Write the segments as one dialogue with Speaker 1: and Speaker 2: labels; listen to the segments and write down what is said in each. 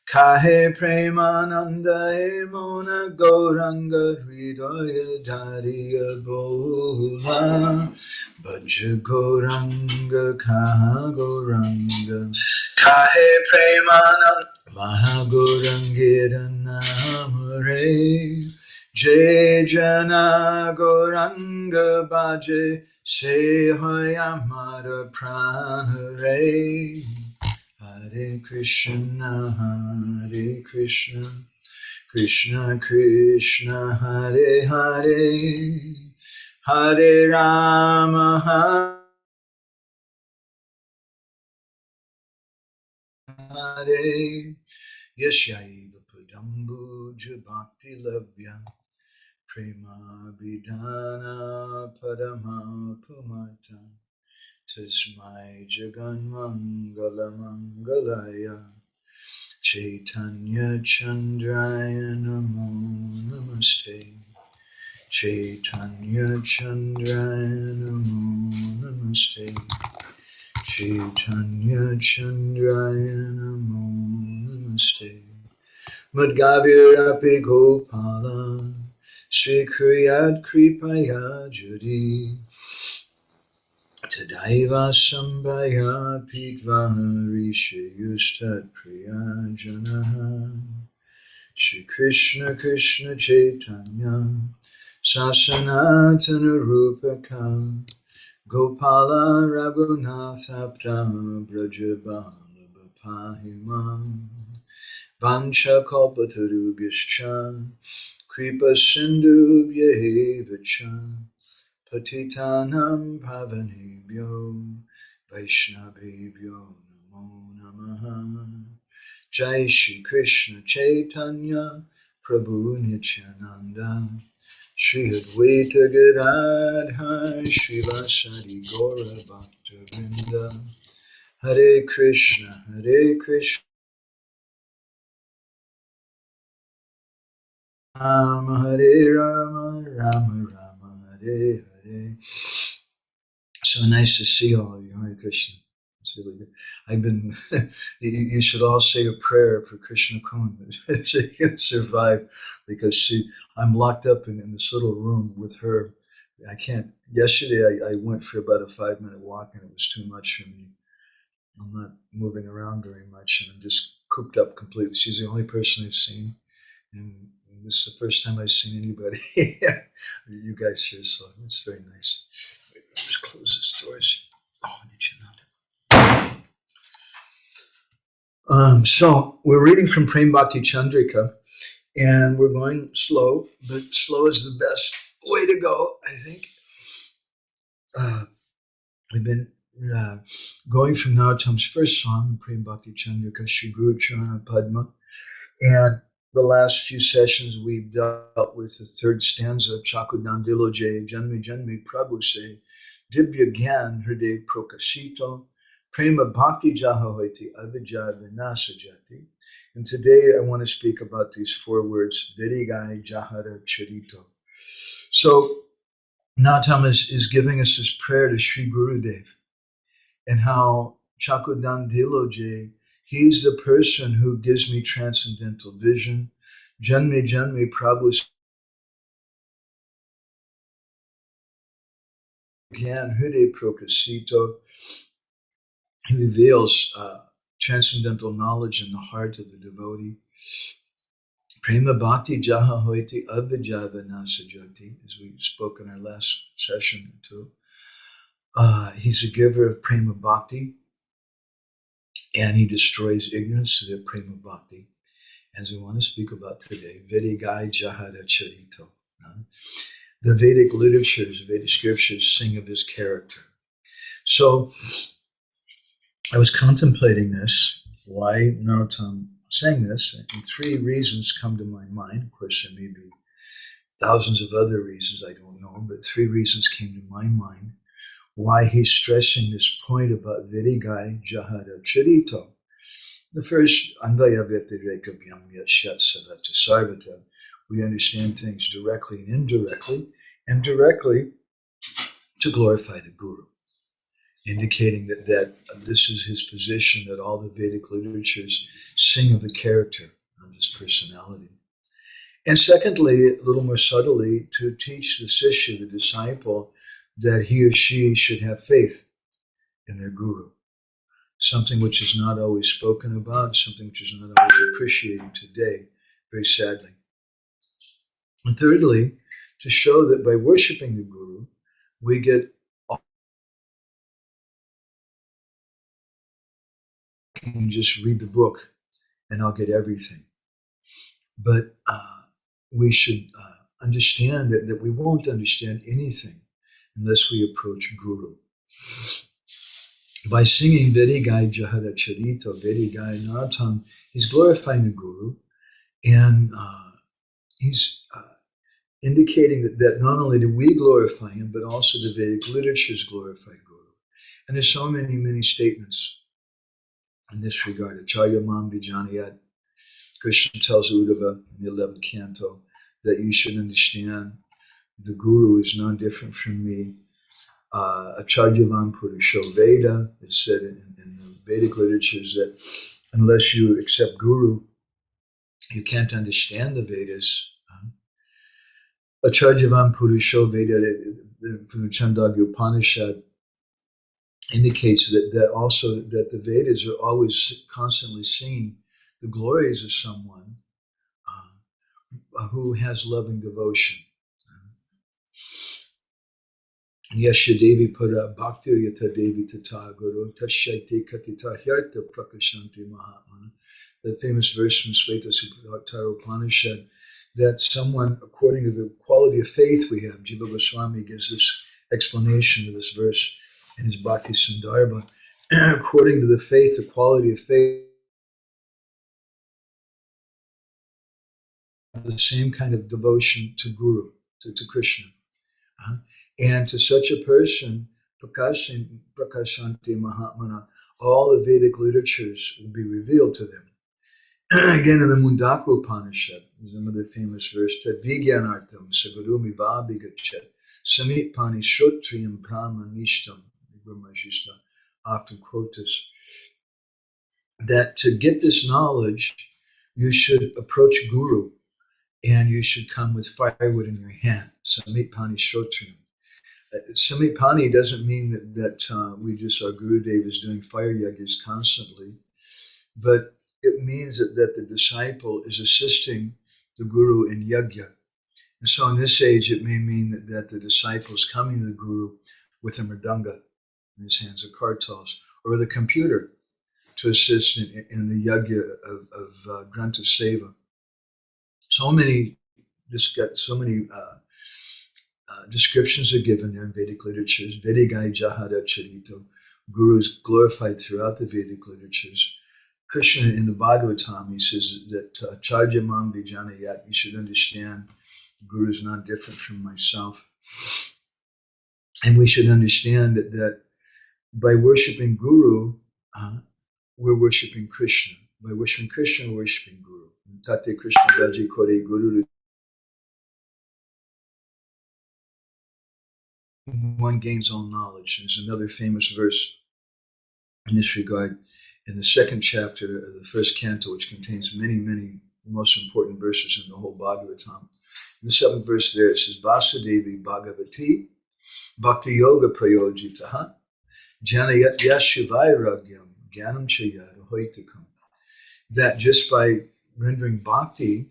Speaker 1: Kahe Premananda Mona Gauranga Hridaya Dariya Bola Bhaja Gauranga Kaha Gauranga Kahe Premananda Mahagaurangira Namare Jai Jana Gauranga Bhaje Se Hoyamara Pranare Hare Krishna, Krishna Krishna, Hare Hare, Hare Rama, Hare Yashaiva Padambu Jabhakti Labhya Prema Bhidana Padama Pumata Tasmai Jagan Mangala Mangalaya Chaitanya Chandraya Namo Namaste Chaitanya Chandraya Namo Namaste Chaitanya Chandraya Namo Namaste Madgavirapi Gopala Sri Kriyat Kripaya Judi Tadaiva Sambhaya Pitva Rishi Yustat Priya Janaha Shri Krishna Krishna Chaitanya Sasanatana Rupaka Gopala Raghunatha Brajabala Bapahima Vancha Kalpatarubhyascha Kripa Sindhubhya Evacha Patitanam Pavanebhyo Vaishnavebhyo Namo Namaha Jai Shri Krishna Chaitanya Prabhu Nityananda Shri Advaita Gadadhar Shri Vasari Gaura Bhakta Hare Krishna Hare Rama Rama Rama Hare Hare. So nice to see all of you. Hare Krishna. It's really good. I've been, you should all say a prayer for Krishna Kun so she can survive, because I'm locked up in this little room with her. I can't, yesterday I went for about a 5-minute walk and it was too much for me. I'm not moving around very much and I'm just cooped up completely. She's the only person I've seen. And this is the first time I've seen anybody, you guys here, so it's very nice. Just close this doors. Oh, so we're reading from Prema-bhakti-candrika, and we're going slow, but slow is the best way to go, I think. We've been going from Narottam's first song, Prema-bhakti-candrika, Shri Guru Charana Padma, and the last few sessions we've dealt with the third stanza, Chakudandilo Jai Janmi Janmi Prabhu Se Dibya Gyan Hriday Prokashito Prema Bhakti Jahoiti Avijaya Vinasajati. And today I want to speak about these 4 words, Virigai Jahara Charito. So Narottam is giving us this prayer to Sri Gurudev, and how Chakudandilo Jai, he's the person who gives me transcendental vision. Janmi Janmi Prabhu Gyan Hriday Prokasito, he reveals transcendental knowledge in the heart of the devotee. Prema Bhakti Jaha Hoiti Avijavana Sajati, as we spoke in our last session too. He's a giver of Prema Bhakti, and he destroys ignorance to the Prema Bhakti, as we want to speak about today. Vedigai Jahara Charito. The Vedic literatures, Vedic scriptures sing of his character. So I was contemplating this, why Narottam sang this, and 3 reasons come to my mind. Of course, there may be thousands of other reasons, I don't know, but 3 reasons came to my mind why he's stressing this point about Virigai Jahara Charito. The first, Anvaya Vyatireka Vyamya Shat Savata Sarvata, we understand things directly and indirectly, and directly to glorify the Guru. indicating that this is his position, that all the Vedic literatures sing of the character of his personality. And secondly, a little more subtly, to teach the Sishya, the disciple, that he or she should have faith in their guru, something which is not always spoken about, something which is not always appreciated today, very sadly. And thirdly, to show that by worshiping the guru, we get I can just read the book and I'll get everything. But we should understand that we won't understand anything unless we approach Guru. By singing Vede gaya jahara carita, Vede gaya nartam, he's glorifying the Guru, and he's indicating that not only do we glorify him, but also the Vedic literatures glorify Guru. And there's so many, many statements in this regard. Acharya mam vijanayat. Krishna tells Uddhava in the 11th canto that you should understand the Guru is non different from me. Acharyavam Purusho Veda, it's said in the Vedic literatures that unless you accept Guru, you can't understand the Vedas. Acharyavam Purusho Veda from the Chandogya Upanishad indicates that also that the Vedas are always constantly singing the glories of someone who has loving devotion. Yasha Devi Para Bhakti Yata Devi Tata Guru Tashaiti Katita Hyarta Prakashanti Mahatmana. The famous verse from Sveta Suprattara Upanishad that someone, according to the quality of faith we have, Jiva Goswami gives this explanation of this verse in his Bhakti Sandarbha. According to the faith, the quality of faith, the same kind of devotion to Guru, to Krishna. And to such a person, Prakashanti Mahatmana, all the Vedic literatures will be revealed to them. Again, in the Mundaka Upanishad, there's another famous verse, Tad Vigyanartam Sagadumi Vabhigachet Samit Pani Shotriyam Pramanishtam, the Guru Maharaj used to often quote this, that to get this knowledge, you should approach Guru and you should come with firewood in your hand. Samit Pani Shotriyam. Samit Pani doesn't mean that we just, our Gurudev is doing fire yajnas constantly, but it means that the disciple is assisting the Guru in yajna. And so in this age, it may mean that the disciple is coming to the Guru with a mridanga in his hands, a kartals, or the computer to assist in the yajna of Granta Seva. So many descriptions are given there in Vedic literatures. Vede gaya jahara carita. Guru is glorified throughout the Vedic literatures. Krishna in the Bhagavatam, he says that Acharya mam vijanayat, you should understand Guru is not different from myself. And we should understand that by worshiping Guru, we're worshiping Krishna. By worshiping Krishna, we're worshiping Guru. Tate Krishna Bhaji Kore Guru. One gains all knowledge. There's another famous verse in this regard in the second chapter of the first canto, which contains many, many most important verses in the whole Bhagavatam. In the seventh verse there, it says, Vasudevi Bhagavati Bhakti Yoga Prayojitaha Janayat Yashivairagyam Gyanam Chayada Hoitakam. That just by rendering bhakti,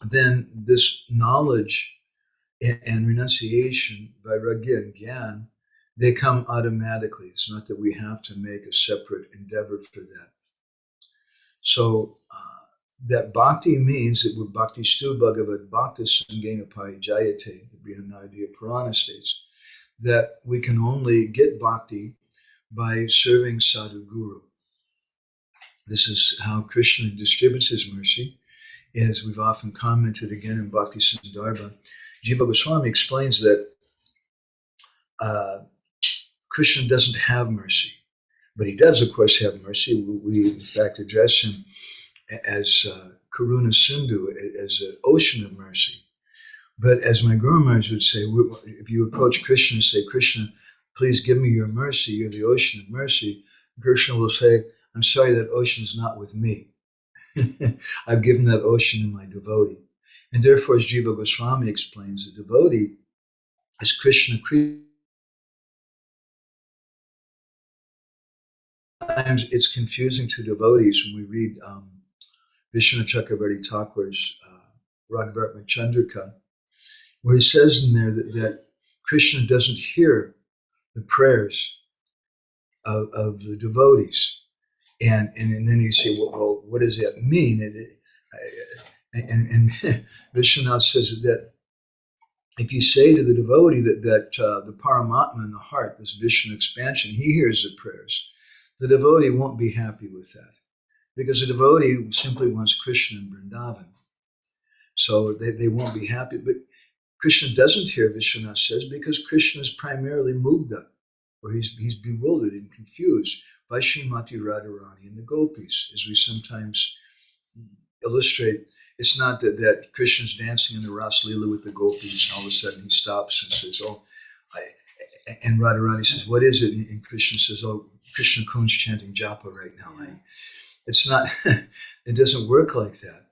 Speaker 1: then this knowledge and renunciation by ragya and gyan, they come automatically. It's not that we have to make a separate endeavor for that. So that bhakti means that with bhakti stu bhagavad bhakti sangena parijayate, the Brihanadiya Purana states, that we can only get bhakti by serving sadhu guru. This is how Krishna distributes his mercy. As we've often commented again in Bhakti Sandarbha, Jiva Goswami explains that Krishna doesn't have mercy, but he does, of course, have mercy. We in fact, address him as Karuna Sindhu, as an ocean of mercy. But as my Guru Maharaj would say, if you approach Krishna and say, Krishna, Please give me your mercy. You're the ocean of mercy. And Krishna will say, I'm sorry, that ocean's not with me. I've given that ocean to my devotee. And therefore, as Jiva Goswami explains, the devotee is Krishna. Sometimes it's confusing to devotees when we read Vishnu Chakravarti Thakur's Prema-bhakti-candrika, where he says in there that Krishna doesn't hear the prayers of the devotees. And then you say, well, what does that mean? And Vishwanath says that if you say to the devotee that the Paramatma in the heart, this Vishnu expansion, he hears the prayers, the devotee won't be happy with that, because the devotee simply wants Krishna and Vrindavan. So they won't be happy. But Krishna doesn't hear, Vishwanath says, because Krishna is primarily mugdha, or he's bewildered and confused by Srimati Radharani and the gopis, as we sometimes illustrate. It's not that Krishna's dancing in the Ras Leela with the gopis, and all of a sudden he stops and says, and Radharani says, what is it? And Krishna says, Krishna Kun's chanting japa right now. It's not, it doesn't work like that.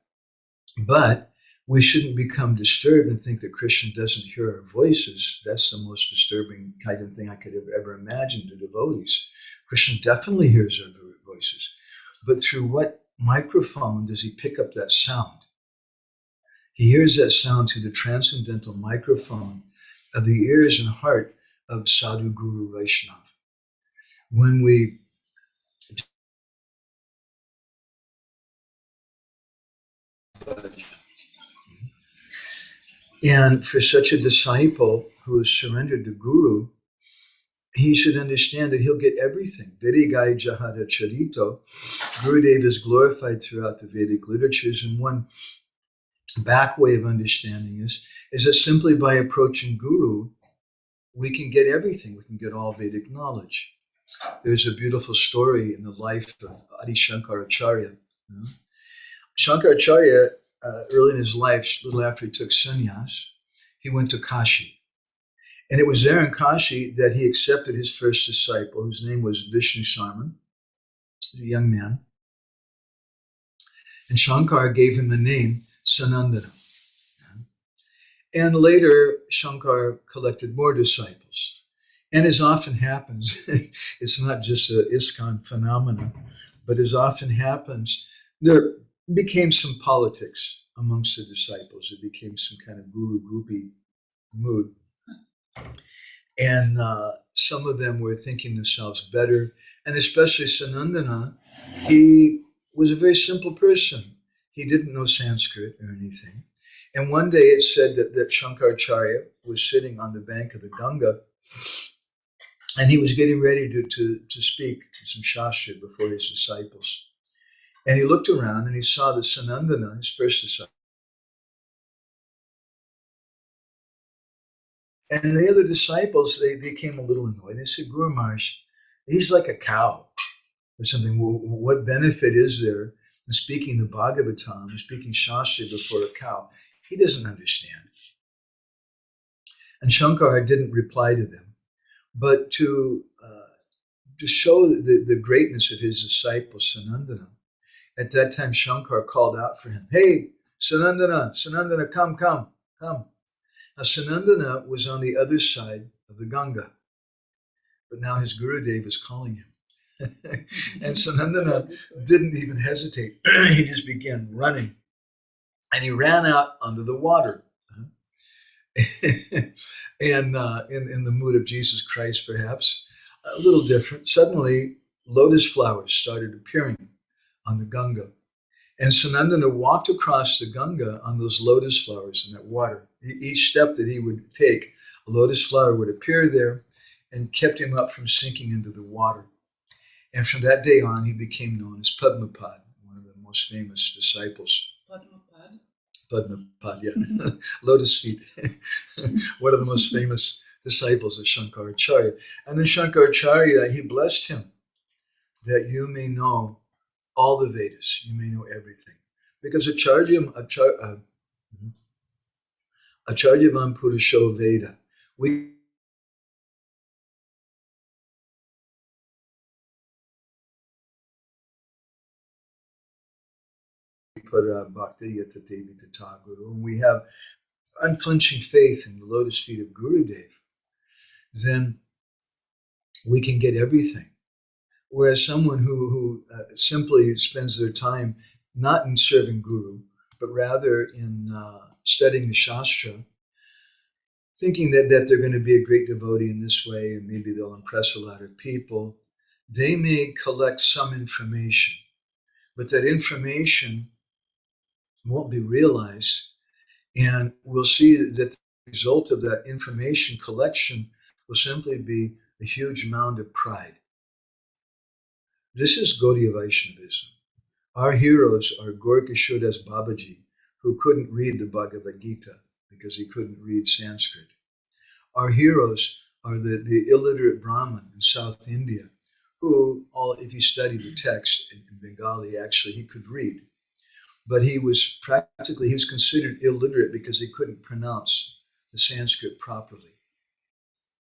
Speaker 1: But we shouldn't become disturbed and think that Krishna doesn't hear our voices. That's the most disturbing kind of thing I could have ever imagined to devotees. Krishna definitely hears our voices. But through what microphone does he pick up that sound? He hears that sound through the transcendental microphone of the ears and heart of Sadhu Guru Vaishnava. When we And for such a disciple who has surrendered to Guru, he should understand that he'll get everything. Vede, gaya, jahara, carita. Gurudev is glorified throughout the Vedic literatures, and one back way of understanding is that simply by approaching Guru, we can get everything. We can get all Vedic knowledge. There's a beautiful story in the life of Adi Shankaracharya. Shankaracharya, early in his life, a little after he took sannyas, he went to Kashi. And it was there in Kashi that he accepted his first disciple, whose name was Vishnu Sarman, a young man. And Shankar gave him the name Sanandana. And later, Shankar collected more disciples. And as often happens, it's not just an ISKCON phenomenon, but as often happens, there became some politics amongst the disciples. It became some kind of guru-groupy mood. And some of them were thinking themselves better. And especially Sanandana, he was a very simple person. He didn't know Sanskrit or anything. And one day it said that Shankaracharya was sitting on the bank of the Ganga, and he was getting ready to speak some shastra before his disciples. And he looked around and he saw that Sanandana, his first disciple, and the other disciples, they became a little annoyed. They said, Guru Maharaj, he's like a cow or something. What benefit is there in speaking the Bhagavatam, speaking Shastra before a cow? He doesn't understand. And Shankar didn't reply to them. But to show the greatness of his disciple, Sanandana, at that time Shankar called out for him, hey, Sanandana, come. Now, Sanandana was on the other side of the Ganga, but now his Gurudev is calling him. And Sanandana didn't even hesitate. He just began running, and he ran out under the water. And in the mood of Jesus Christ, perhaps, a little different. Suddenly, lotus flowers started appearing on the Ganga. And Sanandana walked across the Ganga on those lotus flowers in that water. Each step that he would take, a lotus flower would appear there and kept him up from sinking into the water. And from that day on, he became known as Padmapad, one of the most famous disciples. Padmapad, yeah. Lotus feet. One of the most famous disciples of Shankaracharya. And then Shankaracharya, he blessed him that you may know all the Vedas, you may know everything. Because Acharyavam Purusho Veda. para bhakti yatate vitata guru, and we have unflinching faith in the lotus feet of Gurudev, then we can get everything. Whereas someone who simply spends their time not in serving Guru, but rather in studying the Shastra, thinking that they're going to be a great devotee in this way, and maybe they'll impress a lot of people, they may collect some information, but that information won't be realized. And we'll see that the result of that information collection will simply be a huge amount of pride. This is Gaudiya Vaishnavism. Our heroes are Gaura-Kishore Babaji, who couldn't read the Bhagavad Gita because he couldn't read Sanskrit. Our heroes are the illiterate Brahmin in South India, who, if you study the text in Bengali, actually he could read. But he was considered illiterate because he couldn't pronounce the Sanskrit properly.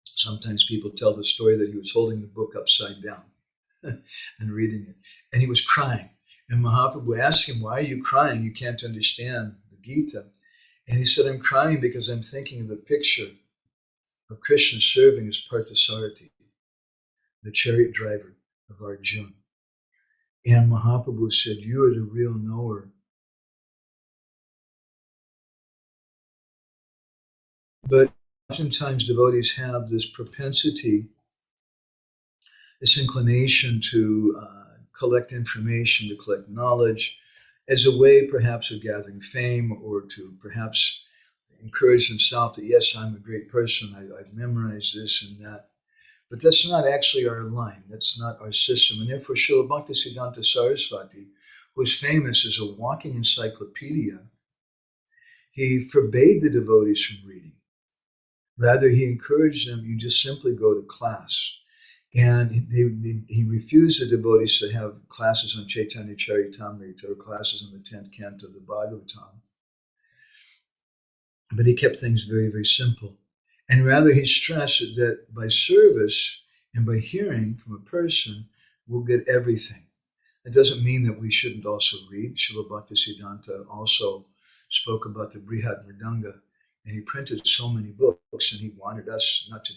Speaker 1: Sometimes people tell the story that he was holding the book upside down and reading it. And he was crying. And Mahaprabhu asked him, "Why are you crying? You can't understand the Gita." And he said, "I'm crying because I'm thinking of the picture of Krishna serving as Parthasarathi, the chariot driver of Arjuna." And Mahaprabhu said, "You are the real knower." But oftentimes devotees have this propensity, this inclination to collect information, to collect knowledge, as a way perhaps of gathering fame, or to perhaps encourage themselves that, yes, I'm a great person, I've memorized this and that. But that's not actually our line. That's not our system. And therefore, Srila Bhaktisiddhanta Saraswati, who is famous as a walking encyclopedia, he forbade the devotees from reading. Rather, he encouraged them, you just simply go to class. And he refused the devotees to have classes on Chaitanya Charitamrita or classes on the 10th canto of the Bhagavatam. But he kept things very, very simple. And rather, he stressed that by service and by hearing from a person, we'll get everything. It doesn't mean that we shouldn't also read. Srila Bhaktisiddhanta also spoke about the Brihat Mridanga, and he printed so many books, and he wanted us not to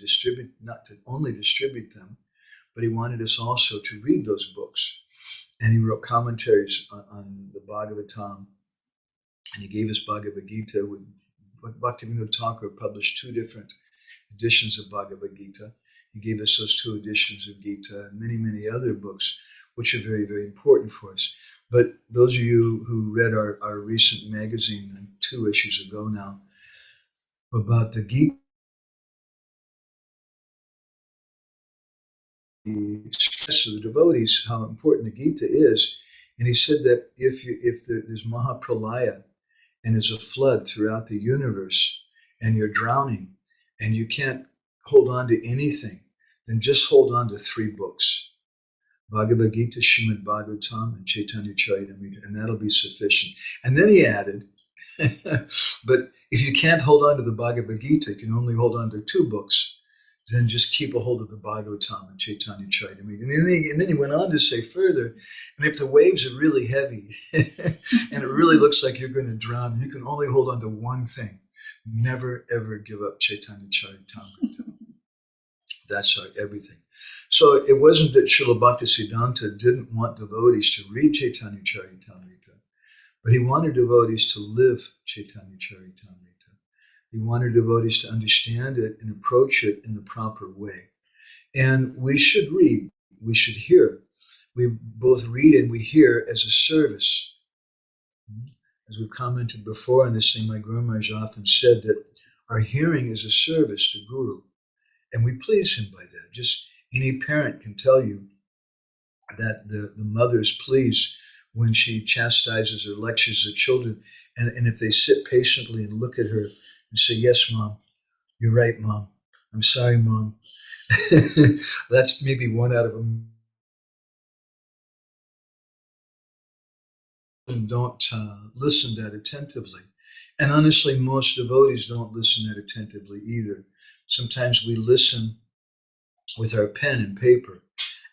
Speaker 1: only distribute them, but he wanted us also to read those books. And he wrote commentaries on the Bhagavatam, and he gave us Bhagavad Gita. Bhaktivinoda Thakur published 2 different editions of Bhagavad Gita. He gave us those 2 editions of Gita and many, many other books, which are very, very important for us. But those of you who read our recent magazine, 2 issues ago now, about the Gita, he stressed to the devotees how important the Gita is. And he said that if there's Mahapralaya, and there's a flood throughout the universe, and you're drowning, and you can't hold on to anything, then just hold on to 3 books: Bhagavad Gita, Srimad Bhagavatam, and Chaitanya Charitamrita, and that'll be sufficient. And then he added, but if you can't hold on to the Bhagavad Gita, you can only hold on to 2 books, then just keep a hold of the Bhagavatam and Chaitanya Charitamrita. And then he went on to say further, and if the waves are really heavy and it really looks like you're going to drown, you can only hold on to one thing: never ever give up Chaitanya Charitamrita. That's our everything. So it wasn't that Srila Bhaktisiddhanta didn't want devotees to read Chaitanya Charitamrita, but he wanted devotees to live Chaitanya Charitamrita. He wanted devotees to understand it and approach it in the proper way. And we should read, we should hear. We both read and we hear as a service. As we've commented before on this thing, my Guru Maharaj often said that our hearing is a service to Guru, and we please him by that. Just any parent can tell you that the mother's pleased when she chastises or lectures the children, and if they sit patiently and look at her and say, "Yes, Mom, you're right, Mom. I'm sorry, Mom." That's maybe 1 out of a million. Don't listen that attentively. And honestly, most devotees don't listen that attentively either. Sometimes we listen with our pen and paper,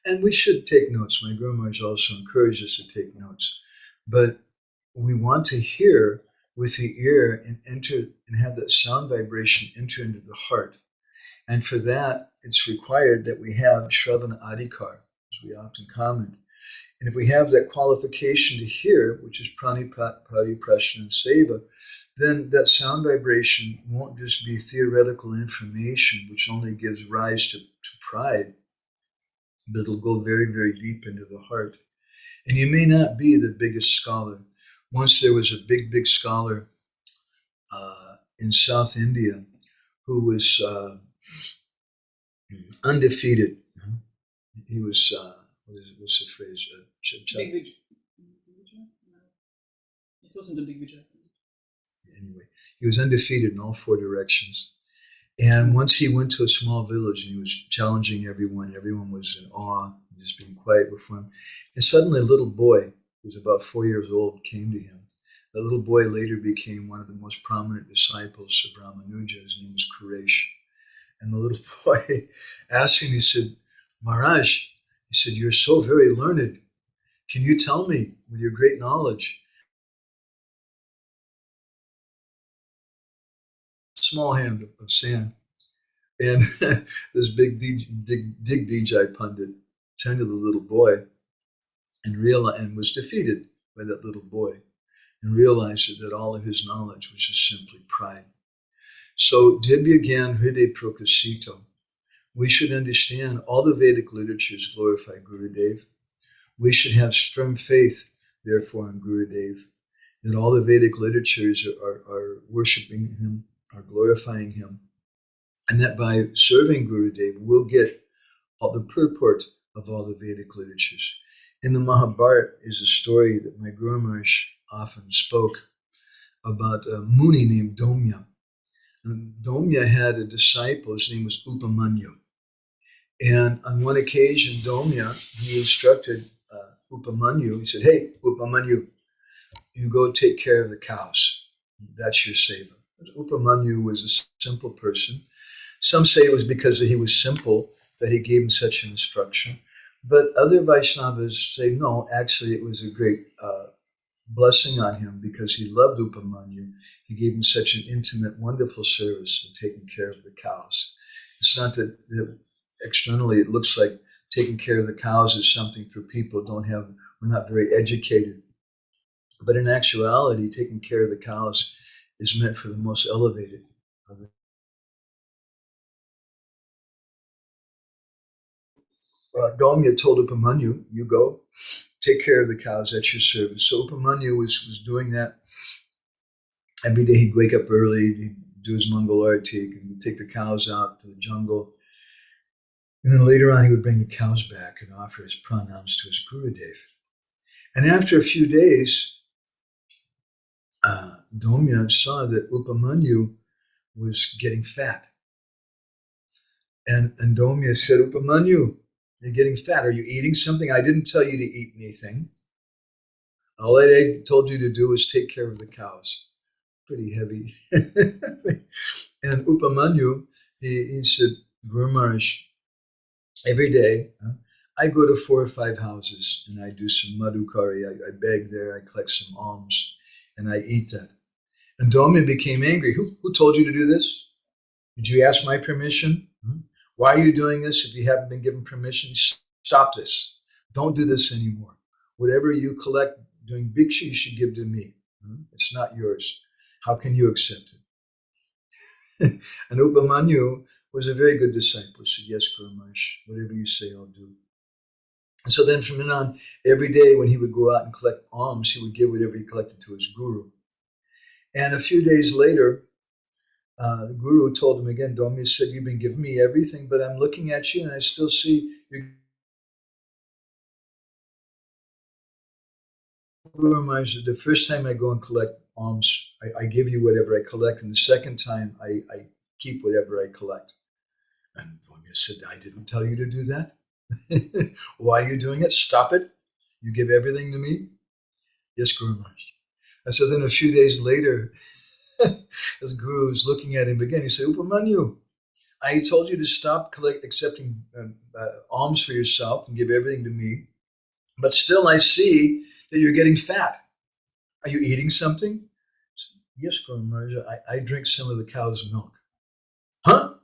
Speaker 1: and we should take notes. My Guru Maharaj also encouraged us to take notes. But we want to hear with the ear and enter and have that sound vibration enter into the heart. And for that, it's required that we have Shravana Adhikar, as we often comment. And if we have that qualification to hear, which is Praniprashan and Seva, then that sound vibration won't just be theoretical information, which only gives rise to pride, but it'll go very, very deep into the heart. And you may not be the biggest scholar. Once there was a big, big scholar in South India who was undefeated. He was, what's the phrase?
Speaker 2: Big It wasn't a big Vijay.
Speaker 1: Anyway, he was undefeated in all four directions. And once he went to a small village and he was challenging everyone. Everyone was in awe, just being quiet before him. And suddenly a little boy, who was about 4 years old, came to him. The little boy later became one of the most prominent disciples of Ramanuja. His name was Kuresh. And the little boy asked him, he said, Maharaj, he said, you're so very learned. Can you tell me, with your great knowledge, small hand of sand? And this big Vijay Pandit turned to the little boy and realized, and was defeated by that little boy, and realized that all of his knowledge was just simply pride. So, Dibya Gyan Hriday Prakasito, we should understand all the Vedic literatures glorify Gurudev. We should have strong faith, therefore, in Gurudev, that all the Vedic literatures are worshiping him, are glorifying him, and that by serving Gurudev, we'll get all the purport of all the Vedic literatures. In the Mahabharata is a story that my Guru Maharaj often spoke about a Muni named Domya. And Domya had a disciple, his name was Upamanyu. And on one occasion, Domya, he instructed Upamanyu, he said, hey, Upamanyu, you go take care of the cows. That's your seva. Upamanyu was a simple person. Some say it was because he was simple that he gave him such an instruction. But other Vaishnavas say, no, actually it was a great blessing on him because he loved Upamanyu. He gave him such an intimate, wonderful service of taking care of the cows. It's not that externally it looks like taking care of the cows is something for people we're not very educated. But in actuality, taking care of the cows is meant for the most elevated of the Domya told Upamanyu, you go, take care of the cows, at your service. So Upamanyu was doing that. Every day he'd wake up early, he'd do his Mangal Arati, and he'd take the cows out to the jungle. And then later on he would bring the cows back and offer his pranams to his Gurudev. And after a few days, Domya saw that Upamanyu was getting fat. And Domya said, Upamanyu, you're getting fat. Are you eating something? I didn't tell you to eat anything. All I told you to do is take care of the cows. Pretty heavy. And Upamanyu, he said, Guru Maharaj, every day I go to 4 or 5 houses and I do some madhukari. I beg there, I collect some alms, and I eat that. And Domya became angry. Who told you to do this? Did you ask my permission? Why are you doing this if you haven't been given permission? Stop this. Don't do this anymore. Whatever you collect doing bhiksha, you should give to me. It's not yours. How can you accept it? And Upamanyu was a very good disciple. He said, yes, Guru Maharaj, whatever you say, I'll do. And so then from then on, every day when he would go out and collect alms, he would give whatever he collected to his guru. And a few days later, the guru told him again, Domya said, you've been giving me everything, but I'm looking at you and I still see you. Guru Maharaj, the first time I go and collect alms, I give you whatever I collect, and the second time I keep whatever I collect. And Domya said, I didn't tell you to do that. Why are you doing it? Stop it. You give everything to me? Yes, Guru Maharaj. And so then a few days later, as Guru was looking at him again, he said, Upamanyu, I told you to stop accepting alms for yourself and give everything to me, but still I see that you're getting fat. Are you eating something? Yes, Guru Maharaj, I drink some of the cow's milk. Huh?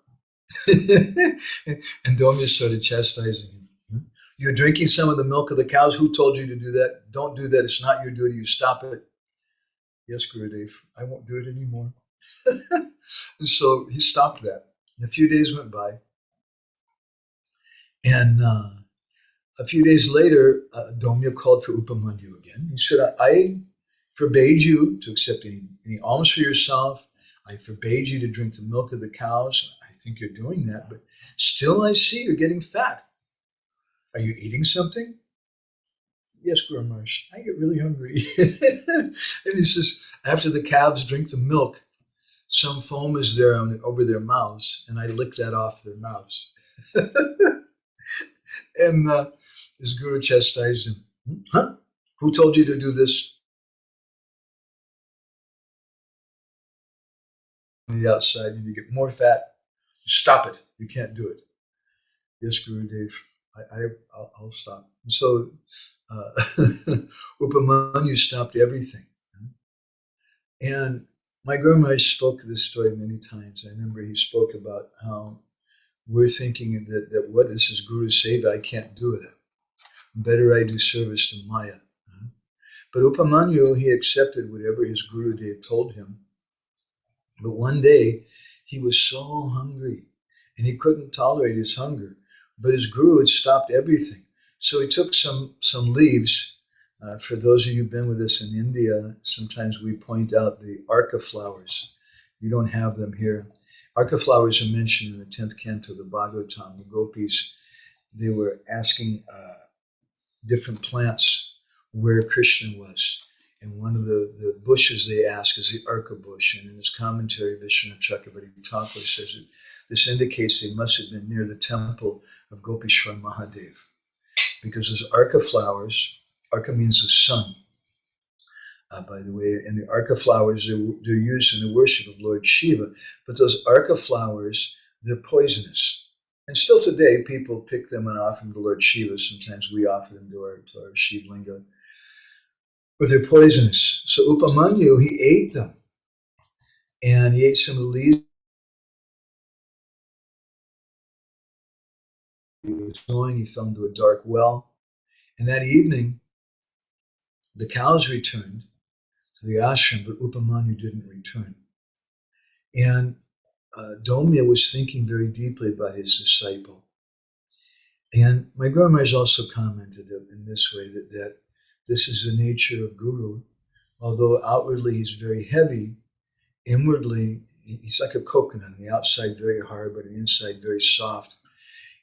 Speaker 1: And Domya started chastising him. You're drinking some of the milk of the cows? Who told you to do that? Don't do that. It's not your duty. You stop it. Yes, Gurudev, I won't do it anymore. And so he stopped that. And a few days went by. And a few days later, Domya called for Upamanyu again. He said, I forbade you to accept any alms for yourself. I forbade you to drink the milk of the cows. I think you're doing that, but still I see you're getting fat. Are you eating something? Yes, Guru Maharaj, I get really hungry. And he says, after the calves drink the milk, some foam is there over their mouths, and I lick that off their mouths. And his guru chastised him. Huh? Who told you to do this? On the outside, and you get more fat. Stop it. You can't do it. Yes, Gurudev, I'll stop. And so Upamanyu stopped everything. And my Guru Maharaj spoke this story many times. I remember he spoke about how we're thinking that what this is Guru Seva, I can't do that. Better I do service to Maya. But Upamanyu, he accepted whatever his Gurudev told him. But one day, he was so hungry, and he couldn't tolerate his hunger. But his guru had stopped everything. So he took some leaves. For those of you who've been with us in India, sometimes we point out the arka flowers. You don't have them here. Arka flowers are mentioned in the 10th canto of the Bhagavatam. The gopis, they were asking different plants where Krishna was. And one of the bushes they ask is the arka bush. And in his commentary, Vishwanath Chakravarti Thakur says that this indicates they must have been near the temple of Gopishwar Mahadev. Because those arka flowers, arka means the sun, by the way, and the arka flowers, they're used in the worship of Lord Shiva. But those arka flowers, they're poisonous. And still today, people pick them and offer them to Lord Shiva. Sometimes we offer them to our Shiv Linga. But they're poisonous. So Upamanyu, he ate them. And he ate some of the leaves. He was going, he fell into a dark well. And that evening, the cows returned to the ashram, but Upamanyu didn't return. And Domya was thinking very deeply about his disciple. And my Guru Maharaj also commented in this way that this is the nature of Guru. Although outwardly he's very heavy, inwardly he's like a coconut. On the outside very hard, but on the inside very soft.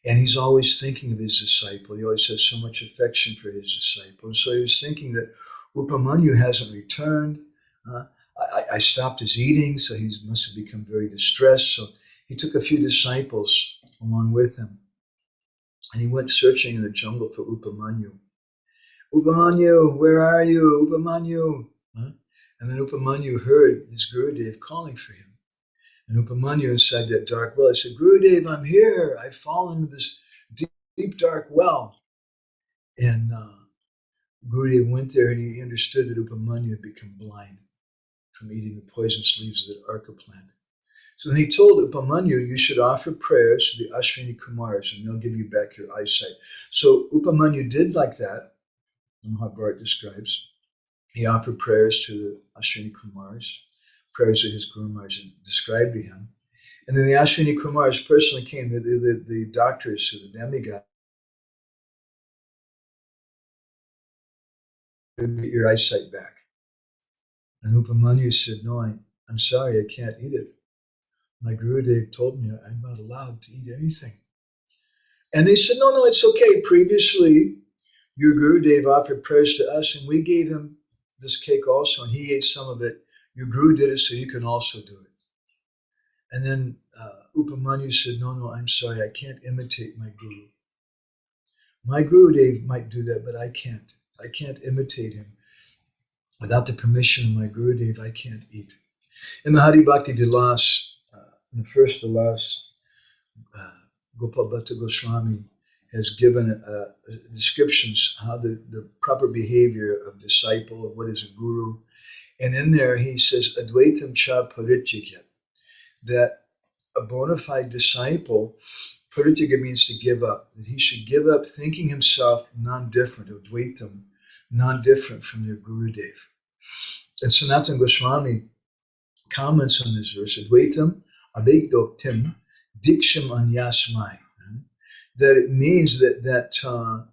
Speaker 1: And he's always thinking of his disciple. He always has so much affection for his disciple. And so he was thinking that Upamanyu hasn't returned. I stopped his eating, so he must have become very distressed. So he took a few disciples along with him. And he went searching in the jungle for Upamanyu. Upamanyu, where are you? Upamanyu. And then Upamanyu heard his Gurudev calling for him. And Upamanyu inside that dark well, he said, Gurudev, I'm here. I've fallen into this deep, dark well. And Gurudev went there and he understood that Upamanyu had become blind from eating the poisonous leaves of the arka plant. So then he told Upamanyu, you should offer prayers to the Ashwini Kumars and they'll give you back your eyesight. So Upamanyu did like that, Mahabharata describes. He offered prayers to the Ashwini Kumars, prayers that his Guru Maharaj described to him. And then the Ashwini Kumars personally came, the doctors, the demigods, to get your eyesight back. And Upamanyu said, no, I'm sorry, I can't eat it. My Gurudev told me I'm not allowed to eat anything. And they said, no, it's okay. Previously, your Gurudev offered prayers to us and we gave him this cake also, and he ate some of it. Your Guru did it, so you can also do it. And then Upamanyu said, no, I'm sorry, I can't imitate my Guru. My Gurudev might do that, but I can't. I can't imitate him. Without the permission of my Gurudev, I can't eat. In the Hari Bhakti Vilas, in the first Vilas, Gopal Bhatta Goswami has given descriptions how the proper behavior of disciple, of what is a guru. And in there he says, Advaitam cha parityajat, that a bona fide disciple, parityaka means to give up, that he should give up thinking himself non-different, Advaitam, non-different from their Gurudev. And Sanatana Goswami comments on this verse, Advaitam abhekdoktim diksham anyasmai, that it means that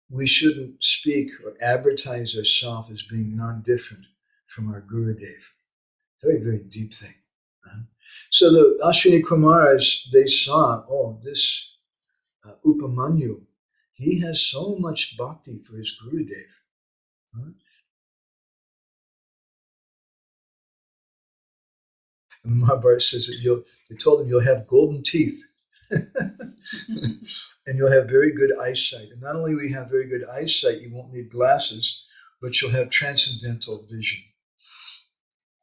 Speaker 1: we shouldn't speak or advertise ourselves as being non-different from our Gurudev. Very, very deep thing. So the Ashwini Kumaras, they saw, oh, this Upamanyu, he has so much bhakti for his Gurudev. And the Mahabharata says that they told him you'll have golden teeth and you'll have very good eyesight. And not only will you have very good eyesight, you won't need glasses, but you'll have transcendental vision.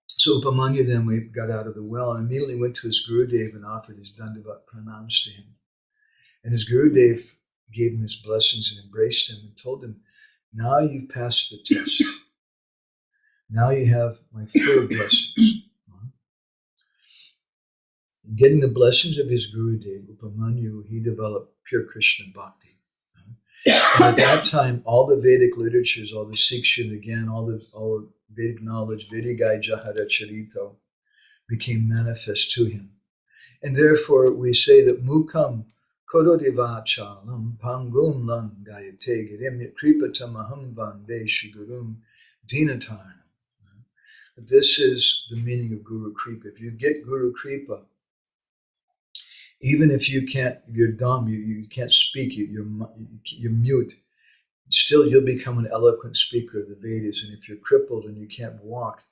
Speaker 1: So Upamanyu then got out of the well and immediately went to his Gurudev and offered his Dandavat pranams to him. And his Gurudev gave him his blessings and embraced him and told him, now you've passed the test. Now you have my full blessings. Getting the blessings of his Gurudev, Upamanyu, he developed pure Krishna bhakti. And at that time, all the Vedic literatures, all the Siksha, again, all the Vedic knowledge, gaya, jahara, carita, became manifest to him. And therefore, we say that mukam kododivachalam pangum lang gayate girim kripatamaham vande shigurum dinatarnam. This is the meaning of Guru Kripa. If you get Guru Kripa, even if you can't, you're dumb, you can't speak, you're mute, still you'll become an eloquent speaker of the Vedas. And if you're crippled and you can't walk,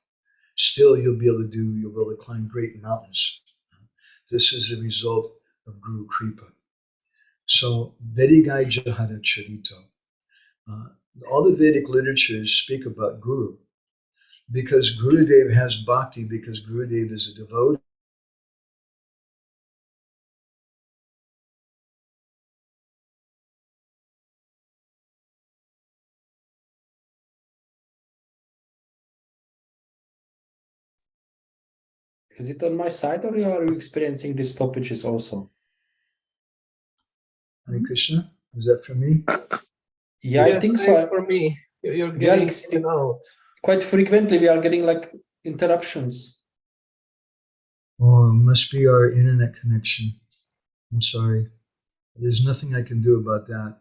Speaker 1: still you'll be able to climb great mountains. This is a result of Guru Kripa. So, Vedigai Jahara Charito. All the Vedic literatures speak about Guru because Gurudev has bhakti, because Gurudev is a devotee.
Speaker 3: Is it on my side or are you experiencing these stoppages also?
Speaker 1: Hare Krishna, is that for me?
Speaker 3: Yeah,
Speaker 4: yes,
Speaker 3: I think so.
Speaker 4: For me, you're getting in out.
Speaker 3: Quite frequently we are getting like interruptions.
Speaker 1: Oh, it must be our internet connection. I'm sorry. There's nothing I can do about that.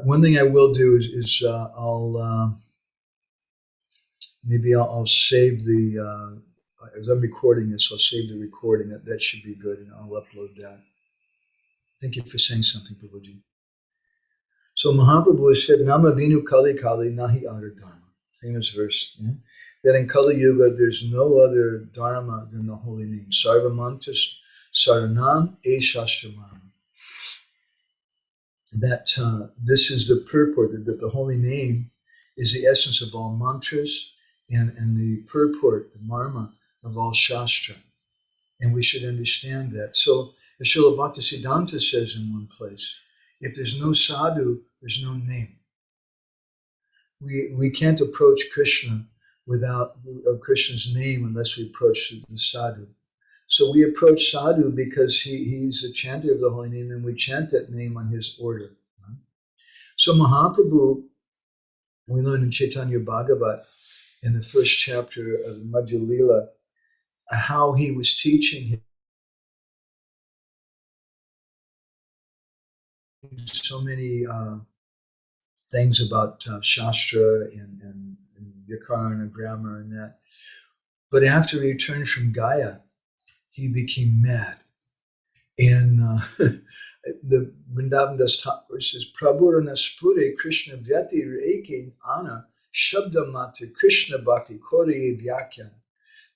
Speaker 1: One thing I will do is I'll save the, as I'm recording this, I'll save the recording. That should be good, and I'll upload that. Thank you for saying something, Prabhuji. So Mahaprabhu said, Nama Vinu Kali Kali Nahi Adar Dharma. Famous verse. Yeah? That in Kali Yuga, there's no other dharma than the holy name. Sarvamantas Saranam E Shastramam. That this is the purport, that the holy name is the essence of all mantras and the purport, the marma of all shastra. And we should understand that. So the Srila Bhaktisiddhanta says in one place, if there's no sadhu, there's no name. We can't approach Krishna without Krishna's name unless we approach the sadhu. So we approach sadhu because he's a chanter of the holy name, and we chant that name on his order. So Mahaprabhu, we learn in Chaitanya Bhagavat, in the first chapter of Madhya Lila, how he was teaching so many things about Shastra and Vyakarana, grammar and that. But after he returned from Gaya, he became mad. And the Vrindavan Das Thakur says, Prabhurana Spure Krishna Vyati Reike Ana Shabda Mata Krishna Bhakti Kore Vyakyan.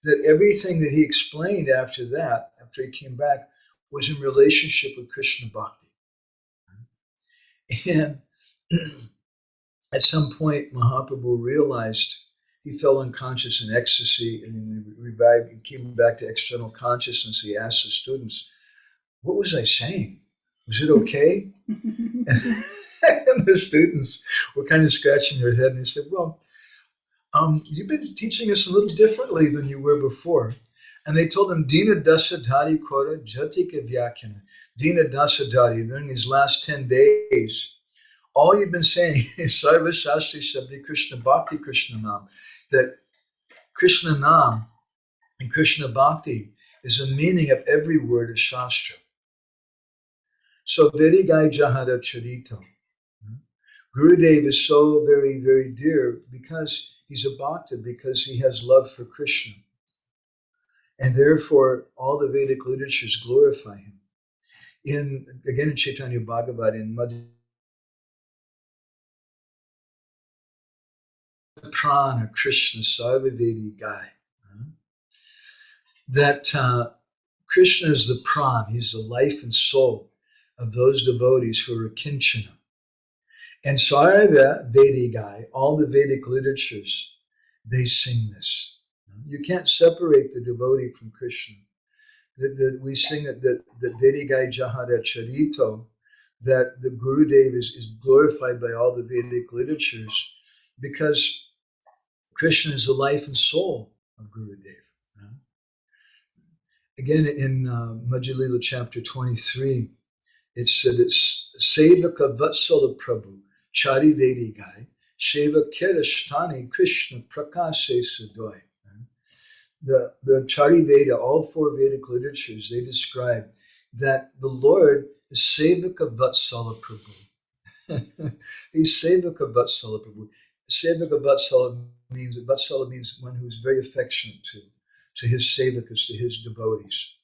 Speaker 1: That everything that he explained after that, after he came back, was in relationship with Krishna Bhakti. And at some point, Mahaprabhu realized he fell unconscious in ecstasy, and he revived. He came back to external consciousness. He asked the students, "What was I saying? Was it okay?" And the students were kind of scratching their head, and they said, "Well, you've been teaching us a little differently than you were before. And they told him, Dina Dasadhari Kora Jatika Vyakana. Dina Dasadhari, during these last 10 days, all you've been saying is Sarva Shastri Shabdi Krishna Bhakti Krishna Nam. That Krishna Nam and Krishna Bhakti is the meaning of every word of Shastra. So Vede gaya jahara carita. Gurudev is so very, very dear because he's a bhakta, because he has love for Krishna. And therefore, all the Vedic literatures glorify him. Again in Chaitanya Bhagavat, in Madhya Prana Krishna Sarva Vedi Gaya, that Krishna is the pran, he's the life and soul of those devotees who are kinchana. And Sarva Vedi Gaya, all the Vedic literatures, they sing this. You can't separate the devotee from Krishna. That we sing that Vedi Gaya Jahara Charito, that the Gurudev is glorified by all the Vedic literatures because Krishna is the life and soul of Gurudev. Again, in Madhya Lila chapter 23, it said it's Sevaka Vatsala Prabhu, Chari Vedi Gaya, Sheva Kerashtani Krishna Prakashe Sudoy. The Chari Veda, all four Vedic literatures, they describe that the Lord is Sevaka Vatsala Prabhu. He's Sevaka Vatsala Prabhu. Sevaka Vatsala means one who's very affectionate to his sevakas, to his devotees.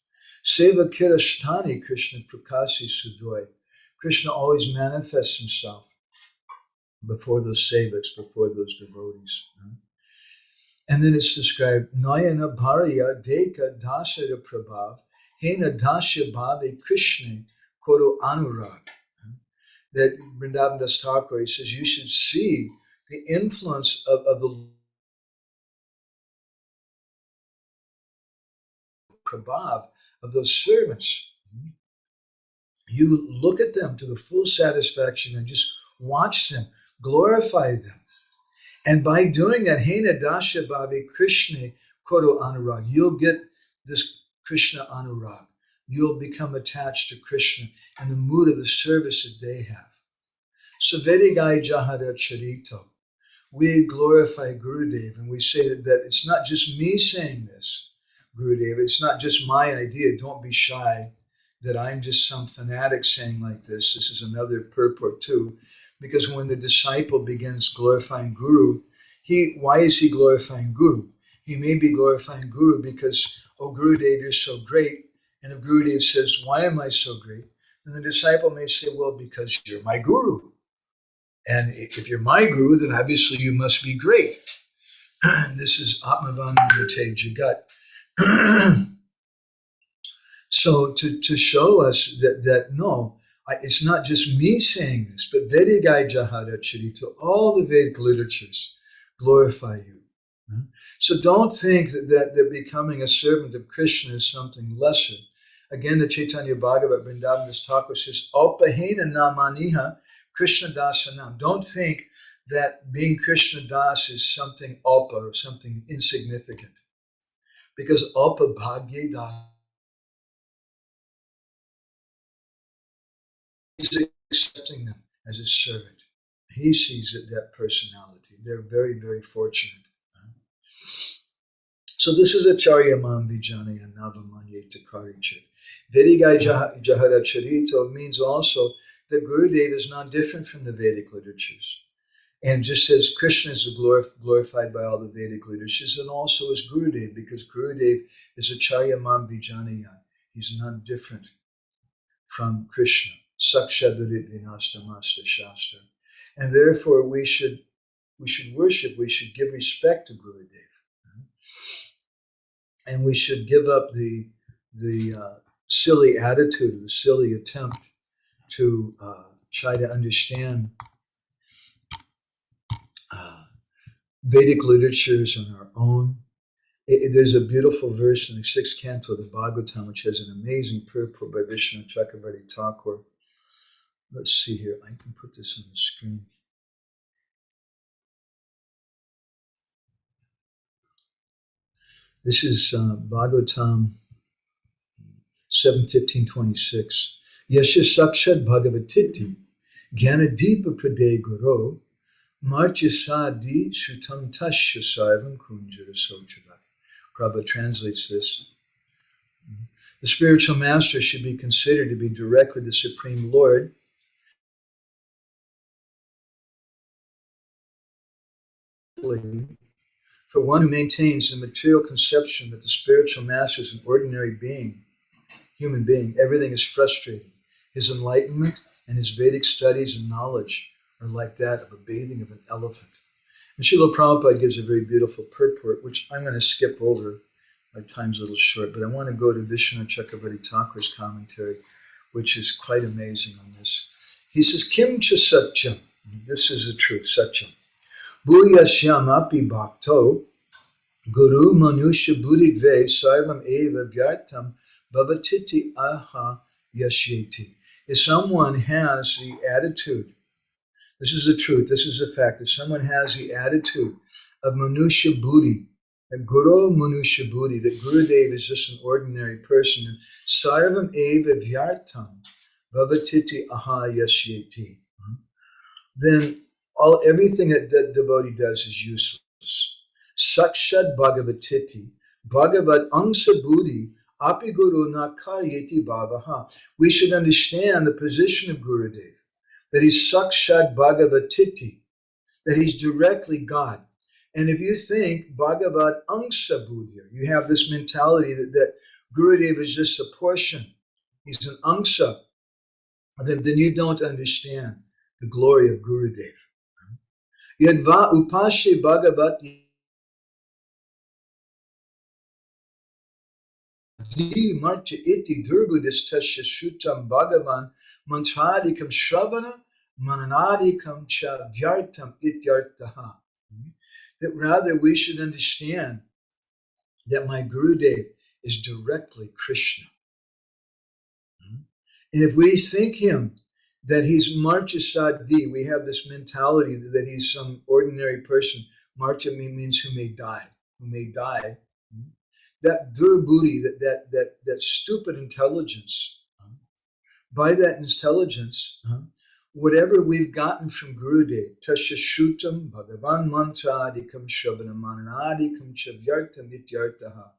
Speaker 1: Seva Kirashtani Krishna Prakasi Sudoy. Krishna always manifests himself before those sevaks, before those devotees. And then it's described, Nayana Bharya Deka Dasara Prabhav, Hena Dasya Bhave Krishna Koro Anurag. That Vrindavan Das Thakur, he says, you should see the influence of the Prabhav, of those servants. You look at them to the full satisfaction and just watch them, glorify them. And by doing that, Hena Dasya Bhave Krishna Koro Anurag, you'll get this Krishna Anurag. You'll become attached to Krishna and the mood of the service that they have. So Vede gaya jahara charito. We glorify Gurudev and we say that it's not just me saying this, Gurudev. It's not just my idea. Don't be shy that I'm just some fanatic saying like this. This is another purport too. Because when the disciple begins glorifying Guru, why is he glorifying Guru? He may be glorifying Guru because, oh Gurudev, you're so great. And if Gurudev says, why am I so great? Then the disciple may say, well, because you're my Guru. And if you're my Guru, then obviously you must be great. This is Atmavanamate Jagat. So to show us that no, it's not just me saying this, but Vede gaya jahara charita, all the Vedic literatures glorify you. So don't think that becoming a servant of Krishna is something lesser. Again, the Chaitanya Bhagavat Vrindavan Das Thakur says, Alpahena namaniha Krishna dasanam. Don't think that being Krishna das is something alpa or something insignificant. Because alpa bhagye das is accepting them as his servant. He sees that personality. They're very, very fortunate. So this is Acharyamam Vijnanaya Navamanyeta Karicha. Vede gaya jahara charito means also that Gurudev is not different from the Vedic literatures. And just as Krishna is glorified by all the Vedic literatures, and also is Gurudev, because Gurudev is Acharyamam Vijnanaya. He's not different from Krishna. Sakshadarit vinastamasta shastra. And therefore we should worship, we should give respect to Gurudev. And we should give up the silly attitude, the silly attempt to try to understand Vedic literatures on our own. There's a beautiful verse in the 6th canto of the Bhagavatam, which has an amazing purport by Vishnu Chakravarti Thakur. Let's see here. I can put this on the screen. This is Bhagavatam 7:15-26. Yasha Sakshad Bhagavatiti Jnanadeepa Prade Guru Martyasadi Sutam Tasya Sarvam Kunjara Sochava. Prabhupada translates this. The spiritual master should be considered to be directly the Supreme Lord. For one who maintains the material conception that the spiritual master is an ordinary being, human being, everything is frustrating. His enlightenment and his Vedic studies and knowledge are like that of a bathing of an elephant. And Srila Prabhupada gives a very beautiful purport, which I'm going to skip over. My time's a little short, but I want to go to Vishnu Chakravarti Thakur's commentary, which is quite amazing on this. He says, Kim cha satyam. This is the truth, satyam. Bhuyashyam api bhakto guru manusha buddhigve sarvam eva vyartam bhavatiti aha yashyeti. If someone has the attitude, this is the truth, this is the fact, if someone has the attitude of manusha buddhi, guru manusha buddhi, that Gurudev is just an ordinary person, and sarvam eva vyartam bhavatiti aha yashyeti, then everything that devotee does is useless. Sakshad Bhagavatiti, Bhagavat Angsa Buddhi, Api Guru Nakayeti Bhavaha. We should understand the position of Gurudev, that he's Sakshad Bhagavatiti, that he's directly God. And if you think Bhagavat Angsa Buddhi, you have this mentality that Gurudev is just a portion, he's an Angsa, then you don't understand the glory of Gurudev. Yadva upashe bhagavati di marcha iti durbudistasya shutam bhagavan mantradikam shravana mananadikam cha vyartam ityartaha. That rather we should understand that my Gurudev is directly Krishna. And if we think him that he's Marcha Sadi, we have this mentality that he's some ordinary person. Marcha means who may die, That durbudi, that stupid intelligence. By that intelligence, whatever we've gotten from Gurudev, Tasya Shrutam, Bhagavan Mantradikam Shavanamanadikam Chavyartam Ityartaha.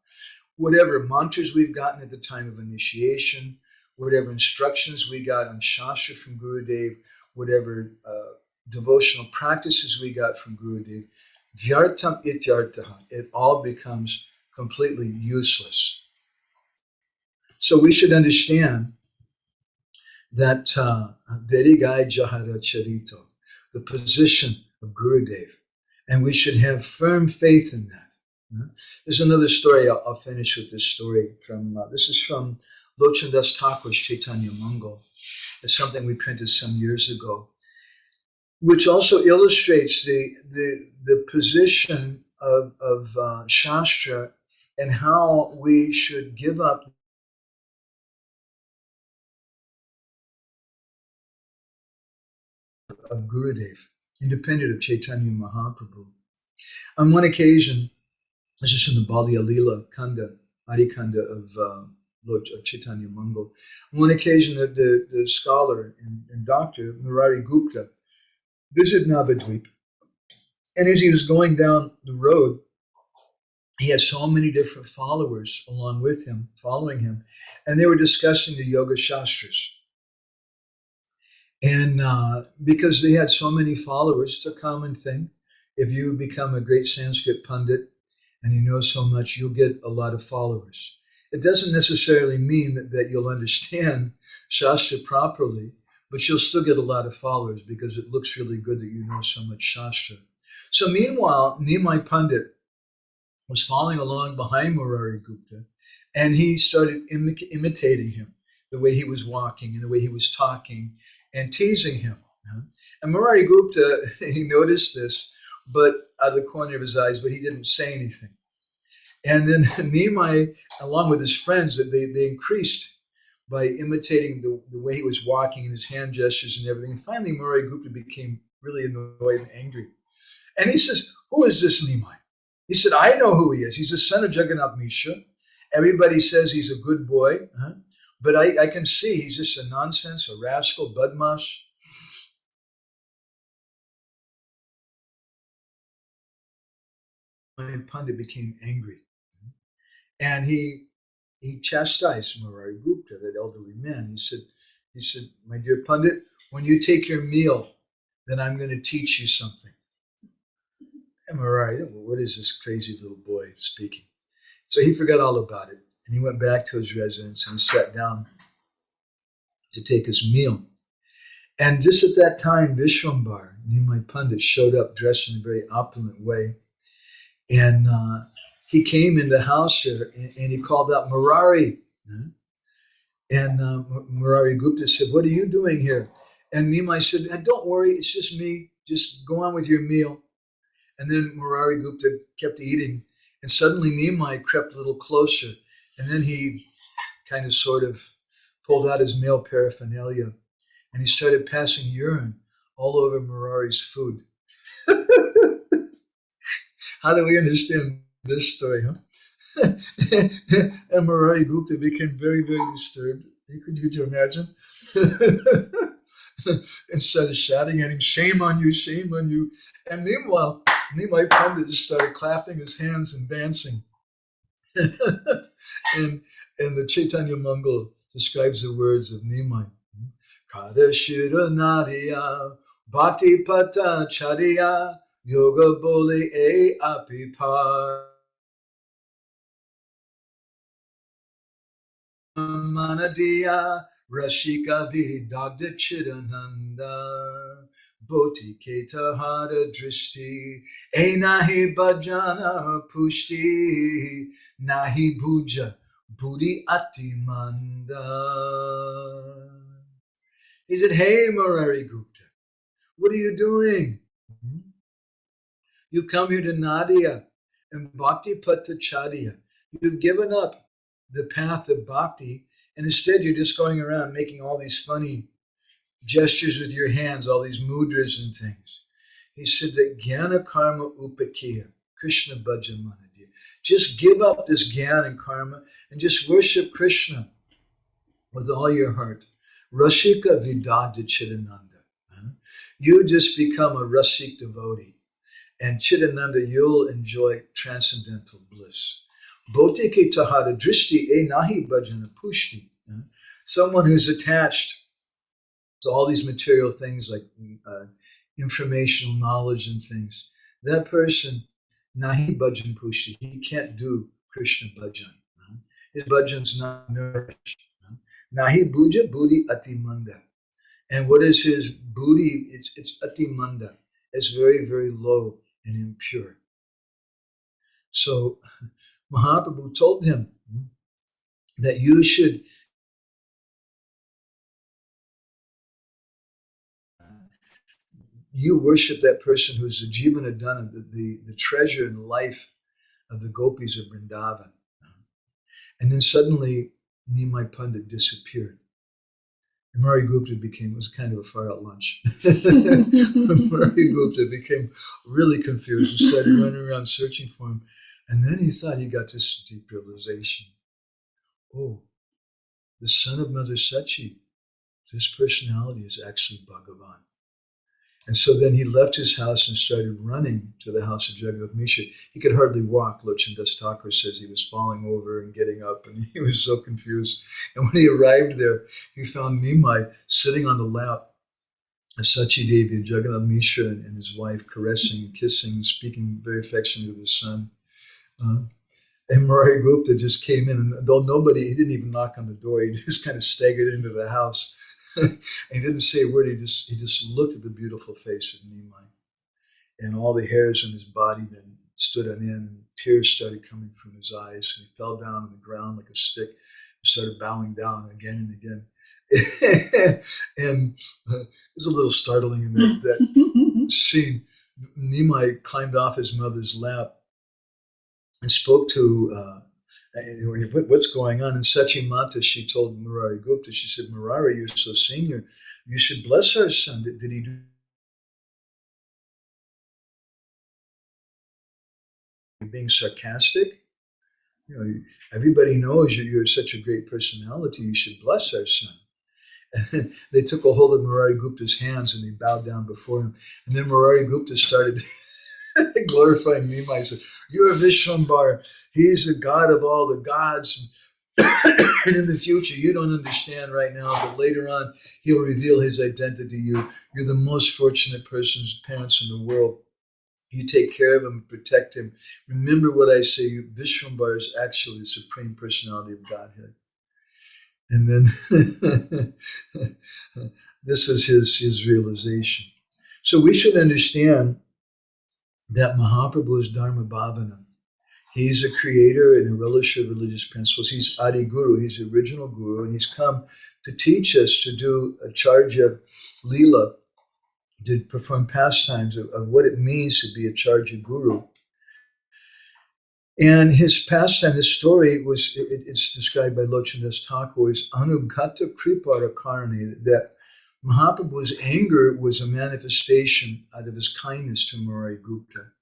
Speaker 1: Whatever mantras we've gotten at the time of initiation, whatever instructions we got on Shastra from Gurudev, whatever devotional practices we got from Gurudev, Vyartam Ityartaha, it all becomes completely useless. So we should understand that Verigaya Jahara Charito, the position of Gurudev, and we should have firm faith in that. There's another story, I'll finish with this story. This is from Lochandas Thakur's Chaitanya Mangal. It's something we printed some years ago, which also illustrates the position of Shastra and how we should give up of Gurudev, independent of Chaitanya Mahaprabhu. On one occasion, this is from the Bali Alila Kanda, Adi Kanda of Chaitanya Mangal. On one occasion, the scholar and doctor, Murari Gupta, visited Navadvip. And as he was going down the road, he had so many different followers along with him, following him, and they were discussing the Yoga Shastras. And because they had so many followers, it's a common thing. If you become a great Sanskrit pundit and you know so much, you'll get a lot of followers. It doesn't necessarily mean that you'll understand Shastra properly, but you'll still get a lot of followers because it looks really good that you know so much Shastra. So meanwhile, Nimai Pandit was following along behind Murari Gupta, and he started imitating him, the way he was walking and the way he was talking, and teasing him. And Murari Gupta, he noticed this, but out of the corner of his eyes, but he didn't say anything. And then Nimai, along with his friends, they increased by imitating the way he was walking and his hand gestures and everything. And finally, Murari Gupta became really annoyed and angry. And he says, "Who is this Nimai? He said, I know who he is. He's the son of Jagannath Mishra. Everybody says he's a good boy, but I can see he's just a nonsense, a rascal, badmash. My Pandit became angry, and he chastised Murari Gupta, that elderly man. He said, my dear Pandit, when you take your meal, then I'm going to teach you something. And Murari, what is this crazy little boy speaking? So he forgot all about it, and he went back to his residence and he sat down to take his meal. And just at that time, Vishwambar, Nimai Pandit, showed up dressed in a very opulent way. And he came in the house there and he called out, Murari. And Murari Gupta said, what are you doing here? And Nimai said, don't worry, it's just me. Just go on with your meal. And then Murari Gupta kept eating. And suddenly Nimai crept a little closer. And then he kind of sort of pulled out his male paraphernalia. And he started passing urine all over Murari's food. How do we understand this story, huh? And Murari Gupta became very, very disturbed. Could you imagine? And started shouting at him, shame on you, shame on you. And meanwhile, Nimai Pandit just started clapping his hands and dancing. and the Chaitanya Mangal describes the words of Nimai. Kada Shira Nadiya, Bhakti Pata Chariya, Yoga Boli E Apipar. Manadiya, Rashika Vidagda Chidananda, Bhoti Keta Hada Drishti, E Nahi Bhajana Pushti, Nahi Bhuja, Budi Atimanda. He said, hey, Murari Gupta, what are you doing? You come here to Nadia and Bhakti Patacharya. You've given up the path of bhakti, and instead you're just going around making all these funny gestures with your hands, all these mudras and things. He said that Jnana Karma Upakiya, Krishna Bhajamanadiya. Just give up this Jnana and Karma and just worship Krishna with all your heart. Rashika Vidagda Chidananda. You just become a Rasik devotee. And Chidananda, you'll enjoy transcendental bliss. Bhotike tahara drishti e nahi bhajana pushti. Someone who's attached to all these material things like informational knowledge and things, that person, nahi bhajan pushti, he can't do Krishna bhajan. His bhajan's not nourished. Nahi bhuja buddhi atimanda. And what is his buddhi? It's atimanda. It's very, very low and impure. So Mahaprabhu told him that you should worship that person who's the Jivanadana, the treasure and life of the gopis of Vrindavan. And then suddenly Nimai Pandit disappeared. And Murari Gupta was kind of a far-out lunch. Murari Gupta became really confused and started running around searching for him. And then he thought he got this deep realization. Oh, the son of Mother Sachi, this personality is actually Bhagavan. And so then he left his house and started running to the house of Jagannath Mishra. He could hardly walk. Lochan Das Thakur says he was falling over and getting up, and he was so confused. And when he arrived there, he found Nimai sitting on the lap of Sachi Devi and Jagannath Mishra and his wife, caressing and kissing and speaking very affectionately with his son. And Murari Gupta just came in, and though he didn't even knock on the door, he just kind of staggered into the house. And he didn't say a word, he just looked at the beautiful face of Nimai. And all the hairs on his body then stood on end, and tears started coming from his eyes, and he fell down on the ground like a stick and started bowing down again and again. And it was a little startling in that scene. Nimai climbed off his mother's lap and spoke to what's going on. And Sachi Mata, she told Murari Gupta, she said, Murari, you're so senior, you should bless our son. Did he do? you being sarcastic? Everybody knows you're such a great personality. You should bless our son. And they took a hold of Murari Gupta's hands and they bowed down before him. And then Murari Gupta started glorifying Nimai. He said, "You're a Vishwambara. He's the god of all the gods. And in the future, you don't understand right now, but later on, he'll reveal his identity to you. You're the most fortunate person's parents in the world. You take care of him, protect him. Remember what I say, Vishwambara is actually the Supreme Personality of Godhead." And then this is his realization. So we should understand that Mahaprabhu is Dharma Bhavana. He's a creator and a relisher of religious principles. He's Adi Guru, he's the original guru, and he's come to teach us to do a charja lila, to perform pastimes of what it means to be a charja guru. And his pastime, his story it's described by Lochanas Thakur as Anugata Kripara Karani, that Mahaprabhu's anger was a manifestation out of his kindness to Murari Gupta.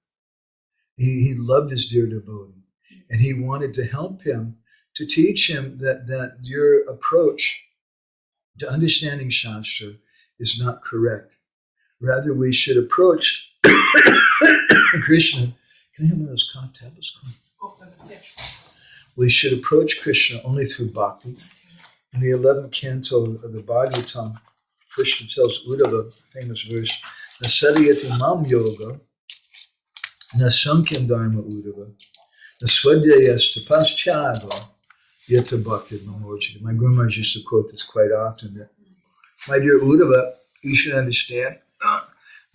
Speaker 1: He loved his dear devotee, and he wanted to help him, to teach him that your approach to understanding Shastra is not correct. Rather, we should approach Krishna. Can I have one of those cough tablets? We should approach Krishna only through bhakti. In the 11th canto of the Bhagavatam, Krishna tells Uddhava, famous verse, "Na sadhyati mam yoga, na samkhya dharma Uddhava, na swadhyayas tapaschava, yata bhakti mamorjita." My Guru Maharaj used to quote this quite often, that, my dear Uddhava, you should understand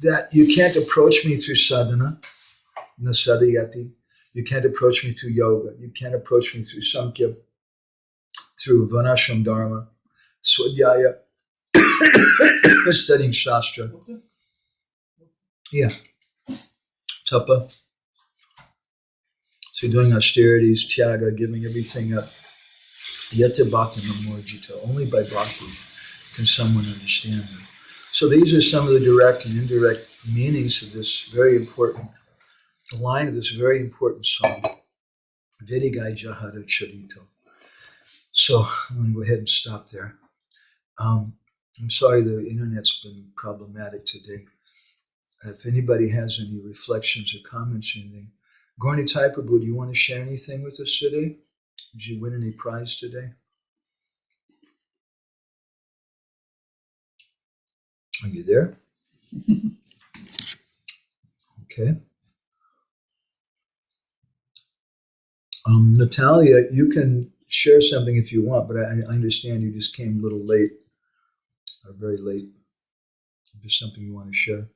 Speaker 1: that you can't approach me through sadhana, na sadhyati. You can't approach me through yoga. You can't approach me through samkhya, through vanashram dharma, swadhyaya, studying Shastra. Yeah. Tapa. So doing austerities, tyaga, giving everything up. Yata bhakti mamorjita. Only by bhakti can someone understand them. So these are some of the direct and indirect meanings of this very important, the line of this very important song, Vede gaya jahara carita. So I'm going to go ahead and stop there. I'm sorry the internet's been problematic today. If anybody has any reflections or comments or anything, Gaura Nitai Prabhu, do you want to share anything with us today? Did you win any prize today? Are you there? Okay. Natalia, you can share something if you want, but I understand you just came a little late, or very late. If there's something you want to share.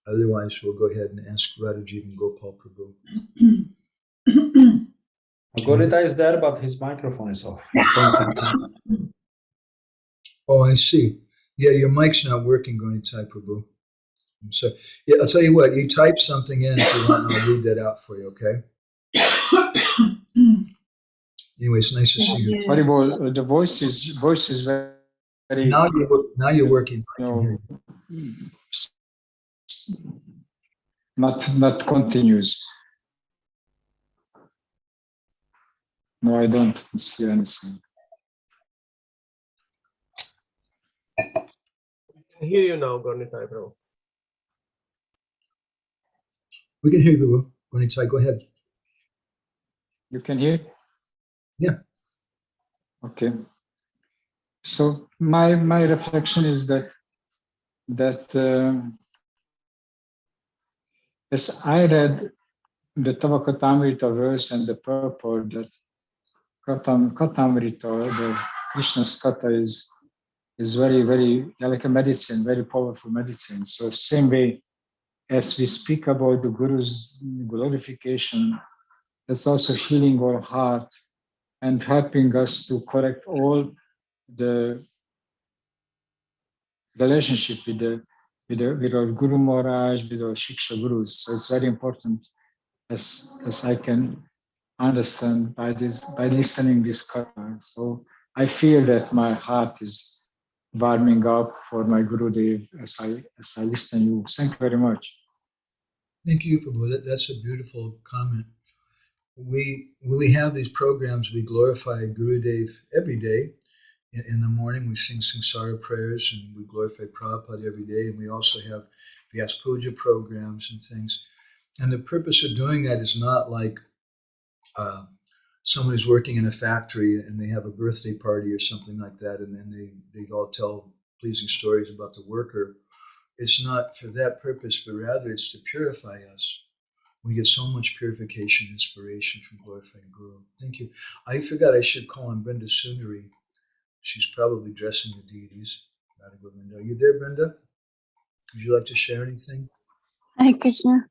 Speaker 1: Otherwise, we'll go ahead and ask Radhajeev and Gopal Prabhu.
Speaker 3: Gorita is there, but his microphone is off. He's saying something.
Speaker 1: Oh, I see. Yeah, your mic's not working, Gaura Nitai Prabhu. So, yeah, I'll tell you what, you type something in if you want, and I'll read that out for you, okay? Anyway, it's nice to see you.
Speaker 5: Horrible. The voice is very
Speaker 1: Now you're working. I can hear you.
Speaker 5: not continuous. No, I don't see anything.
Speaker 4: I can hear you now, Gaura Nitai Prabhu.
Speaker 1: We can hear you, Prabhu. Gaura Nitai, go ahead.
Speaker 5: You can hear?
Speaker 1: Yeah.
Speaker 5: Okay. So my reflection is that as I read the Tavakatamrita verse and the purport that Katamrita, the Krishna's Kata is very, very like a medicine, very powerful medicine. So same way as we speak about the Guru's glorification, it's also healing our heart and helping us to correct all the relationship with our Guru Maharaj, with our Shiksha Gurus. So it's very important as I can understand by listening this Katha. So I feel that my heart is warming up for my Gurudev as I listen to you. Thank you very much.
Speaker 1: Thank you, Prabhu. That's a beautiful comment. When we have these programs, we glorify Gurudev every day. In the morning, we sing Samsara prayers and we glorify Prabhupada every day. And we also have Vyas Puja programs and things. And the purpose of doing that is not like someone who's working in a factory and they have a birthday party or something like that, and then they all tell pleasing stories about the worker. It's not for that purpose, but rather it's to purify us. We get so much purification, inspiration from glorifying Guru. Thank you. I forgot I should call on Brenda Sundari. She's probably dressing the deities. Are you there, Brenda? Would you like to share anything?
Speaker 6: Hare Krishna.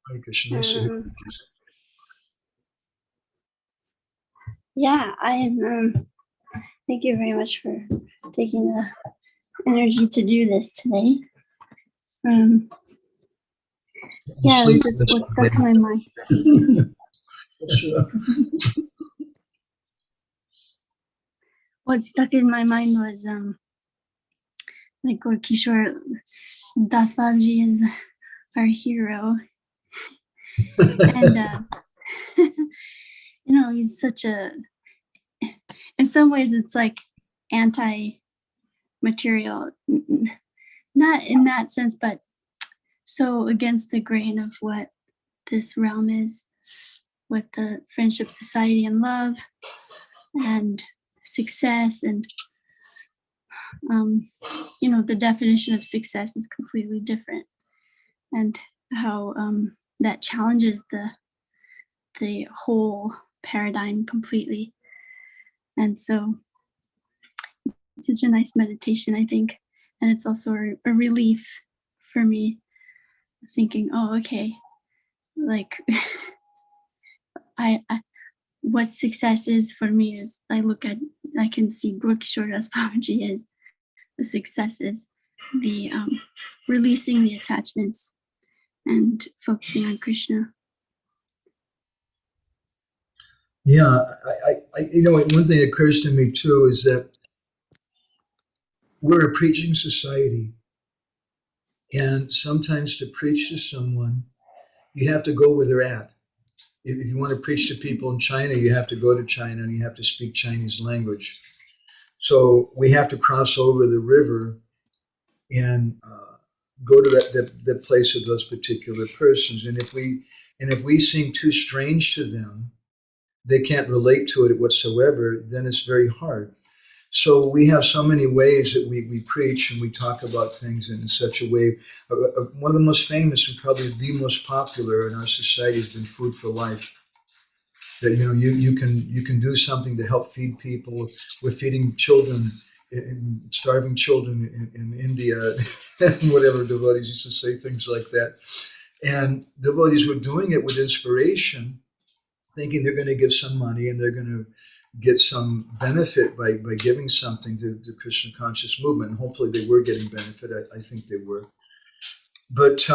Speaker 1: Hare Krishna. Nice to hear you.
Speaker 6: Yeah, I am. Thank you very much for taking the energy to do this today. Yeah, it just what stuck in my mind. What stuck in my mind was like Kishore Das Babaji is our hero, and he's such a. In some ways, it's like anti-material, not in that sense, but so against the grain of what this realm is, with the friendship, society, and love, and success, and the definition of success is completely different, and how that challenges the whole paradigm completely. And so it's such a nice meditation, I think, and it's also a relief for me, thinking, oh, okay, like I what success is for me is I can see Kishore Das Babaji as the success is the releasing the attachments and focusing on Krishna.
Speaker 1: Yeah, one thing that occurs to me too is that we're a preaching society, and sometimes to preach to someone, you have to go where they're at. If you want to preach to people in China, you have to go to China and you have to speak Chinese language. So we have to cross over the river and go to that place of those particular persons. And if we seem too strange to them, they can't relate to it whatsoever, then it's very hard. So we have so many ways that we preach and we talk about things in such a way. One of the most famous and probably the most popular in our society has been Food for Life. That you can do something to help feed people. We're feeding children, starving children in India, and whatever devotees used to say things like that. And devotees were doing it with inspiration, thinking they're going to give some money and they're going to get some benefit by giving something to the Krishna conscious movement. And hopefully they were getting benefit. I think they were. But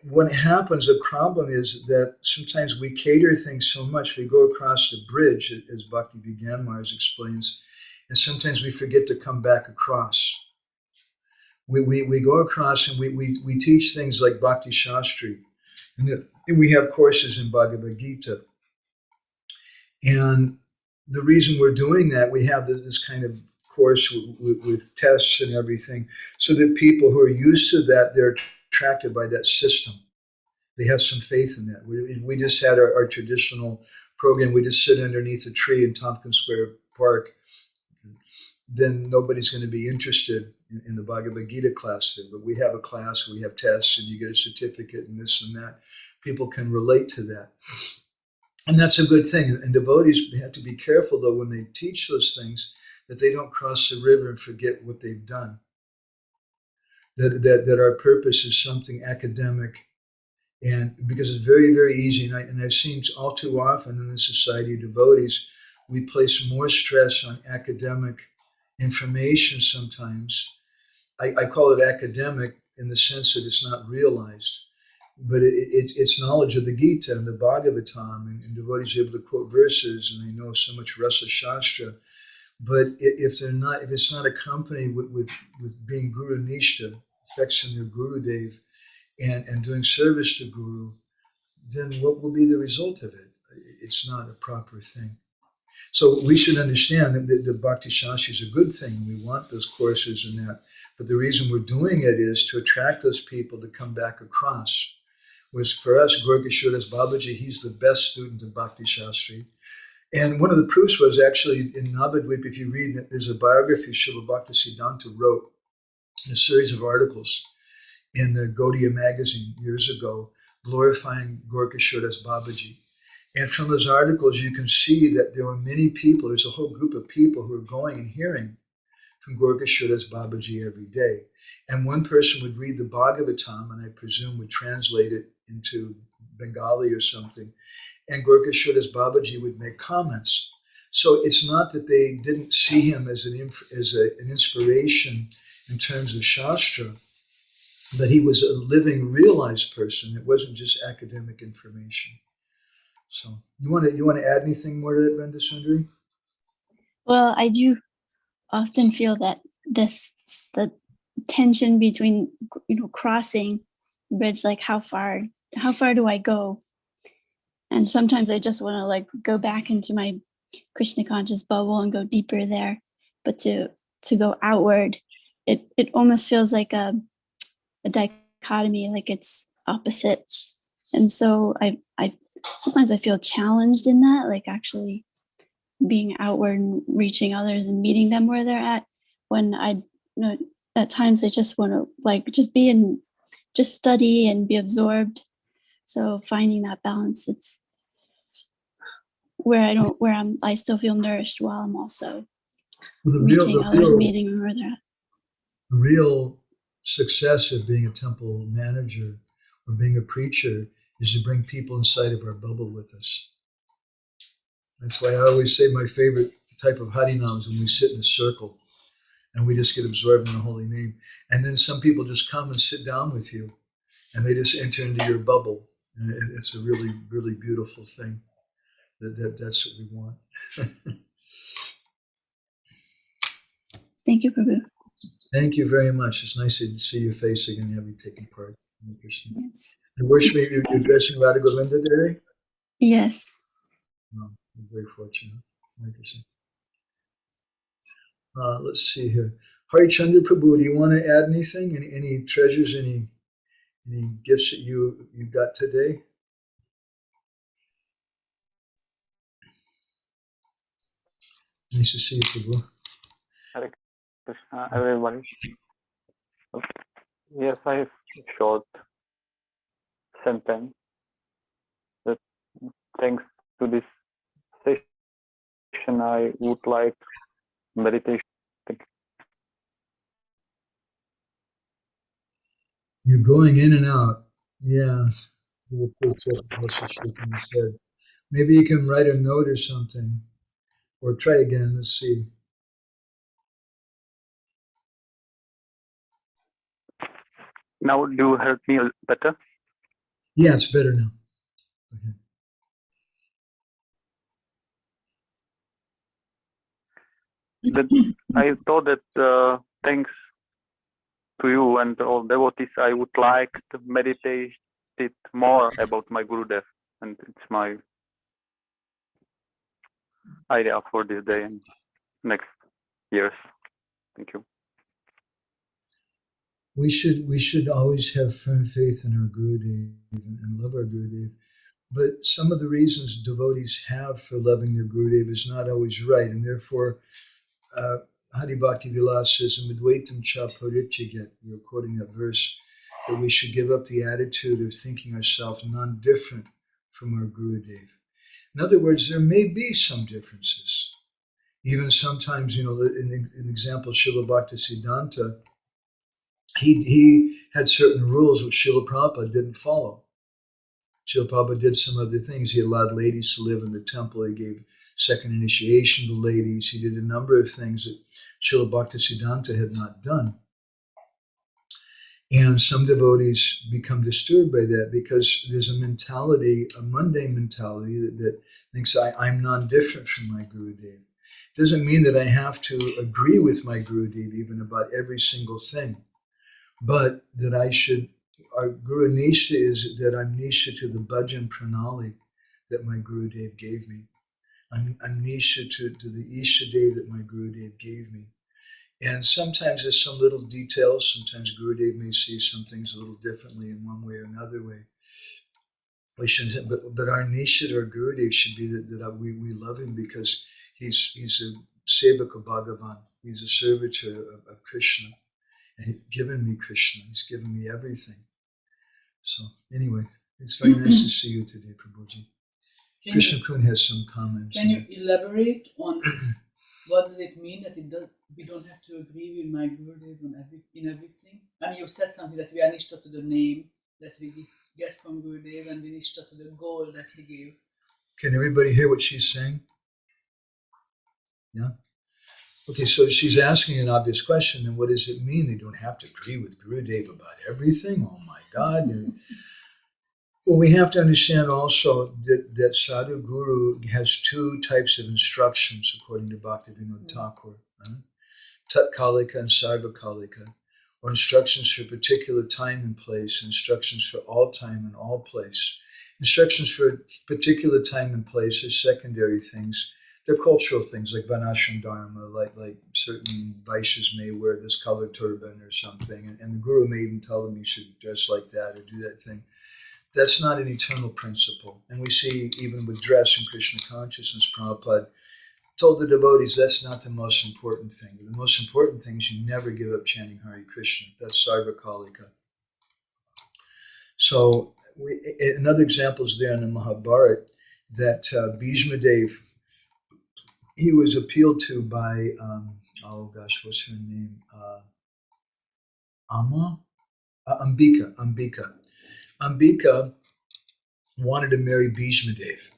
Speaker 1: what happens, the problem is that sometimes we cater things so much, we go across the bridge, as Bhakti Vigyan Maharaj explains, and sometimes we forget to come back across. We go across and we teach things like Bhakti Shastri, and we have courses in Bhagavad Gita. And the reason we're doing that, we have this kind of course with tests and everything, so that people who are used to that, they're attracted by that system. They have some faith in that. We just had our traditional program. We just sit underneath a tree in Tompkins Square Park. Then nobody's going to be interested in the Bhagavad Gita class there. But we have a class, we have tests, and you get a certificate and this and that. People can relate to that. And that's a good thing. And devotees have to be careful, though, when they teach those things, that they don't cross the river and forget what they've done. That our purpose is something academic. And because it's very, very easy, and I've seen all too often in the society of devotees, we place more stress on academic information sometimes. I call it academic in the sense that it's not realized. But it's knowledge of the Gita and the Bhagavatam, and devotees are able to quote verses, and they know so much Rasa Shastra. But if it's not accompanied with being Guru Nishta, affection of Gurudev, and doing service to Guru, then what will be the result of it? It's not a proper thing. So we should understand that the Bhakti Shastri is a good thing. We want those courses and that. But the reason we're doing it is to attract those people to come back across. Whereas for us, Gorkishore Babaji, he's the best student of Bhakti Shastri. And one of the proofs was actually in Navadvip, if you read, there's a biography Srila Bhaktisiddhanta wrote in a series of articles in the Gaudiya magazine years ago, glorifying Gorkishore Babaji. And from those articles, you can see that there were many people, there's a whole group of people who are going and hearing from Gorkishore Babaji every day. And one person would read the Bhagavatam, and I presume would translate it into Bengali or something, and Gorkishore Babaji would make comments. So it's not that they didn't see him as an inspiration in terms of Shastra, but he was a living, realized person. It wasn't just academic information. So you want to add anything more to that, Brenda Sundari?
Speaker 6: Well, I do often feel that the tension between crossing the bridge, like how far do I go? And sometimes I just want to like go back into my Krishna conscious bubble and go deeper there. But to go outward, it almost feels like a dichotomy, like it's opposite. And so I sometimes I feel challenged in that, like actually being outward and reaching others and meeting them where they're at, when at times I just want to like just be in, just study and be absorbed. So finding that balance, it's where I still feel nourished while I'm also reaching others, meeting them where they're at.
Speaker 1: The real success of being a temple manager or being a preacher is to bring people inside of our bubble with us. That's why I always say my favorite type of harinam is when we sit in a circle and we just get absorbed in the holy name. And then some people just come and sit down with you and they just enter into your bubble. And it's a really, really beautiful thing. That's what we want.
Speaker 6: Thank you, Prabhu.
Speaker 1: Thank you very much. It's nice to see your face again and have you taking part.
Speaker 6: Yes.
Speaker 1: And worship, you're addressing Radha Govinda today?
Speaker 6: Yes.
Speaker 1: Oh, I'm very fortunate. Let's see here. Hari Chandra Prabhu, do you want to add anything? Any treasures, any gifts that you got today? Nice to see you, Prabhu.
Speaker 7: Hare Krishna, everybody. Yes, I have a short sentence. That thanks to this session, I would like meditation.
Speaker 1: You're going in and out. Yeah. Maybe you can write a note or something. Or try again. Let's see.
Speaker 7: Now, do you hear me better?
Speaker 1: Yeah, it's better now.
Speaker 7: That I thought that thanks to you and all devotees, I would like to meditate more about my Gurudev, and it's my idea for this day and next years. Thank you.
Speaker 1: We should always have firm faith in our Gurudev and love our Gurudev. But some of the reasons devotees have for loving their Gurudev is not always right, and therefore Hari Bhakti Vilas says in Advaitam Cha Parityayat, we were quoting that verse, that we should give up the attitude of thinking ourselves non-different from our Gurudev. In other words, there may be some differences. Even sometimes, in example, Srila Bhaktisiddhanta, he had certain rules which Srila Prabhupada didn't follow. Srila Prabhupada did some other things. He allowed ladies to live in the temple. He gave second initiation to ladies. He did a number of things that Srila Bhaktisiddhanta had not done. And some devotees become disturbed by that because there's a mentality, a mundane mentality that thinks I'm non-different from my Gurudev. Doesn't mean that I have to agree with my Gurudev even about every single thing, but that I should our Guru Nishtha is that I'm Nishtha to the bhajan pranali that my Gurudev gave me. I'm Nishtha to the Ishtadev that my Gurudev gave me. And sometimes there's some little details. Sometimes Gurudev may see some things a little differently in one way or another way. We shouldn't, but our Nishtha, our Gurudev, should be that we love him because he's a Sevaka Bhagavan. He's a servitor of Krishna. And he's given me Krishna. He's given me everything. So anyway, it's very nice to see you today, Prabhuji. Krishna Kun has some comments.
Speaker 2: Can you elaborate on what does it mean that we don't have to agree with my Gurudev in everything? I mean, you said something that we are Nishtha to the name that we get from Gurudev and we Nishtha to the goal that he gave.
Speaker 1: Can everybody hear what she's saying? Yeah? Okay, so she's asking an obvious question, and what does it mean? They don't have to agree with Gurudev about everything? Oh my God. Well, we have to understand also that Sadhu Guru has two types of instructions according to Bhaktivinoda Thakur. Tatkalika and Sarvakalika, or instructions for a particular time and place, instructions for all time and all place. Instructions for a particular time and place are secondary things. They're cultural things like Varnashram Dharma, like certain Vaishyas may wear this colored turban or something, and the Guru may even tell them you should dress like that or do that thing. That's not an eternal principle. And we see even with dress in Krishna consciousness, Prabhupada told the devotees that's not the most important thing. The most important thing is you never give up chanting Hare Krishna. That's Sarvakalika. So another example is there in the Mahabharata that Bhishma Dev, he was appealed to by, what's her name? Ambika. Ambika wanted to marry Bhishma Dev.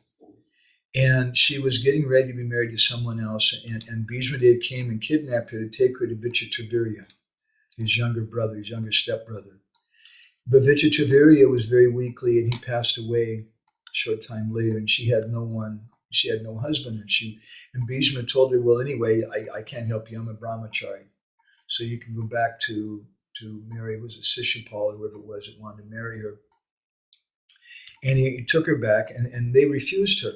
Speaker 1: And she was getting ready to be married to someone else. And Bhishma Dev came and kidnapped her to take her to Vichitravirya, his younger brother, his younger stepbrother. But Vichitravirya was very weakly and he passed away a short time later. And she had no one, she had no husband. And Bhishma told her, well, anyway, I can't help you. I'm a brahmachari. So you can go back to marry, was it Sishupal or whoever it was that wanted to marry her. And he took her back and they refused her.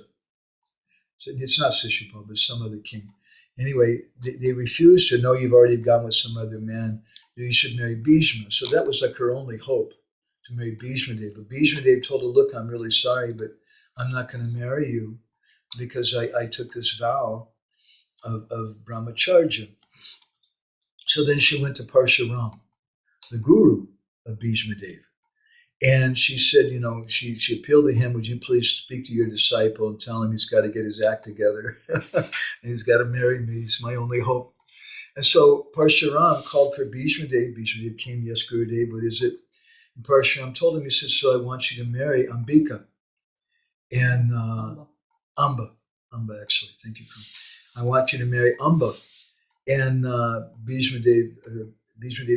Speaker 1: So it's not Sishupal, but some other king. Anyway, they refused her. No, you've already gone with some other man. You should marry Bhishma. So that was like her only hope, to marry Bhishma Dev. But Bhishma Dev told her, look, I'm really sorry, but I'm not going to marry you because I took this vow of brahmacharya. So then she went to Parshuram, the guru of Bhishma Dev. And she said, she appealed to him, would you please speak to your disciple and tell him he's got to get his act together. And he's got to marry me. He's my only hope. And so Parshuram called for Bhishma Dev. Bhishma Dev came, yes, Gurudev, what is it? And Parshuram told him, he said, so I want you to marry Ambika. And Amba, actually, thank you. I want you to marry Amba. And Bhishma Dev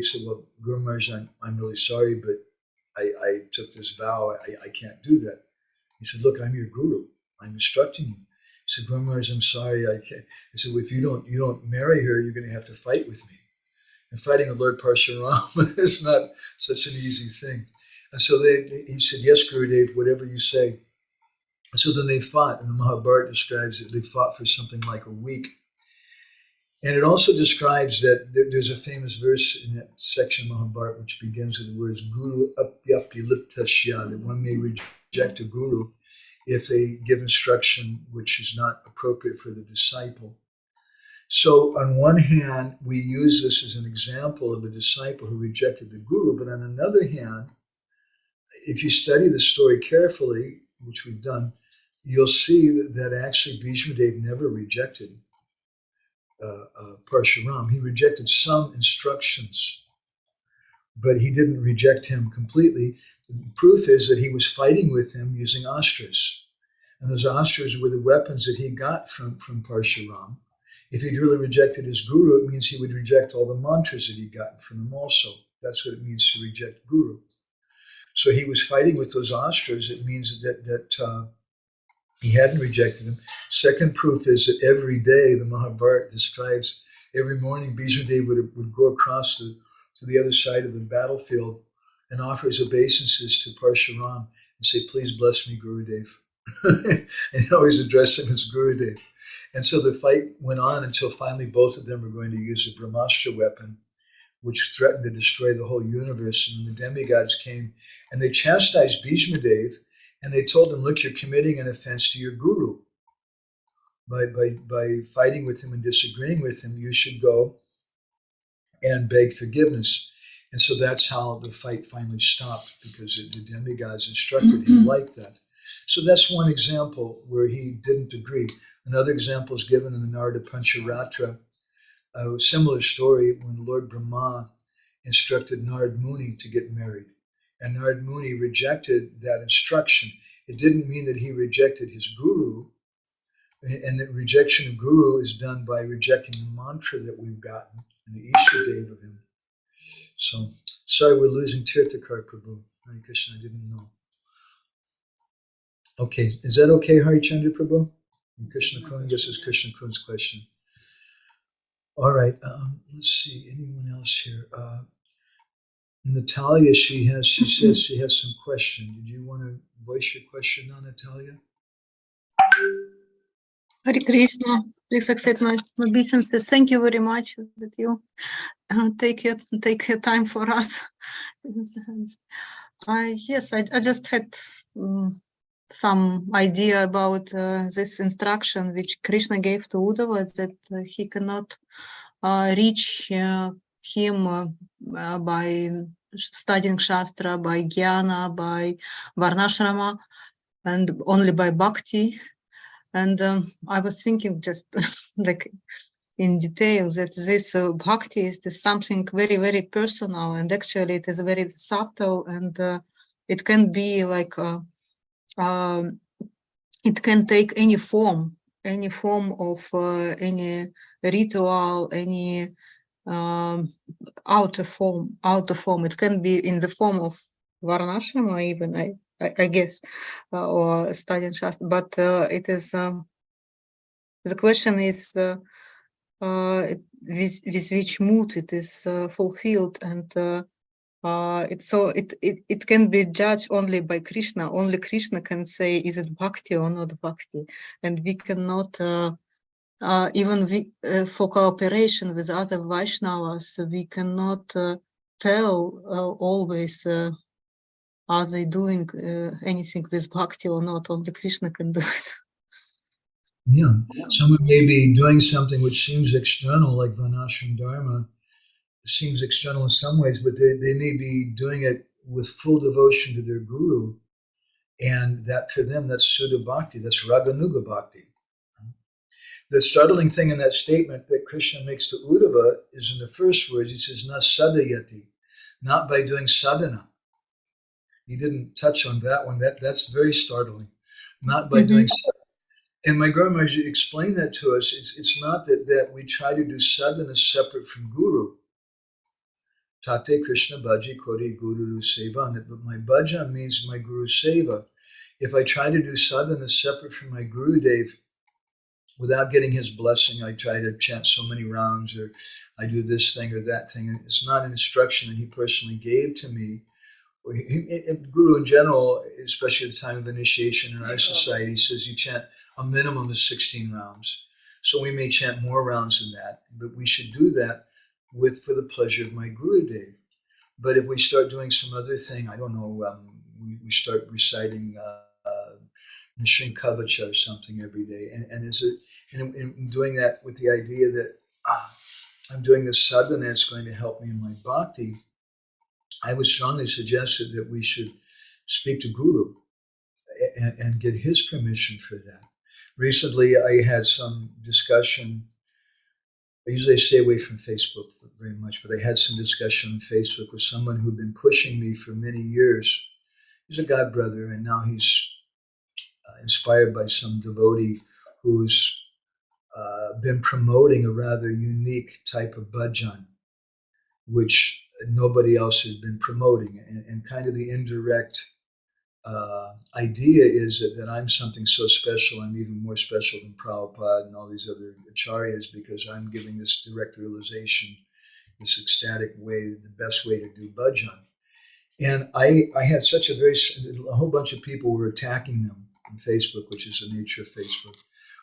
Speaker 1: said, well, Guru Maharaj, I'm really sorry, but I took this vow, I can't do that. He said, look, I'm your guru. I'm instructing you. He said, Guru Maharaj, I'm sorry, I can't. He said, well, if you don't marry her, you're going to have to fight with me. And fighting with Lord Parshuram is not such an easy thing. And so he said, yes, Gurudev, whatever you say. So then they fought, and the Mahabharata describes it. They fought for something like a week. And it also describes that there's a famous verse in that section of Mahabharata which begins with the words Guru apyapti liptasya, that one may reject a guru if they give instruction which is not appropriate for the disciple. So on one hand, we use this as an example of a disciple who rejected the guru, but on another hand, if you study the story carefully, which we've done, you'll see that actually Bhishma Dev never rejected Parshuram. He rejected some instructions, but he didn't reject him completely. The proof is that he was fighting with him using astras. And those astras were the weapons that he got from Parshuram. If he'd really rejected his guru, it means he would reject all the mantras that he'd gotten from him also. That's what it means to reject guru. So he was fighting with those astras. It means that he hadn't rejected him. Second proof is that every day, the Mahabharata describes, every morning Bhishma Dev would go across to the other side of the battlefield and offers obeisances to Parshuram and say, please bless me, Gurudev. And he always addressed him as Gurudev. And so the fight went on until finally both of them were going to use a Brahmastra weapon, which threatened to destroy the whole universe. And the demigods came and they chastised Bhishmadev, and they told him, look, you're committing an offense to your guru. By fighting with him and disagreeing with him, you should go and beg forgiveness. And so that's how the fight finally stopped, because the demigods instructed him like that. So that's one example where he didn't agree. Another example is given in the Narada Pancharatra, a similar story when Lord Brahma instructed Narad Muni to get married. And Narad Muni rejected that instruction. It didn't mean that he rejected his guru, and that rejection of guru is done by rejecting the mantra that we've gotten and the Ishtadev of him. So, sorry, we're losing Tirthakar Prabhu. Hare Krishna, I didn't know. Okay, is that okay, Harichandra Prabhu? And Krishna Kun, this is Krishna Kun's question. All right, let's see, anyone else here? Natalia, she says she has some question. Did you want to voice your question now, Natalia?
Speaker 8: Hare Krishna, please accept my obeisances. Thank you very much that you take your time for us. Yes, I just had some idea about this instruction which Krishna gave to Uddhava, that he cannot reach him by studying Shastra, by Jnana, by Varnashrama, and only by Bhakti. And I was thinking just like in detail that this Bhakti is something very, very personal, and actually it is very subtle, and it can be like it can take any form of any ritual, any outer form. It can be in the form of Varnashrama even, I guess, or studying Shastra. But it is the question is with which mood it is fulfilled, and it can be judged only by Krishna. Only Krishna can say is it bhakti or not bhakti, and we cannot even for cooperation with other Vaishnavas, we cannot tell always are they doing anything with bhakti or not. Only Krishna can do it.
Speaker 1: Yeah, someone may be doing something which seems external, like Varnashram Dharma. Seems external in some ways, but they may be doing it with full devotion to their guru, and that for them that's Sudha Bhakti, that's Raganuga Bhakti. The startling thing in that statement that Krishna makes to Uddhava is in the first words, he says, na sadayati, not by doing sadhana. He didn't touch on that one. That's very startling. Not by doing sadhana. And my Guru Maharaj explained that to us. It's not that we try to do sadhana separate from guru. Tate Krishna Bhaji Kori Guru Seva. But my bhajan means my Guru Seva. If I try to do sadhana separate from my Gurudev, without getting his blessing, I try to chant so many rounds, or I do this thing or that thing. And it's not an instruction that he personally gave to me. Guru in general, especially at the time of initiation in our society, says you chant a minimum of 16 rounds. So we may chant more rounds than that, but we should do that for the pleasure of my Gurudev. But if we start doing some other thing, I don't know, we start reciting Nishrin Kavacha or something every day, and doing that with the idea that I'm doing this sadhana, it's going to help me in my bhakti, I would strongly suggest that we should speak to Guru and get his permission for that. Recently, I had some discussion. I usually stay away from Facebook very much, but I had some discussion on Facebook with someone who'd been pushing me for many years. He's a god brother, and now he's inspired by some devotee who's been promoting a rather unique type of bhajan, which nobody else has been promoting. And kind of the indirect idea is that I'm something so special, I'm even more special than Prabhupada and all these other acharyas, because I'm giving this direct realization, this ecstatic way, the best way to do bhajan. And I had such a whole bunch of people were attacking them on Facebook, which is the nature of Facebook.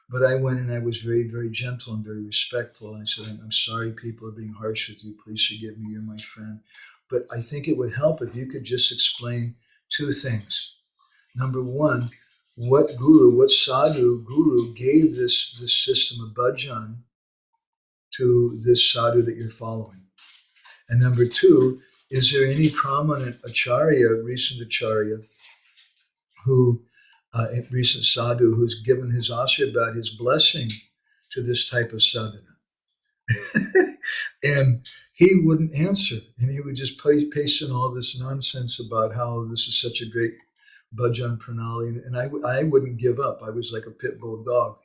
Speaker 1: But I went and I was very, very gentle and very respectful. And I said, I'm sorry people are being harsh with you. Please forgive me. You're my friend. But I think it would help if you could just explain two things. Number one, what sadhu guru gave this system of bhajan to this sadhu that you're following? And number two, is there any prominent acharya, recent acharya, recent sadhu, who's given his ashirvad, his blessing to this type of sadhana? And he wouldn't answer. And he would just paste in all this nonsense about how this is such a great bhajan pranali. And I wouldn't give up. I was like a pit bull dog.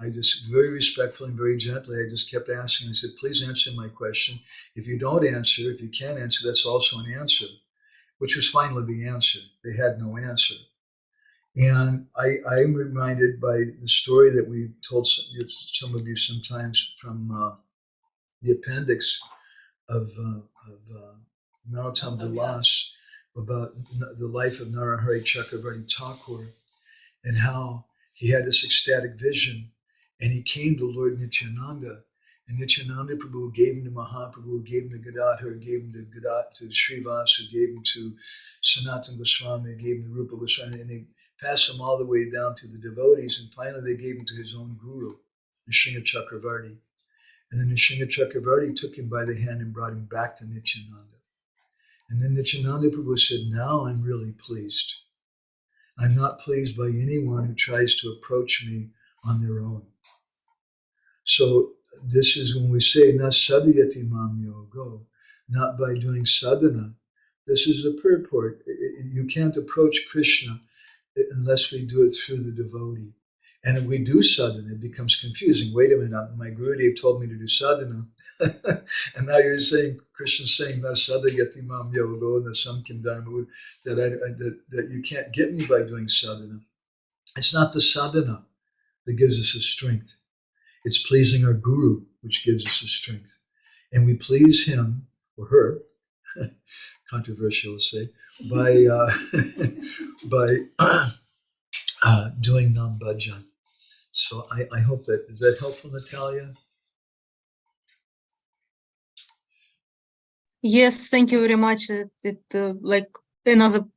Speaker 1: I just, very respectfully and very gently, I just kept asking. I said, please answer my question. If you don't answer, if you can't answer, that's also an answer, which was finally the answer. They had no answer. And I'm reminded by the story that we told some of you sometimes from the appendix of Narottam Vilas about the life of Narahari Chakravarti Thakur and how he had this ecstatic vision and he came to Lord Nityananda, and Nityananda Prabhu gave him to Mahaprabhu, gave him to Gadadhar, gave him to Srivas, gave him to Sanatana Goswami, gave him to Rupa Goswami, and they passed him all the way down to the devotees, and finally they gave him to his own guru, Nrsimha Chakravarti. And then Nrsimha Chakravarti took him by the hand and brought him back to Nityananda. And then Nityananda Prabhu said, now I'm really pleased. I'm not pleased by anyone who tries to approach me on their own. So this is when we say, na sadhyati mam yogo, not by doing sadhana. This is the purport. You can't approach Krishna unless we do it through the devotee. And if we do sadhana, it becomes confusing. Wait a minute, my Gurudev told me to do sadhana. And now you're saying, Krishna's saying, na sadhyati mam yogo, na samkhya dharma, that you can't get me by doing sadhana. It's not the sadhana that gives us the strength. It's pleasing our Guru, which gives us the strength. And we please him, or her, controversial to say, by doing Nam Bhajan. So I hope that, is that helpful, Natalia?
Speaker 8: Yes, thank you very much. It like another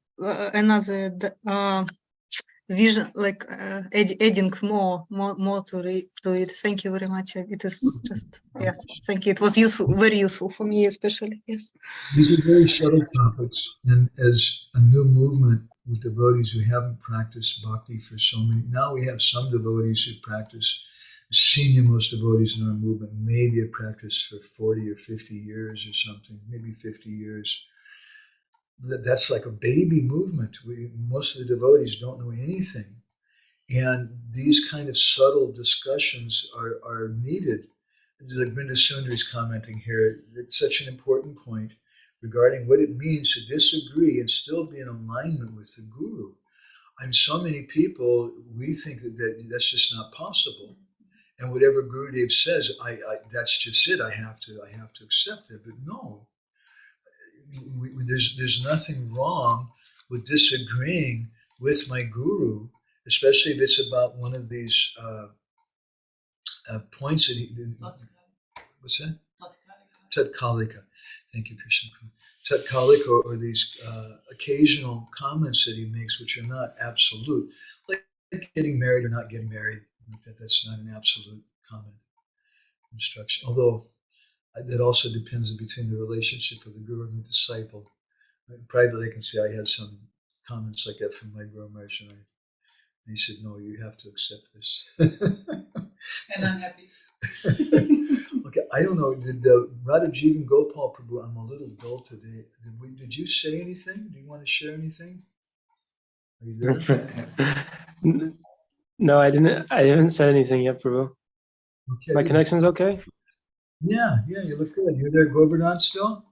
Speaker 8: vision, like adding more to it. Thank you very much. It is just, yes, thank you. It was useful, very useful for me, especially. Yes.
Speaker 1: These are very subtle topics, and as a new movement with devotees who haven't practiced bhakti for so many, now we have some devotees who practice. The senior most devotees in our movement maybe have practiced for 40 or 50 years or something, maybe 50 years. That's like a baby movement. Most of the devotees don't know anything. And these kind of subtle discussions are needed. Like Brinda Sundari is commenting here, it's such an important point regarding what it means to disagree and still be in alignment with the Guru. And so many people, we think that that's just not possible. And whatever Gurudev says, that's just it. I have to accept it. But no. There's nothing wrong with disagreeing with my guru, especially if it's about one of these points that he did. What's that? Tatkalika. Thank you, Krishna. Tatkalika, or these occasional comments that he makes, which are not absolute, like getting married or not getting married. That's not an absolute comment, instruction. Although that also depends between the relationship of the guru and the disciple. Privately, I can say I had some comments like that from my Guru Maharaj, and he said, no, you have to accept this.
Speaker 2: And I'm happy.
Speaker 1: Okay, I don't know, did Radha Jivan Gopal Prabhu, I'm a little dull today. Did you say anything? Do you want to share anything? Are you there?
Speaker 4: No, I didn't. I haven't said anything yet, Prabhu.
Speaker 1: Okay.
Speaker 4: My connection's okay?
Speaker 1: Yeah, you look good. You're there, Govardhan, still?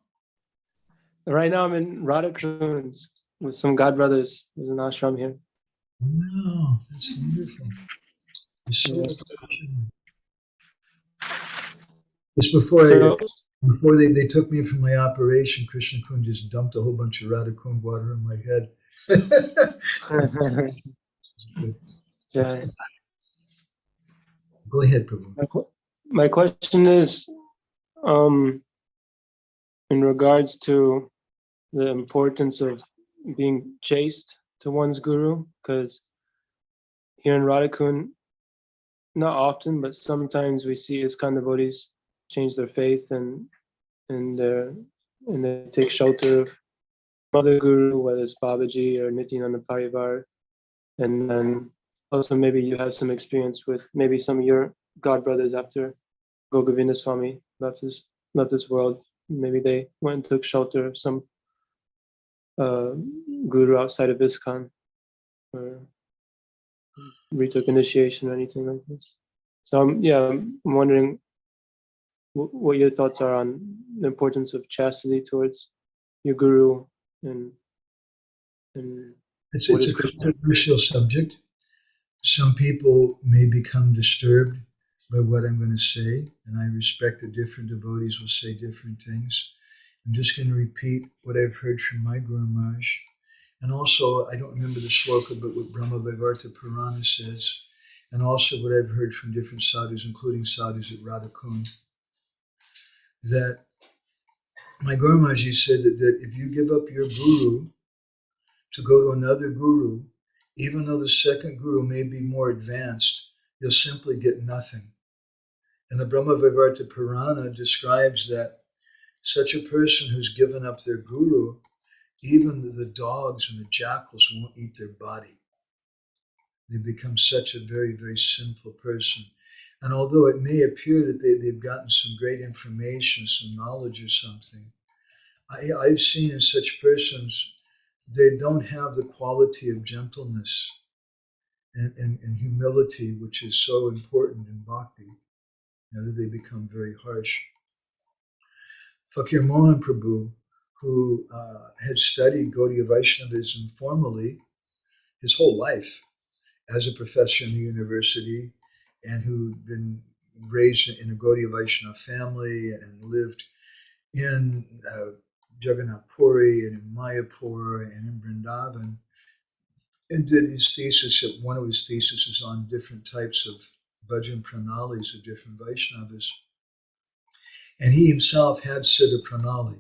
Speaker 4: Right now I'm in Radhakunds with some god brothers. There's an ashram here.
Speaker 1: Wow, that's wonderful. It's so
Speaker 4: Yeah.
Speaker 1: Just before Before they took me from my operation, Krishna Kun just dumped a whole bunch of Radha Kun water on my head.
Speaker 4: Yeah.
Speaker 1: Go ahead, Prabhu.
Speaker 4: My question is, in regards to the importance of being chaste to one's guru, because here in Radhakund, not often, but sometimes we see ISKCON devotees change their faith and they take shelter of Mother Guru, whether it's Babaji or Nityananda Parivar, and then also maybe you have some experience with maybe some of your god brothers after Gogavinda Swami left this world. Maybe they went and took shelter of some guru outside of ISKCON or retook initiation or anything like this. So I'm wondering what your thoughts are on the importance of chastity towards your guru and
Speaker 1: it's a controversial subject. Some people may become disturbed by what I'm going to say, and I respect that different devotees will say different things. I'm just going to repeat what I've heard from my Guru Maharaj. And also, I don't remember the shloka, but what Prema-bhakti-candrika says, and also what I've heard from different sadhus, including sadhus at Radhakund, that my Guru Maharaj said that if you give up your guru to go to another guru, even though the second guru may be more advanced, you'll simply get nothing. And the Brahma-Vivarta-Purana describes that such a person who's given up their guru, even the dogs and the jackals won't eat their body. They become such a very, very sinful person. And although it may appear that they've gotten some great information, some knowledge or something, I've seen in such persons, they don't have the quality of gentleness and humility, which is so important in bhakti, that they become very harsh. Fakir Mohan Prabhu, who had studied Gaudiya Vaishnavism formally his whole life as a professor in the university, and who'd been raised in a Gaudiya Vaishnava family and lived in Jagannath Puri and in Mayapur and in Vrindavan, and did his thesis, one of his theses is on different types of bhajan pranalis of different Vaishnavas. And he himself had Siddha Pranali.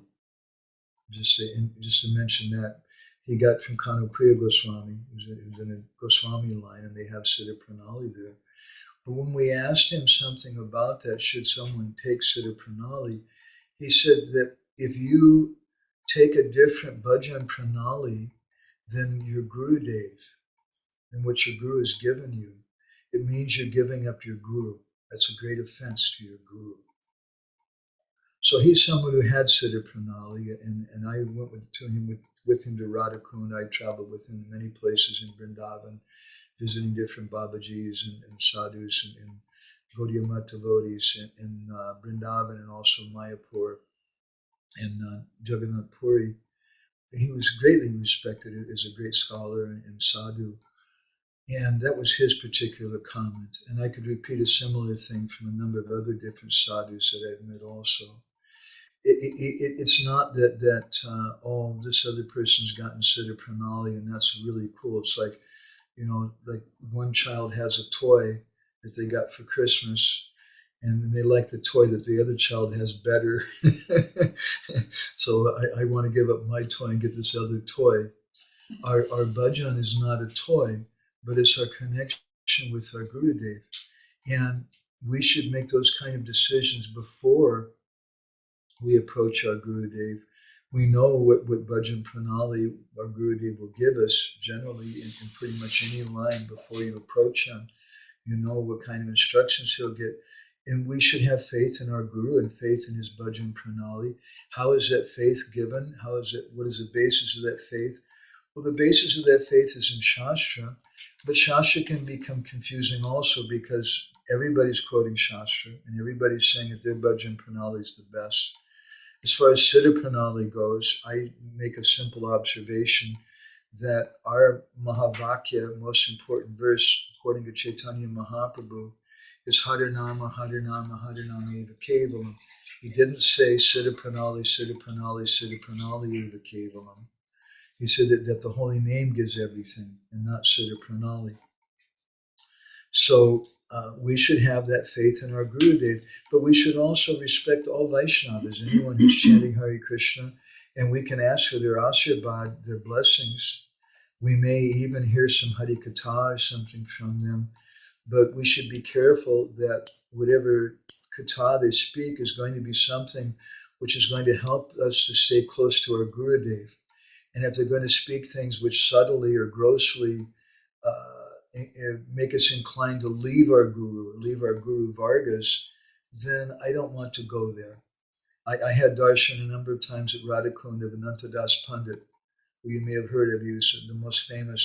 Speaker 1: Just to mention that, he got from Kanupriya Goswami, who's in a Goswami line, and they have Siddha Pranali there. But when we asked him something about that, should someone take Siddha Pranali, he said that if you take a different bhajan pranali than your Gurudev, than what your Guru has given you, it means you're giving up your Guru. That's a great offense to your Guru. So he's someone who had Siddha Pranali, and I went with him to Radhakund. I traveled with him many places in Vrindavan, visiting different Babajis and sadhus and Gaudiya Math devotees in Vrindavan and also Mayapur and Jagannath Puri. He was greatly respected as a great scholar and sadhu. And that was his particular comment. And I could repeat a similar thing from a number of other different sadhus that I've met also. It's not that this other person's gotten Siddha Pranali and that's really cool. It's like, like one child has a toy that they got for Christmas, and then they like the toy that the other child has better. So I want to give up my toy and get this other toy. Our bhajan is not a toy, but it's our connection with our Gurudev. And we should make those kind of decisions before we approach our Gurudev. We know what bhajan pranali our Gurudev will give us generally in pretty much any line before you approach him. You know what kind of instructions he'll get. And we should have faith in our Guru and faith in his bhajan pranali. How is that faith given? What is the basis of that faith? Well, the basis of that faith is in Shastra, but Shastra can become confusing also because everybody's quoting Shastra and everybody's saying that their bhajan pranali is the best. As far as Siddha Pranali goes, I make a simple observation that our Mahavakya, most important verse, according to Chaitanya Mahaprabhu, is Harinama, Harinama, Harinama Eva Kevalam. He didn't say Siddha Pranali, Siddha Pranali, Siddha Pranali Eva Kevalam. He said that the holy name gives everything and not Siddha Pranali. So we should have that faith in our Gurudev, but we should also respect all Vaishnavas, anyone who's chanting Hare Krishna, and we can ask for their ashirvad, their blessings. We may even hear some Harikatha or something from them, but we should be careful that whatever katha they speak is going to be something which is going to help us to stay close to our Gurudev. And if they're going to speak things which subtly or grossly make us inclined to leave our Guru, leave our Guru Vargas, then I don't want to go there. I had darshan a number of times at Radhakund of Anantadas Pandit, who you may have heard of. He was the most famous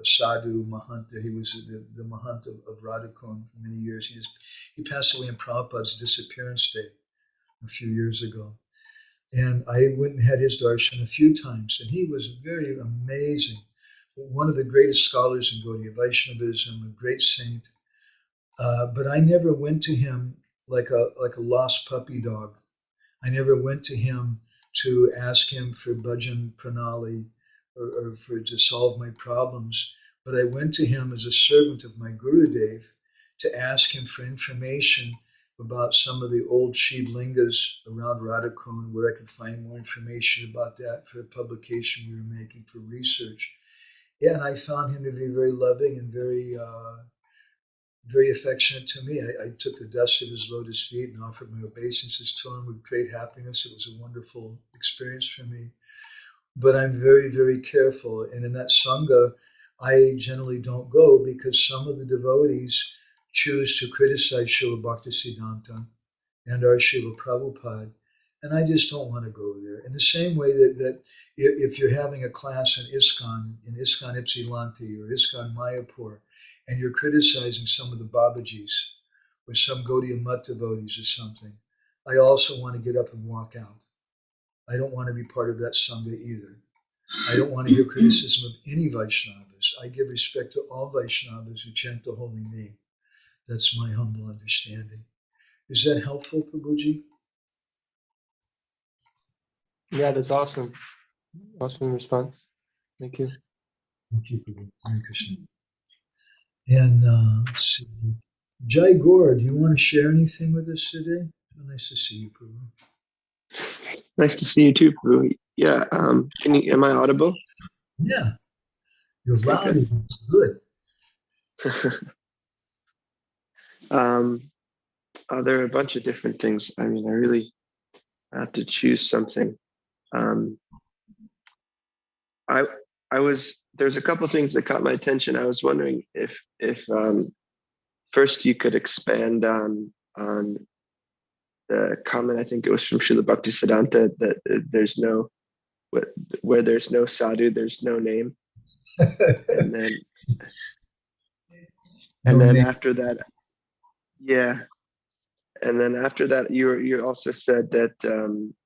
Speaker 1: sadhu Mahanta. He was the Mahant of Radhakund for many years. He passed away in Prabhupada's disappearance day a few years ago. And I went and had his darshan a few times, and he was very amazing. One of the greatest scholars in Gaudiya Vaishnavism, a great saint. But I never went to him like a lost puppy dog. I never went to him to ask him for bhajan pranali or to solve my problems. But I went to him as a servant of my Gurudev to ask him for information about some of the old Shiv Lingas around Radhakund, where I could find more information about that for a publication we were making for research. Yeah, and I found him to be very loving and very very affectionate to me. I took the dust of his lotus feet and offered my obeisances to him with great happiness. It was a wonderful experience for me. But I'm very, very careful. And in that Sangha, I generally don't go because some of the devotees choose to criticize Srila Bhaktisiddhanta and our Srila Prabhupada. And I just don't want to go there. In the same way that if you're having a class in ISKCON Ypsilanti or ISKCON Mayapur, and you're criticizing some of the Babajis or some Gaudiya Math devotees or something, I also want to get up and walk out. I don't want to be part of that Sangha either. I don't want to hear criticism of any Vaishnavas. I give respect to all Vaishnavas who chant the holy name. That's my humble understanding. Is that helpful, Prabhuji?
Speaker 4: Yeah, that's awesome. Awesome response. Thank you.
Speaker 1: Thank you, Prabhu. Hare Krishna. And let's see. Jai Gaur, do you want to share anything with us today? Nice to see you, Prabhu.
Speaker 9: Nice to see you too, Prabhu. Yeah, am I audible?
Speaker 1: Yeah, you're loud and good.
Speaker 9: There are a bunch of different things. I mean, I really have to choose something. There's a couple of things that caught my attention. I was wondering if first you could expand on the comment. I think it was from Srila Bhaktisiddhanta that where there's no sadhu, there's no name. And then after that, yeah. And then after that, you also said that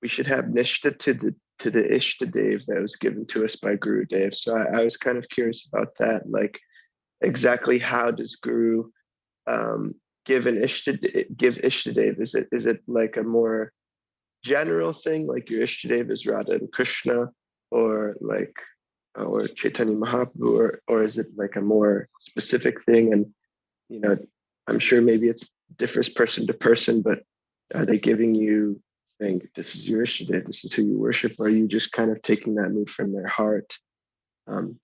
Speaker 9: we should have nishta to the Ishtadev that was given to us by Gurudev. So I was kind of curious about that. Like, exactly how does Guru give Ishtadev? Is it like a more general thing, like your Ishtadev is Radha and Krishna, or Chaitanya Mahaprabhu, or is it like a more specific thing? And I'm sure maybe it differs person to person, but are they giving you saying this is your Ishtadev, this is who you worship, or are you just kind of taking that mood from their heart?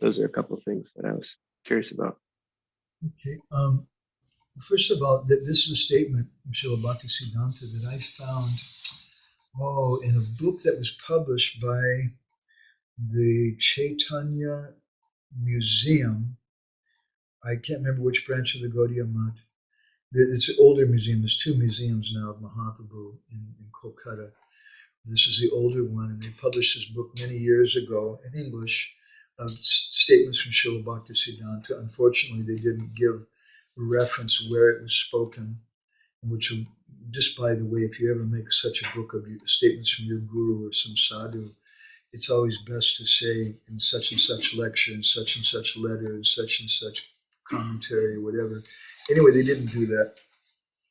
Speaker 9: Those are a couple of things that I was curious about.
Speaker 1: Okay. First of all, this is a statement from Srila Bhaktisiddhanta that I found in a book that was published by the Chaitanya Museum. I can't remember which branch of the Gaudiya Math. It's an older museum. There's two museums now of Mahaprabhu in Kolkata. This is the older one, and they published this book many years ago in English of statements from Srila Bhaktisiddhanta. Unfortunately, they didn't give a reference where it was spoken, which, just by the way, if you ever make such a book of statements from your guru or some sadhu, it's always best to say in such and such lecture, in such and such letter, in such and such commentary, whatever. Anyway, they didn't do that.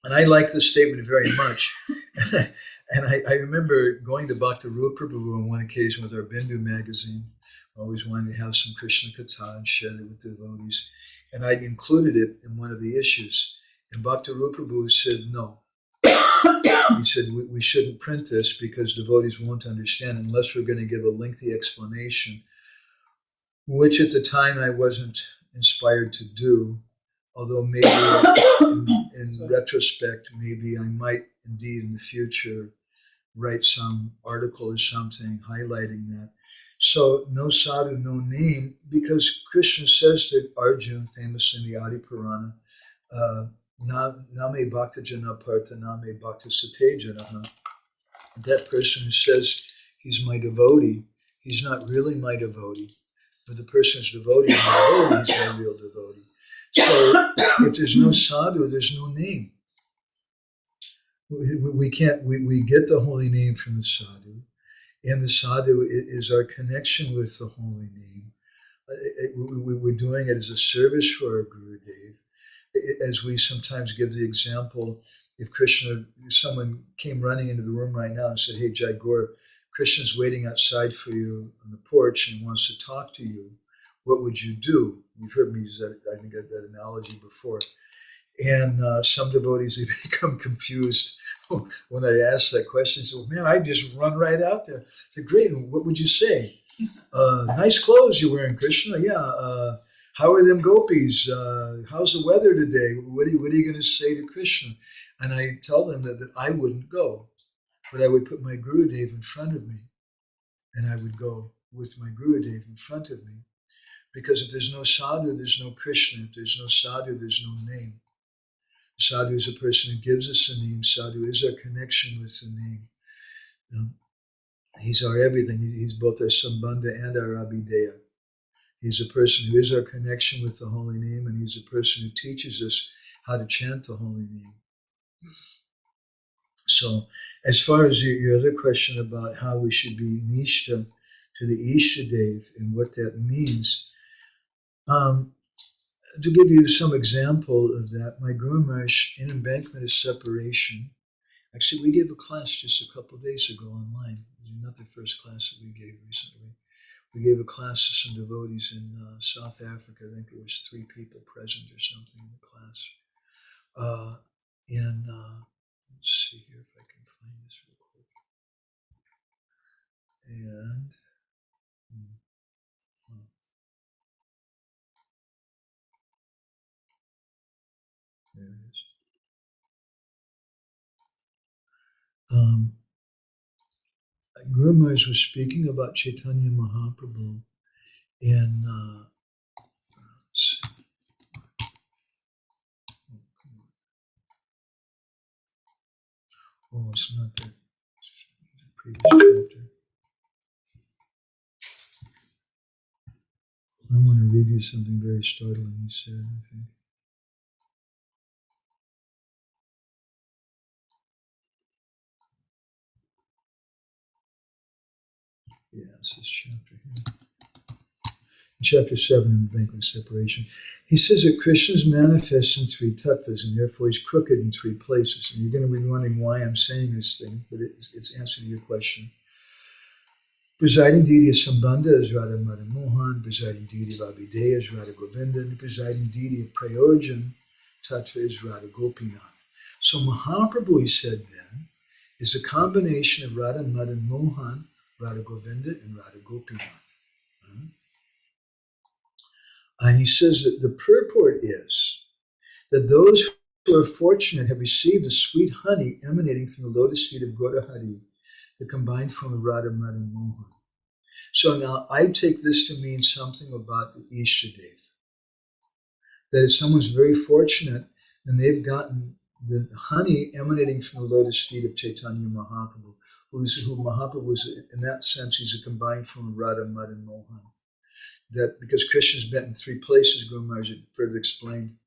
Speaker 1: And I like this statement very much. And I remember going to Bhakti Rupa-prabhu on one occasion with our Bindu magazine. Always wanted to have some Krishna Katha and share it with devotees. And I'd included it in one of the issues. And Bhakti Rupa-prabhu said, no. He said, we shouldn't print this because devotees won't understand unless we're going to give a lengthy explanation, which at the time I wasn't inspired to do. Although maybe in retrospect, maybe I might indeed in the future write some article or something highlighting that. So no sadhu, no name, because Krishna says to Arjuna, famously in the Adi Purana, Name Bhakta Jana Partha, Name Bhakta Sate Janaha. That person who says he's my devotee, he's not really my devotee. But the person who's devotee is my devotee, he's my real devotee. So if there's no sadhu, there's no name. We can't. We get the holy name from the sadhu, and the sadhu is our connection with the holy name. We're doing it as a service for our Gurudev. As we sometimes give the example, if someone came running into the room right now and said, "Hey, Jai Gaur, Krishna's waiting outside for you on the porch and wants to talk to you. What would you do?" You've heard me use that, I think, that analogy before. And some devotees, they become confused when I ask that question. So, man, I just run right out there. They're great. What would you say? Nice clothes you're wearing, Krishna. Yeah. How are them gopis? How's the weather today? What are you going to say to Krishna? And I tell them that I wouldn't go, but I would put my Gurudev in front of me, and I would go with my Gurudev in front of me. Because if there's no sadhu, there's no Krishna. If there's no sadhu, there's no name. Sadhu is a person who gives us a name. Sadhu is our connection with the name. He's our everything. He's both our Sambandha and our Abhideya. He's a person who is our connection with the holy name, and he's a person who teaches us how to chant the holy name. So, as far as your other question about how we should be nishta to the Ishtadev and what that means, to give you some example of that, my Guru Maharaj in Embankment of Separation, actually we gave a class just a couple of days ago online. It was not the first class that we gave recently. We gave a class to some devotees in South Africa. I think there was 3 people present or something in the class. Let's see here if I can find this real quick. And there it is. Guru Maharaj was speaking about Chaitanya Mahaprabhu in let's see. Oh, it's not that. It's the previous chapter. I want to read you something very startling he said, I think. Yeah, it's this chapter here. In chapter 7 in the Banquet of Separation, he says that Krishna is manifest in 3 tattvas, and therefore he's crooked in 3 places. And you're going to be wondering why I'm saying this thing, but it's answer to your question. Presiding deity of Sambandha is Radha Madan Mohan, presiding deity of Abhideya is Radha Govinda, and the presiding deity of Prayojan Tattva is Radha Gopinath. So Mahaprabhu, he said then, is a combination of Radha Madan Mohan, Radha Govinda, and Radha Gopinath. And he says that the purport is that those who are fortunate have received the sweet honey emanating from the lotus feet of Gaurahari, the combined form of Radha Madan Mohan. So now I take this to mean something about the Ishtadev. That if someone's very fortunate and they've gotten the honey emanating from the lotus feet of Chaitanya Mahaprabhu, who Mahaprabhu is, in that sense, he's a combined form of Radha Madan Mohan. That because Krishna's been in 3 places, Guru Maharaj further explained.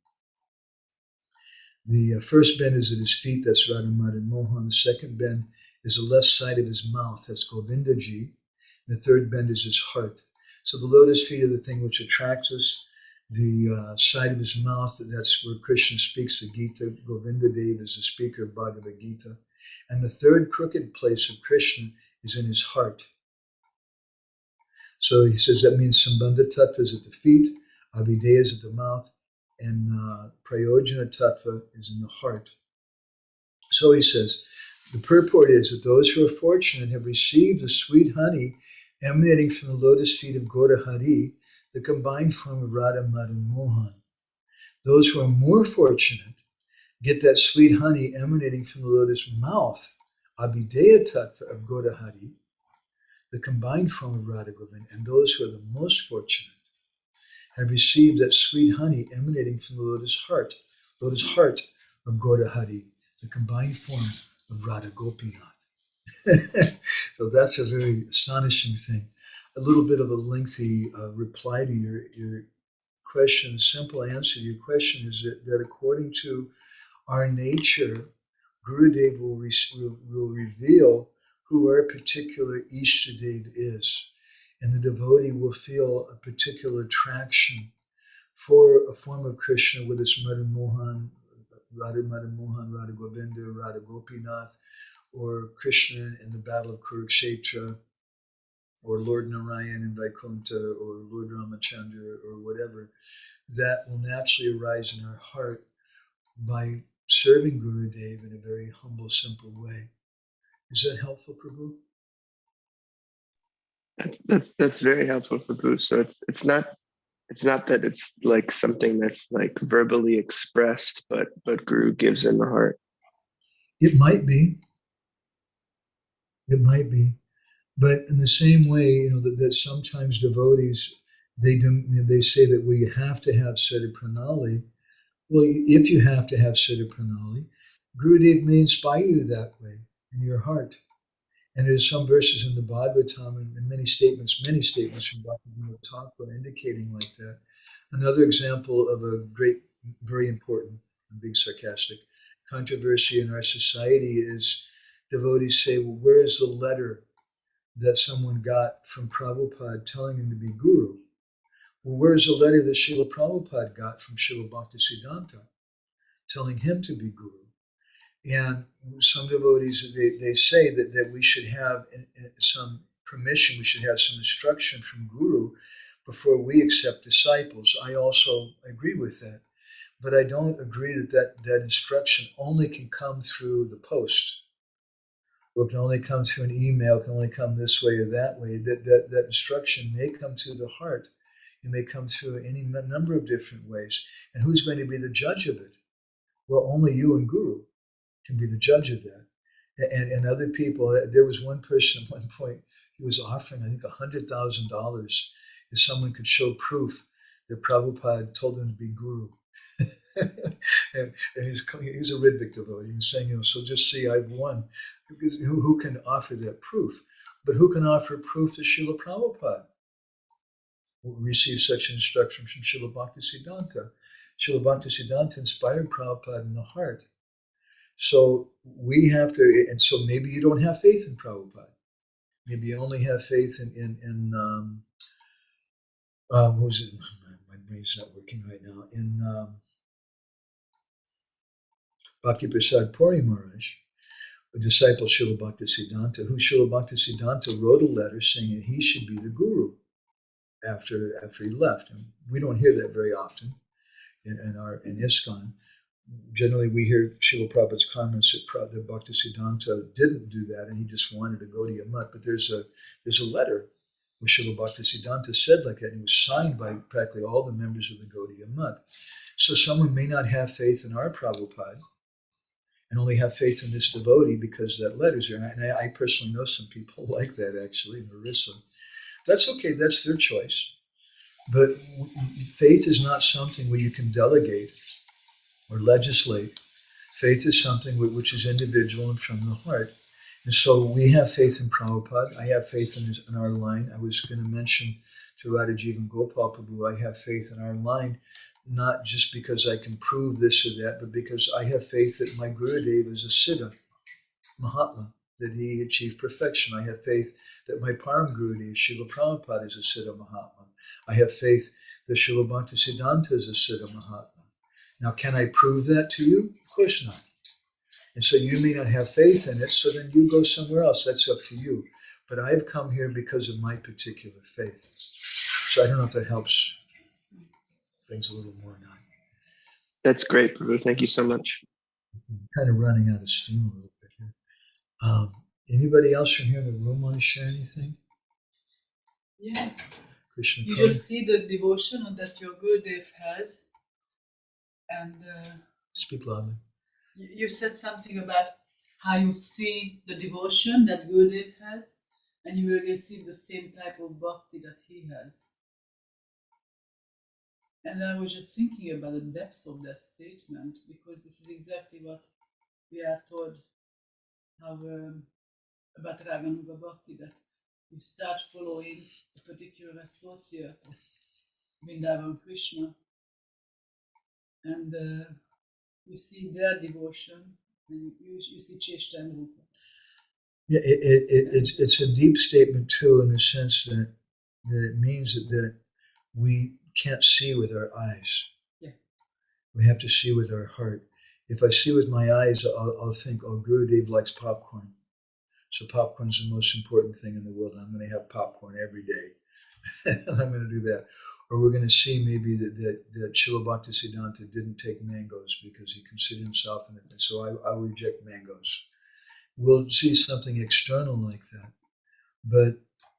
Speaker 1: The first bend is at his feet, that's Radha Madan Mohan. The second bend is the left side of his mouth, that's Govindaji. And the third bend is his heart. So the lotus feet are the thing which attracts us. The side of his mouth, that's where Krishna speaks the Gita. Govinda Dev is the speaker of Bhagavad Gita. And the third crooked place of Krishna is in his heart. So he says that means Sambandha Tattva is at the feet, Abhideya is at the mouth, and Prayojana Tattva is in the heart. So he says, the purport is that those who are fortunate have received the sweet honey emanating from the lotus feet of Gaura Hari, the combined form of Radha, Madhu, and Mohan. Those who are more fortunate get that sweet honey emanating from the lotus mouth, Abhideya Tattva of Gaura Hari, the combined form of Radha Govind. And those who are the most fortunate have received that sweet honey emanating from the lotus heart of Gaura Hari, the combined form of Radha Gopinath. So that's a very astonishing thing. A little bit of a lengthy reply to your question. Simple answer to your question is that according to our nature, Gurudev will reveal who our particular Ishtadev is. And the devotee will feel a particular attraction for a form of Krishna, whether it's Radha Mohan, Radha Govinda, Radha Gopinath, or Krishna in the battle of Kurukshetra, or Lord Narayan in Vaikuntha, or Lord Ramachandra, or whatever. That will naturally arise in our heart by serving Gurudev in a very humble, simple way. Is that helpful, Prabhu?
Speaker 9: That's very helpful, Prabhu. So it's not that it's like something that's like verbally expressed, but Guru gives in the heart.
Speaker 1: It might be. It might be. But in the same way, that sometimes devotees, they say that, well, you have to have Siddha Pranali. Well, if you have to have Siddha Pranali, Gurudev may inspire you that way in your heart. And there's some verses in the Bhagavatam and many statements from Bhaktivinoda Thakur indicating like that. Another example of a great, very important, I'm being sarcastic, controversy in our society is devotees say, well, where is the letter that someone got from Prabhupada telling him to be Guru? Well, where is the letter that Srila Prabhupada got from Srila Bhaktisiddhanta telling him to be Guru? And some devotees, they say that we should have some permission, we should have some instruction from Guru before we accept disciples. I also agree with that. But I don't agree that instruction only can come through the post, or can only come through an email, can only come this way or that way. That instruction may come through the heart. It may come through any number of different ways. And who's going to be the judge of it? Well, only you and Guru can be the judge of that. And other people, there was one person at one point, he was offering, I think, $100,000 if someone could show proof that Prabhupada told him to be Guru. and he's a Ridvik devotee. He was saying, so just see, I've won. Because who can offer that proof? But who can offer proof to Srila Prabhupada? Who received such instruction from Srila Bhaktisiddhanta. Srila Bhaktisiddhanta inspired Prabhupada in the heart. So we have to, and so maybe you don't have faith in Prabhupada. Maybe you only have faith in what was it? My brain's not working right now. In Bhakti Prasad Puri Maharaj, a disciple of Srila Bhaktisiddhanta, who Srila Bhaktisiddhanta wrote a letter saying that he should be the Guru after he left. And we don't hear that very often in ISKCON. Generally, we hear Srila Prabhupada's comments that Bhaktisiddhanta didn't do that, and he just wanted to go to Yamat. But there's a letter where Srila Bhaktisiddhanta said like that, and it was signed by practically all the members of the Gaudiya Math. So someone may not have faith in our Prabhupada and only have faith in this devotee because that letter's there. And I personally know some people like that, actually, in Orissa. That's okay, that's their choice. But faith is not something where you can delegate or legislate. Faith is something which is individual and from the heart. And so we have faith in Prabhupada. I have faith in our line. I was going to mention to Radhajiv and Gopal Prabhu, I have faith in our line, not just because I can prove this or that, but because I have faith that my Gurudev is a Siddha Mahatma, that he achieved perfection. I have faith that my Param Gurudev, Srila Prabhupada, is a Siddha Mahatma. I have faith that Srila Bhaktisiddhanta is a Siddha Mahatma. Now, can I prove that to you? Of course not. And so you may not have faith in it, so then you go somewhere else. That's up to you. But I've come here because of my particular faith. So I don't know if that helps. Brings a little more now.
Speaker 9: That's great, Prabhu. Thank you so much.
Speaker 1: I'm kind of running out of steam a little bit here. Anybody else from here in the room want to share anything?
Speaker 2: Yeah.
Speaker 1: Krishna
Speaker 2: You
Speaker 1: Prabhu?
Speaker 2: just see the devotion that your Gurudev has, and
Speaker 1: Speak loudly.
Speaker 2: you said something about how you see the devotion that Gurudev has, and you will receive the same type of bhakti that he has. And I was just thinking about the depths of that statement, because this is exactly what we are told how, about Raganuga Bhakti, that you start following a particular associate of Vrindavan Krishna, and you see their devotion, and you see Cheshta and Rupa.
Speaker 1: Yeah, it's a deep statement too, in the sense that it means that we can't see with our eyes.
Speaker 2: Yeah.
Speaker 1: We have to see with our heart. If I see with my eyes, I'll think, oh, Gurudev likes popcorn. So popcorn's the most important thing in the world. I'm going to have popcorn every day. I'm going to do that. Or we're going to see maybe that Srila Bhaktisiddhanta didn't take mangoes because he considered himself in it. And so I reject mangoes. We'll see something external like that. But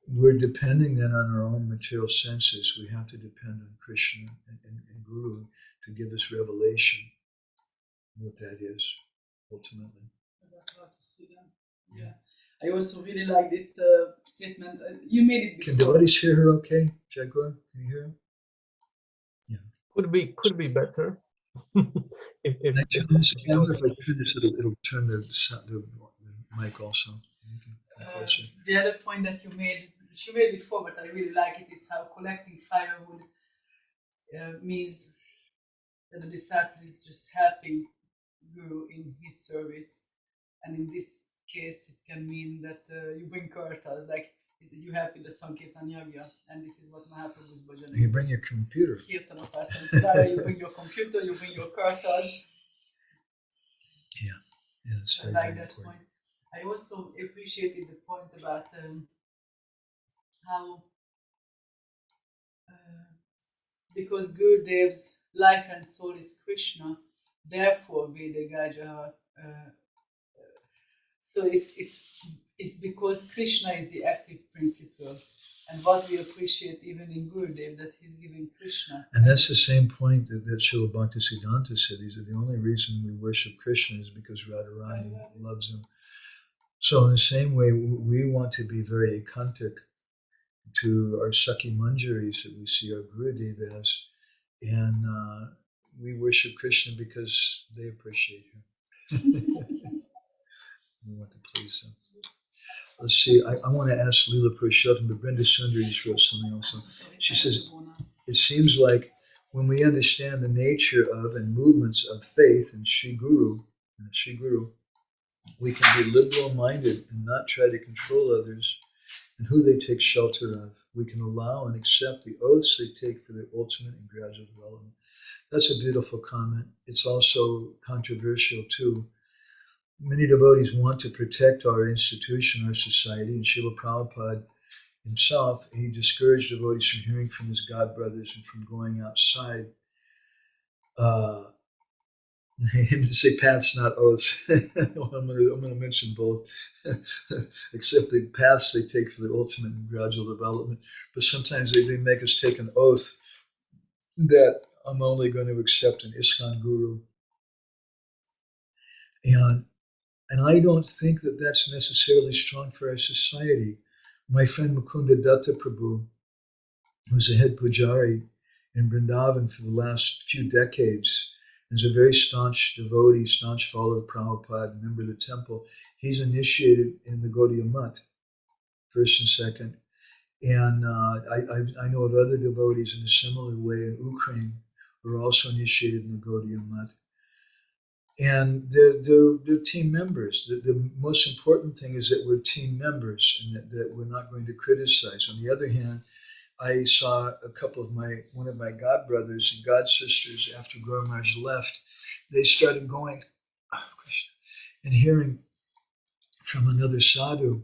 Speaker 1: we're depending then on our own material senses. We have to depend on Krishna and Guru to give us revelation, what that is, ultimately.
Speaker 2: That's hard to see them. Yeah. I also really like this statement. You made it before.
Speaker 1: Can devotees hear her okay? Jaguar, can you hear her? Yeah.
Speaker 3: Could be better. if
Speaker 1: Can I turn this camera? If I turn this, it'll turn the mic also.
Speaker 2: The other point that you made before, but I really like it, is how collecting firewood means that the disciple is just helping Guru in his service. And in this case, it can mean that you bring karitas, like you help in the Sankirtan Yagya, and this is what Mahaprabhu's bhajan is.
Speaker 1: You bring your computer.
Speaker 2: You bring your computer, you bring your karitas.
Speaker 1: Yeah, that's
Speaker 2: I like that point. I also appreciated the point about how, because Gurudev's life and soul is Krishna, therefore Vede Gaya Jahara. So it's because Krishna is the active principle, and what we appreciate even in Gurudev, that he's giving Krishna.
Speaker 1: And that's the same point that Srila Bhaktisiddhanta said. He said the only reason we worship Krishna is because Radharani loves him. So in the same way, we want to be very ekantik to our Sakhi Manjaris that we see our Gurudev as, and we worship Krishna because they appreciate him. We want to please them. Let's see, I want to ask Leela Purushottam, but Brenda Sundar just wrote something also. She says, it seems like when we understand the nature of and movements of faith in Sri Guru, we can be liberal-minded and not try to control others and who they take shelter of. We can allow and accept the oaths they take for their ultimate and gradual development. That's a beautiful comment. It's also controversial too. Many devotees want to protect our institution, our society, and Srila Prabhupada himself, he discouraged devotees from hearing from his godbrothers and from going outside. He didn't say paths, not oaths. I'm going to mention both. Except the paths they take for the ultimate and gradual development. But sometimes they make us take an oath that I'm only going to accept an ISKCON guru. And I don't think that that's necessarily strong for our society. My friend Mukunda Datta Prabhu, who's a head pujari in Vrindavan for the last few decades, is a very staunch devotee, staunch follower of Prabhupada, member of the temple. He's initiated in the Gaudiya Math, first and second. And I know of other devotees in a similar way in Ukraine who are also initiated in the Gaudiya Math. And they're team members. The most important thing is that we're team members and that we're not going to criticize. On the other hand, I saw one of my godbrothers and godsisters after Guru Maharaj left, they started going, and hearing from another sadhu,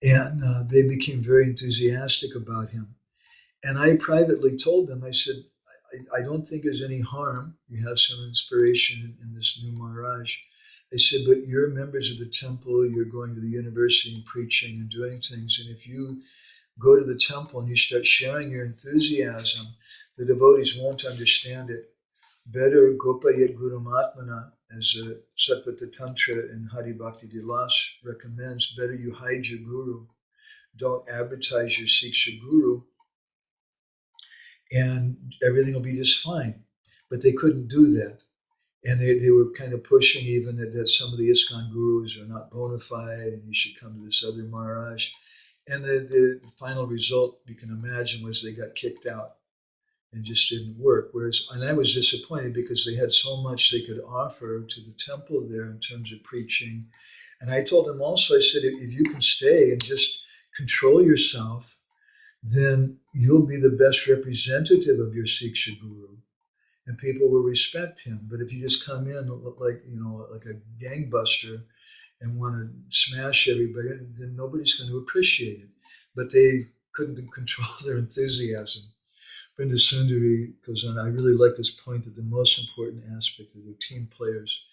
Speaker 1: and they became very enthusiastic about him. And I privately told them, I said, I don't think there's any harm. You have some inspiration in this new Maharaj. I said, but you're members of the temple, you're going to the university and preaching and doing things. And if you go to the temple and you start sharing your enthusiasm, the devotees won't understand it. Better Gopayat Guru Matmana, as Satvata Tantra and Hari Bhakti Vilas recommends, better you hide your guru. Don't advertise your Siksha guru, and everything will be just fine. But they couldn't do that. And they were kind of pushing even that some of the ISKCON gurus are not bona fide and you should come to this other Maharaj. And the final result, you can imagine, was they got kicked out and just didn't work. And I was disappointed because they had so much they could offer to the temple there in terms of preaching. And I told them also, I said, if you can stay and just control yourself, then you'll be the best representative of your Siksha guru, and people will respect him. But if you just come in like a gangbuster and want to smash everybody, then nobody's going to appreciate it. But they couldn't control their enthusiasm. Brenda Sundari goes on, I really like this point that the most important aspect of the team players.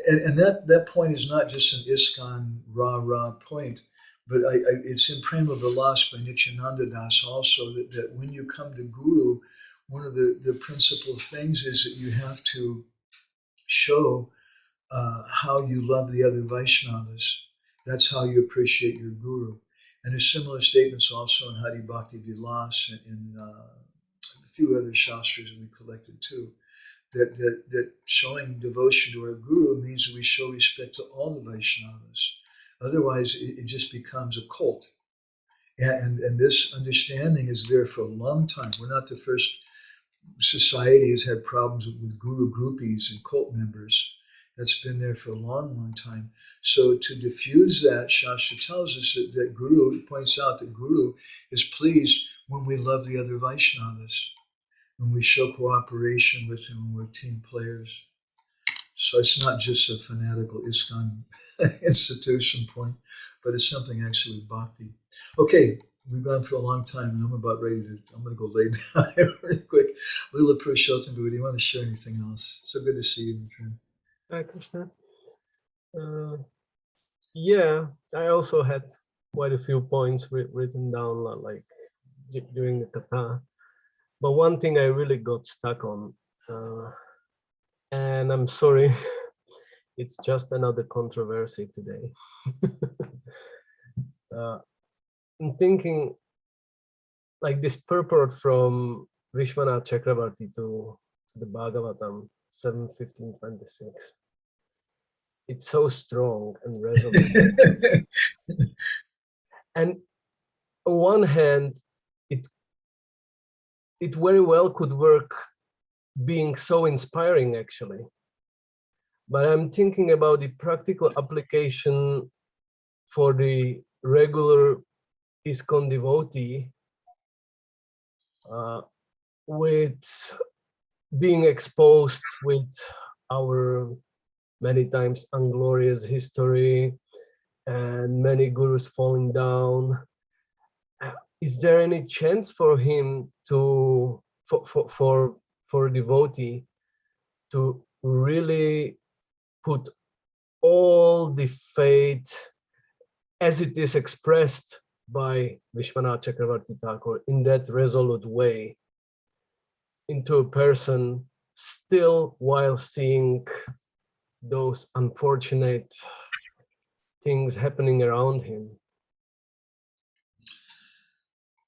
Speaker 1: And that point is not just an ISKCON rah-rah point, but it's in Prema Vilas by Nityananda Das also, that when you come to Guru, one of the principal things is that you have to show how you love the other Vaishnavas. That's how you appreciate your Guru. And there's similar statements also in Hari Bhakti Vilas and in a few other shastras that we collected too, that showing devotion to our Guru means that we show respect to all the Vaishnavas. Otherwise, it just becomes a cult. And this understanding is there for a long time. We're not the first society has had problems with guru groupies and cult members. That's been there for a long, long time. So to diffuse that, Shastra tells us that Guru, points out that Guru is pleased when we love the other Vaishnavas, when we show cooperation with him, when we're team players. So it's not just a fanatical ISKCON institution point, but it's something actually with bhakti. Okay, we've gone for a long time, and I'm about ready I'm going to go lay down really quick. Lila Purushottam, do you want to share anything else? So good to see you, my friend.
Speaker 4: Hi, Krishna. Yeah, I also had quite a few points written down, like during the kata. But one thing I really got stuck on, and I'm sorry, it's just another controversy today. I'm thinking like this purport from Vishwanath Chakravarti to the Bhagavatam 7:15-26. It's so strong and resonant. And on one hand, it very well could work being so inspiring actually. But I'm thinking about the practical application for the regular ISKCON devotee with being exposed with our many times unglorious history and many gurus falling down. Is there any chance for him to, for a devotee to really put all the faith as it is expressed by Vishwanath Chakravarti Thakur in that resolute way into a person still while seeing those unfortunate things happening around him?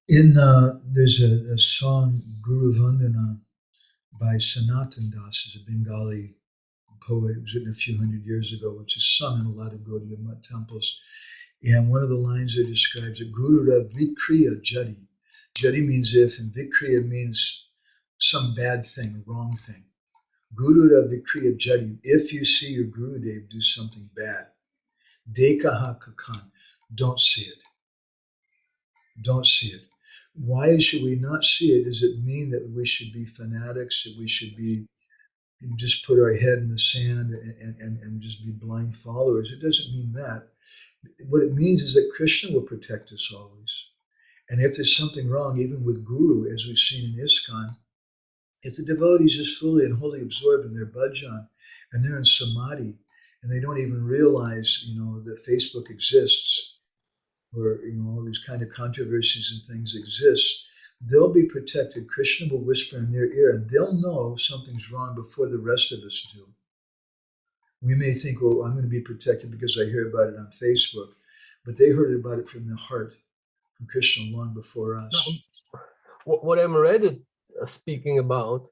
Speaker 1: There's a song, Guru Vandana, by Sanatan Das, is a Bengali poet. It was written a few hundred years ago, which is sung in a lot of Gaudiya temples. And one of the lines there describes it, Guru Ra Vikriya Jati. Jati means if, and Vikriya means some bad thing, a wrong thing. Guru Ra Vikriya Jati, if you see your Gurudev do something bad, Dekaha Kakan, don't see it. Don't see it. Why should we not see it? Does it mean that we should be fanatics, that we should be just put our head in the sand and just be blind followers. It doesn't mean that. What it means is that Krishna will protect us always. And if there's something wrong, even with Guru, as we've seen in ISKCON, if the devotees just fully and wholly absorbed in their bhajan and they're in samadhi and they don't even realize, that Facebook exists or, all these kind of controversies and things exist, they'll be protected. Krishna will whisper in their ear and they'll know something's wrong before the rest of us do. We may think, well, I'm going to be protected because I hear about it on Facebook, but they heard about it from the heart, from Krishna long before us.
Speaker 10: What I'm already speaking about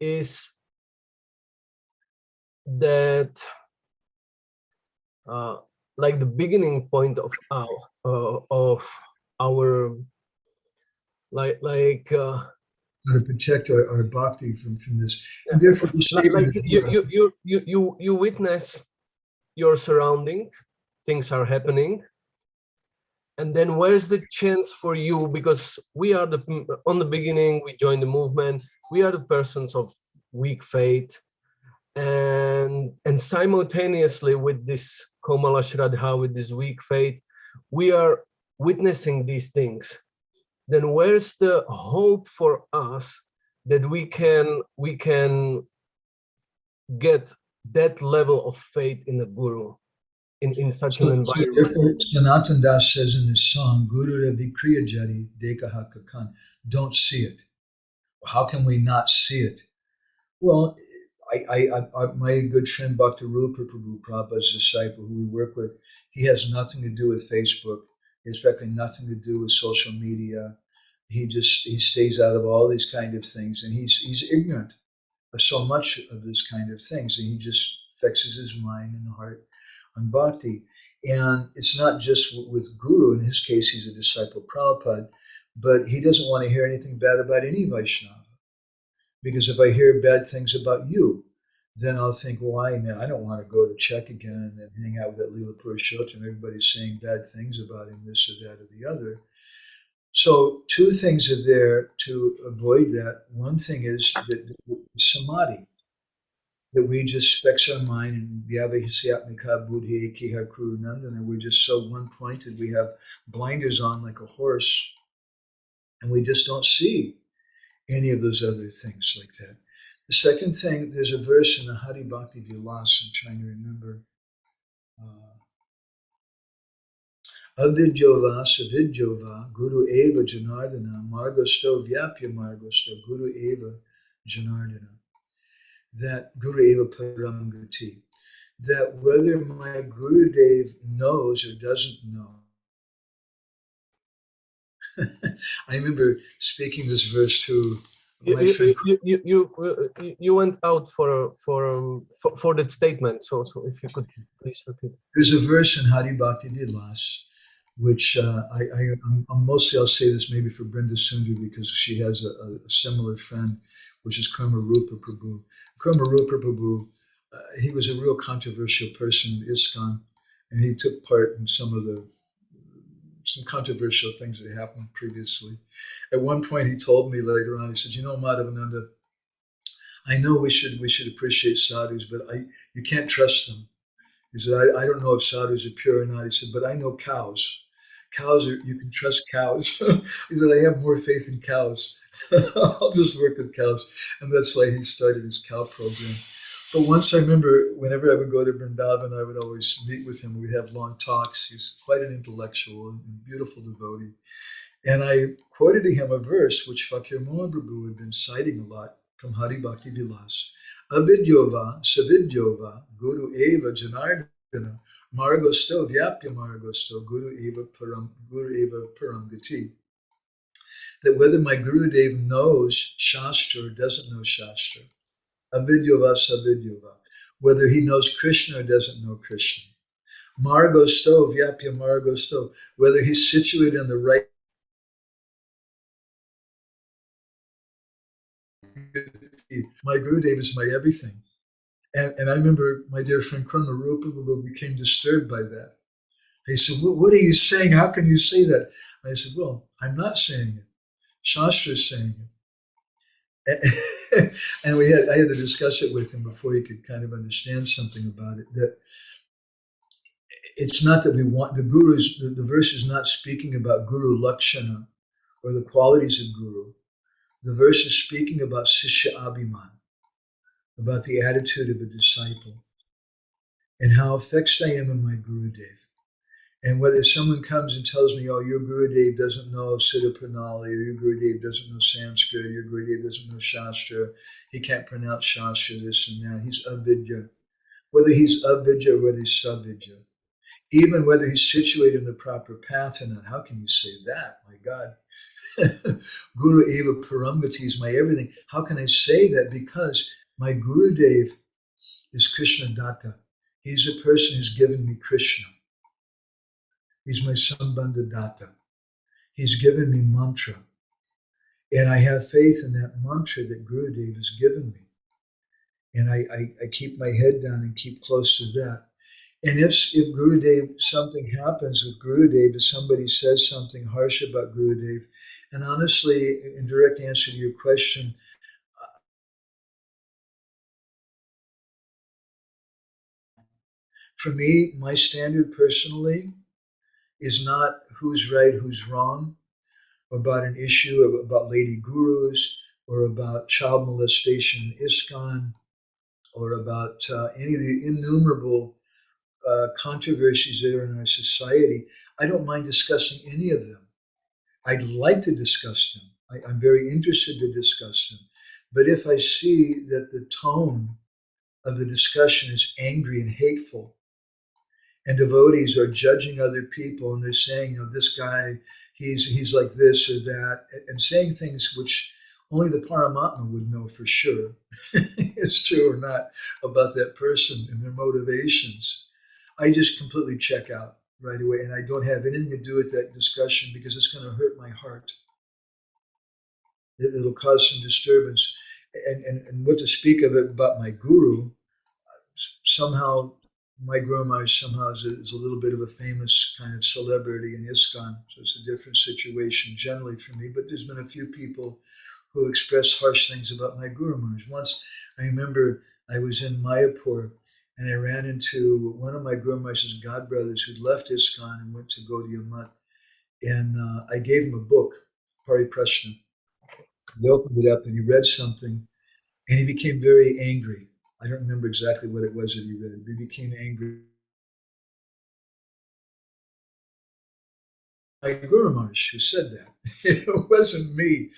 Speaker 10: is that like the beginning point of our
Speaker 1: how to protect our bhakti from this, and therefore the statement
Speaker 10: you witness your surrounding, things are happening, and then where's the chance for you? Because we are on the beginning, we join the movement, we are the persons of weak faith, and simultaneously with this Komala Shraddha, with this weak faith, we are witnessing these things. Then where's the hope for us that we can get that level of faith in the Guru in such an environment?
Speaker 1: Therefore, Sanatan Das says in his song, Guru Ravi Kriya Jari Dekaha Kakan, don't see it. How can we not see it? Well, my good friend Bhakti Rupa Prabhu, Prabhupada's disciple who we work with, he has nothing to do with Facebook. He has practically nothing to do with social media. He stays out of all these kind of things, and he's ignorant of so much of this kind of things, and he just fixes his mind and heart on bhakti. And it's not just with Guru. In his case, he's a disciple of Prabhupada, but he doesn't want to hear anything bad about any Vaishnava. Because if I hear bad things about you, then I'll think, well, I don't want to go to Czech again and hang out with that Lila Purushottam. Everybody's saying bad things about him, this or that or the other. So two things are there to avoid that. One thing is that samadhi, that we just fix our mind and vyavahisyatmika buddhi ekihar kurunandan, and we're just so one-pointed. We have blinders on like a horse, and we just don't see any of those other things like that. The second thing, there's a verse in the Hari Bhakti Vilas, I'm trying to remember. Avidyova savidyova guru eva janardana margosto vyapya margosto guru eva janardana. That guru eva paramgati. That whether my Gurudev knows or doesn't know. I remember speaking this verse to my friend.
Speaker 10: You went out for that statement. So if you could please repeat.
Speaker 1: There's a verse in Hari Bhakti Vilas, which I'm mostly, I'll say this maybe for Brinda Sundar because she has a similar friend, which is Prema-bhakti-candrika Vede. Prema-bhakti-candrika Vede, he was a real controversial person in ISKCON, and he took part in some controversial things that happened previously. At one point, he told me later on, he said, Madhavananda, I know we should appreciate sadhus, but you can't trust them. He said, I don't know if sadhus are pure or not. He said, but I know cows. You can trust cows. He said, I have more faith in cows. I'll just work with cows. And that's why he started his cow program. But once I remember, whenever I would go to Vrindavan, I would always meet with him. We'd have long talks. He's quite an intellectual and beautiful devotee. And I quoted to him a verse which Fakir Mohan Prabhu had been citing a lot from Hari Bhakti Vilas. Avidyova savidyova guru eva janardana margosto vyapya margosto guru eva param gati. That whether my Gurudev knows Shastra or doesn't know Shastra, avidyova savidyova, whether he knows Krishna or doesn't know Krishna, margosto vyapya margosto, whether he's situated on the right. My Gurudev is my everything. And I remember my dear friend Karma Rupa became disturbed by that. He said, what are you saying? How can you say that? And I said, well, I'm not saying it. Shastra is saying it. And I had to discuss it with him before he could kind of understand something about it. That it's not that we want the gurus. The verse is not speaking about guru lakshana or the qualities of guru. The verse is speaking about sishya abhiman, about the attitude of a disciple, and how fixed I am in my Gurudev. And whether someone comes and tells me, oh, your Gurudev doesn't know Siddha Pranali, or your Gurudev doesn't know Sanskrit, your Gurudev doesn't know Shastra, he can't pronounce Shastra, this and that, he's avidya. Whether he's avidya or whether he's savidya, even whether he's situated in the proper path or not, how can you say that? My God. Guru eva paramgati is my everything. How can I say that? Because my Gurudev is Krishna Datta. He's a person who's given me Krishna. He's my Sambandha Datta. He's given me mantra. And I have faith in that mantra that Gurudev has given me. And I keep my head down and keep close to that. And if Gurudev, something happens with Gurudev, if somebody says something harsh about Gurudev, and honestly, in direct answer to your question, for me, my standard personally is not who's right, who's wrong, about an issue about lady gurus, or about child molestation in ISKCON, or about any of the innumerable controversies that are in our society. I don't mind discussing any of them. I'd like to discuss them. I'm very interested to discuss them. But if I see that the tone of the discussion is angry and hateful, and devotees are judging other people, and they're saying, this guy, he's like this or that, and saying things which only the Paramatma would know for sure is true or not about that person and their motivations. I just completely check out right away, and I don't have anything to do with that discussion because it's going to hurt my heart. It'll cause some disturbance. And what to speak of it about my guru, somehow my Guru Maharaj somehow is a little bit of a famous kind of celebrity in ISKCON, so it's a different situation generally for me, but there's been a few people who express harsh things about my Guru Maharaj. Once, I remember I was in Mayapur, and I ran into one of my Guru Maharaj's godbrothers who'd left ISKCON and went to Gaudiya Math, and I gave him a book, Pariprashna. He opened it up and he read something, and he became very angry. I don't remember exactly what it was that he read, but he became angry. My Guru Maharaj who said that. It wasn't me.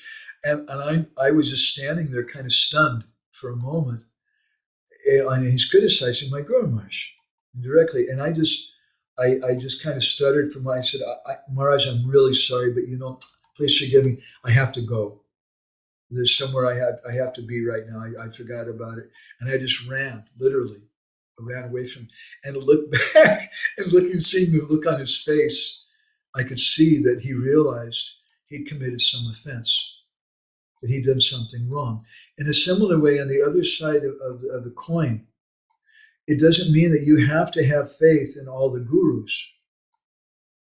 Speaker 1: And I was just standing there kind of stunned for a moment. And he's criticizing my Guru Maharaj directly. And I just kind of stuttered from what I said, Maharaj, I'm really sorry, but please forgive me. I have to go. There's somewhere I have to be right now. I forgot about it. And I just ran, literally. I ran away from him and looked back and seeing the look on his face. I could see that he realized he'd committed some offense, that he'd done something wrong. In a similar way, on the other side of the coin, it doesn't mean that you have to have faith in all the gurus.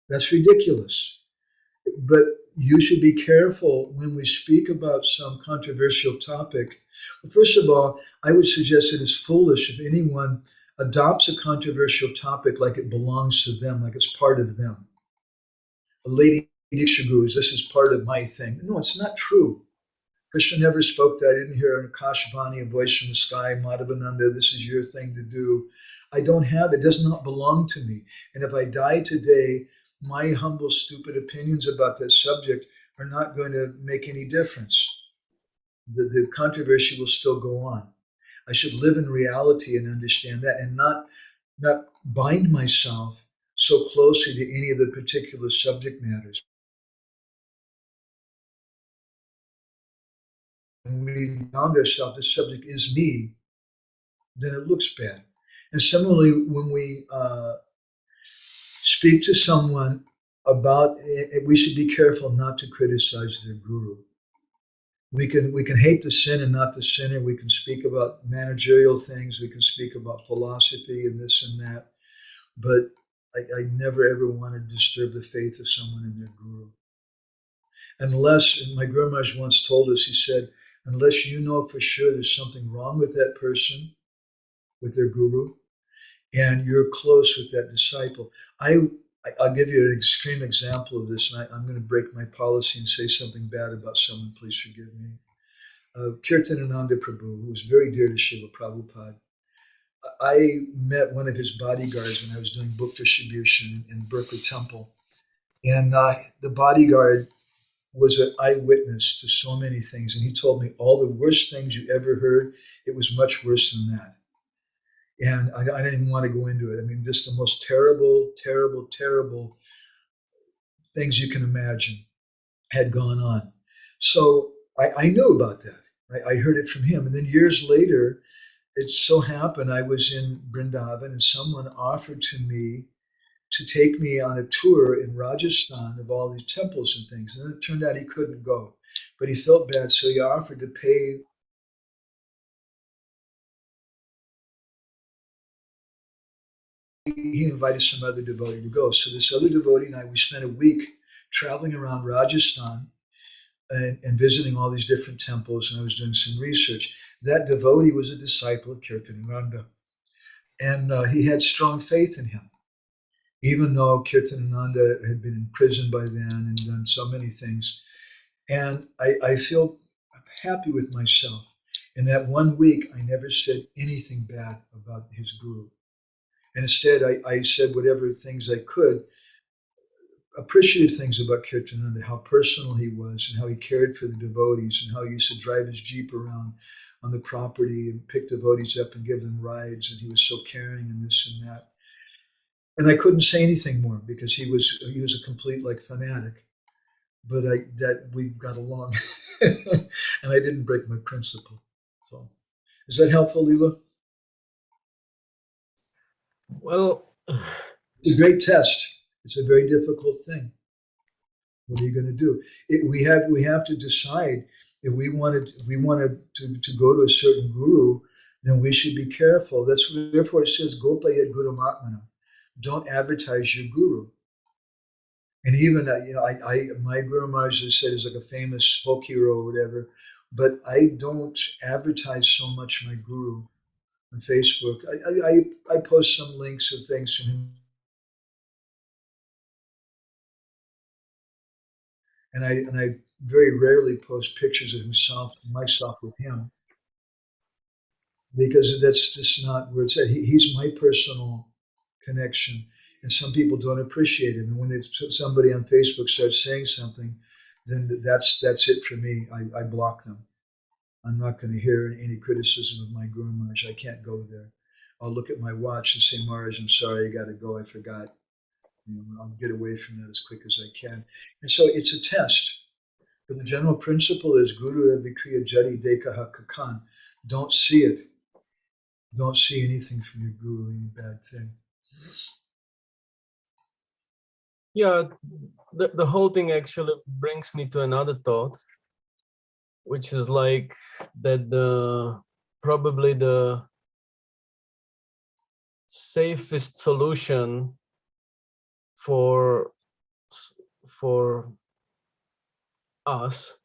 Speaker 1: That's ridiculous. But you should be careful when we speak about some controversial topic. Well, first of all, I would suggest it is foolish if anyone adopts a controversial topic like it belongs to them, like it's part of them. A lady Diksha Gurus, this is part of my thing. No, it's not true. Krishna never spoke that. I didn't hear an Akashvani, a voice from the sky, Madhavananda, this is your thing to do. I don't have it. It does not belong to me. And if I die today, my humble, stupid opinions about that subject are not going to make any difference. The controversy will still go on. I should live in reality and understand that, and not bind myself so closely to any of the particular subject matters. When we bound ourselves, this subject is me, then it looks bad. And similarly, when we speak to someone about it, we should be careful not to criticize their guru. We can hate the sin and not the sinner. We can speak about managerial things. We can speak about philosophy and this and that. But I never ever want to disturb the faith of someone in their guru. Unless, and my Guru Maharaj once told us, he said, unless you know for sure there's something wrong with that person, with their guru, and you're close with that disciple. I'll give you an extreme example of this, and I'm going to break my policy and say something bad about someone. Please forgive me. Kirtanananda Prabhu, who was very dear to Srila Prabhupada, I met one of his bodyguards when I was doing book distribution in Berkeley Temple. And the bodyguard was an eyewitness to so many things. And he told me all the worst things you ever heard, it was much worse than that. And I didn't even want to go into it. I mean, just the most terrible, terrible, terrible things you can imagine had gone on. So I knew about that. I heard it from him. And then years later, it so happened I was in Vrindavan and someone offered to me to take me on a tour in Rajasthan of all these temples and things. And then it turned out he couldn't go, but he felt bad, so he offered to pay. He invited some other devotee to go. So this other devotee and I, we spent a week traveling around Rajasthan and visiting all these different temples, and I was doing some research. That devotee was a disciple of Kirtanananda, and he had strong faith in him. Even though Kirtanananda had been in prison by then and done so many things. And I feel happy with myself. In that 1 week, I never said anything bad about his guru. And instead, I said whatever things I could, appreciative things about Kirtanananda, how personal he was and how he cared for the devotees and how he used to drive his Jeep around on the property and pick devotees up and give them rides. And he was so caring and this and that. And I couldn't say anything more because he was a complete fanatic, but we got along, and I didn't break my principle. So, is that helpful, Leela?
Speaker 10: Well,
Speaker 1: it's a great test. It's a very difficult thing. What are you going to do? We have to decide if we wanted to go to a certain guru, then we should be careful. Therefore it says Gopayat Guru Matmana. Don't advertise your guru. And even, my Guru Maharaj said is like a famous folk hero or whatever, but I don't advertise so much my guru on Facebook. I post some links of things from him. And I very rarely post pictures of myself with him, because that's just not where it's at. He's my personal connection, and some people don't appreciate it. And when somebody on Facebook starts saying something, then that's it for me. I block them. I'm not going to hear any criticism of my Guru Maharaj. I can't go there. I'll look at my watch and say, Maharaj, I'm sorry, I got to go. I forgot. I'll get away from that as quick as I can. And so it's a test. But the general principle is Guru Vikriya Jari Dekaha Kakan. Don't see it. Don't see anything from your guru, any bad thing.
Speaker 10: Yeah, the whole thing actually brings me to another thought, which is that probably the safest solution for us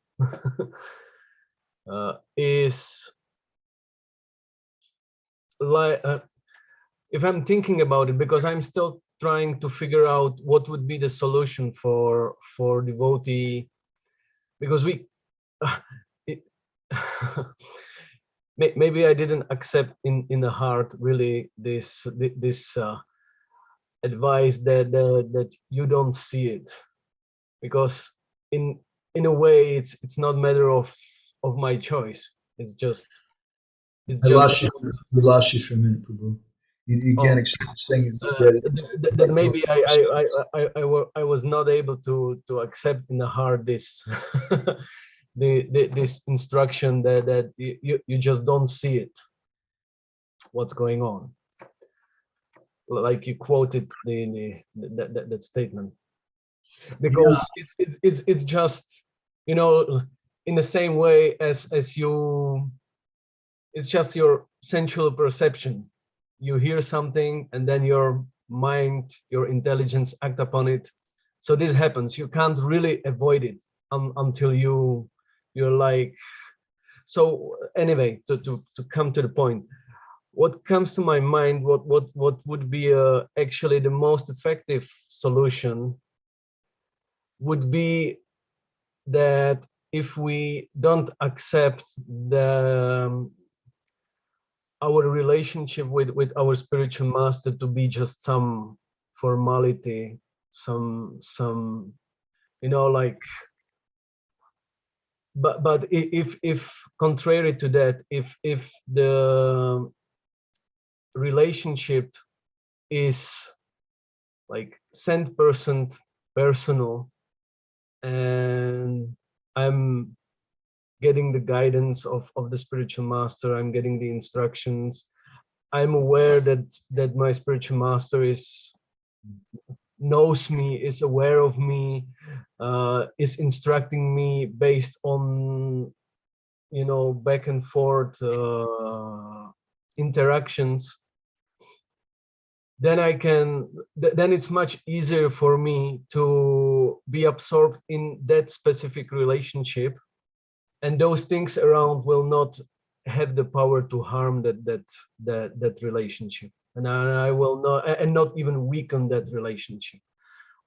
Speaker 10: is if I'm thinking about it, because I'm still trying to figure out what would be the solution for devotee, because maybe I didn't accept in the heart really this advice that you don't see it, because in a way it's not matter of my choice. It's just
Speaker 1: I lost you for a minute, Prabhu. You can't accept this thing.
Speaker 10: That maybe I was not able to accept in the heart this this instruction that you just don't see it, what's going on, like you quoted that statement, because it's just in the same way as you, it's just your sensual perception. You hear something and then your mind, your intelligence act upon it. So this happens. You can't really avoid it until you're So anyway, to come to the point, what comes to my mind, what would be actually the most effective solution would be that if we don't accept the our relationship with our spiritual master to be just some formality, some like, but if contrary to that, if the relationship is like 100% personal, and I'm getting the guidance of the spiritual master, I'm getting the instructions, I'm aware that my spiritual master knows me, is aware of me, is instructing me based on, back and forth interactions, then then it's much easier for me to be absorbed in that specific relationship, and those things around will not have the power to harm that relationship, and I will not, and not even weaken that relationship.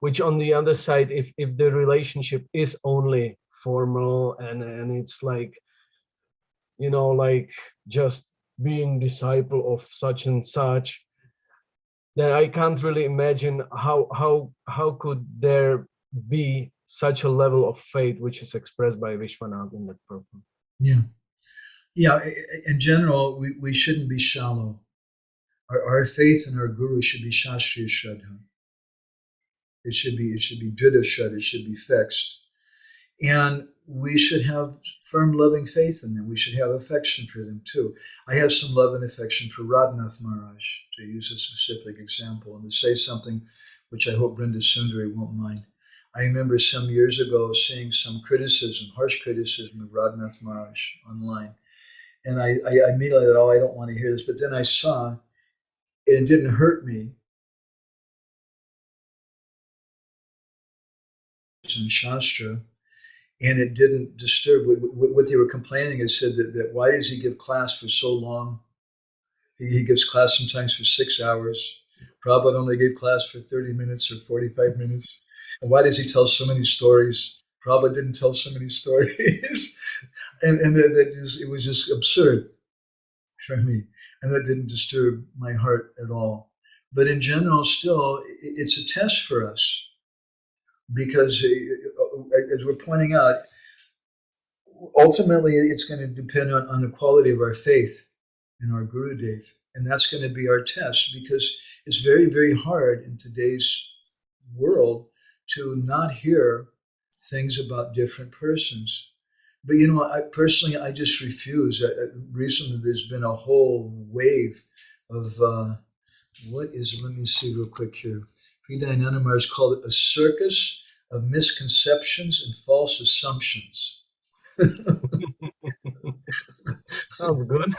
Speaker 10: Which on the other side, if the relationship is only formal and it's like, like just being disciple of such and such, then I can't really imagine how could there be such a level of faith which is expressed by Vishwanath in that program.
Speaker 1: Yeah. In general, we shouldn't be shallow. Our faith in our guru should be shastriya shraddha. It should be dhrita shraddha. It should be fixed, and we should have firm, loving faith in them. We should have affection for them too. I have some love and affection for Radhanath Maharaj, to use a specific example, and to say something which I hope Brinda Sundari won't mind. I remember some years ago seeing some criticism, harsh criticism of Radhanath Maharaj online. And I immediately thought, I don't want to hear this. But then I saw, it didn't hurt me. In Shastra, and it didn't disturb what they were complaining. It said that why does he give class for so long? He gives class sometimes for 6 hours. Prabhupada only gave class for 30 minutes or 45 minutes. And why does he tell so many stories? Prabhupada didn't tell so many stories. and it was just absurd for me. And that didn't disturb my heart at all. But in general, still, it's a test for us. Because, as we're pointing out, ultimately it's going to depend on the quality of our faith in our Gurudev. And that's going to be our test, because it's very, very hard in today's world to not hear things about different persons. But, I just refuse. Recently, there's been a whole wave of, let me see real quick here. Hridayananda Maharaj called it a circus of misconceptions and false assumptions.
Speaker 10: Sounds good.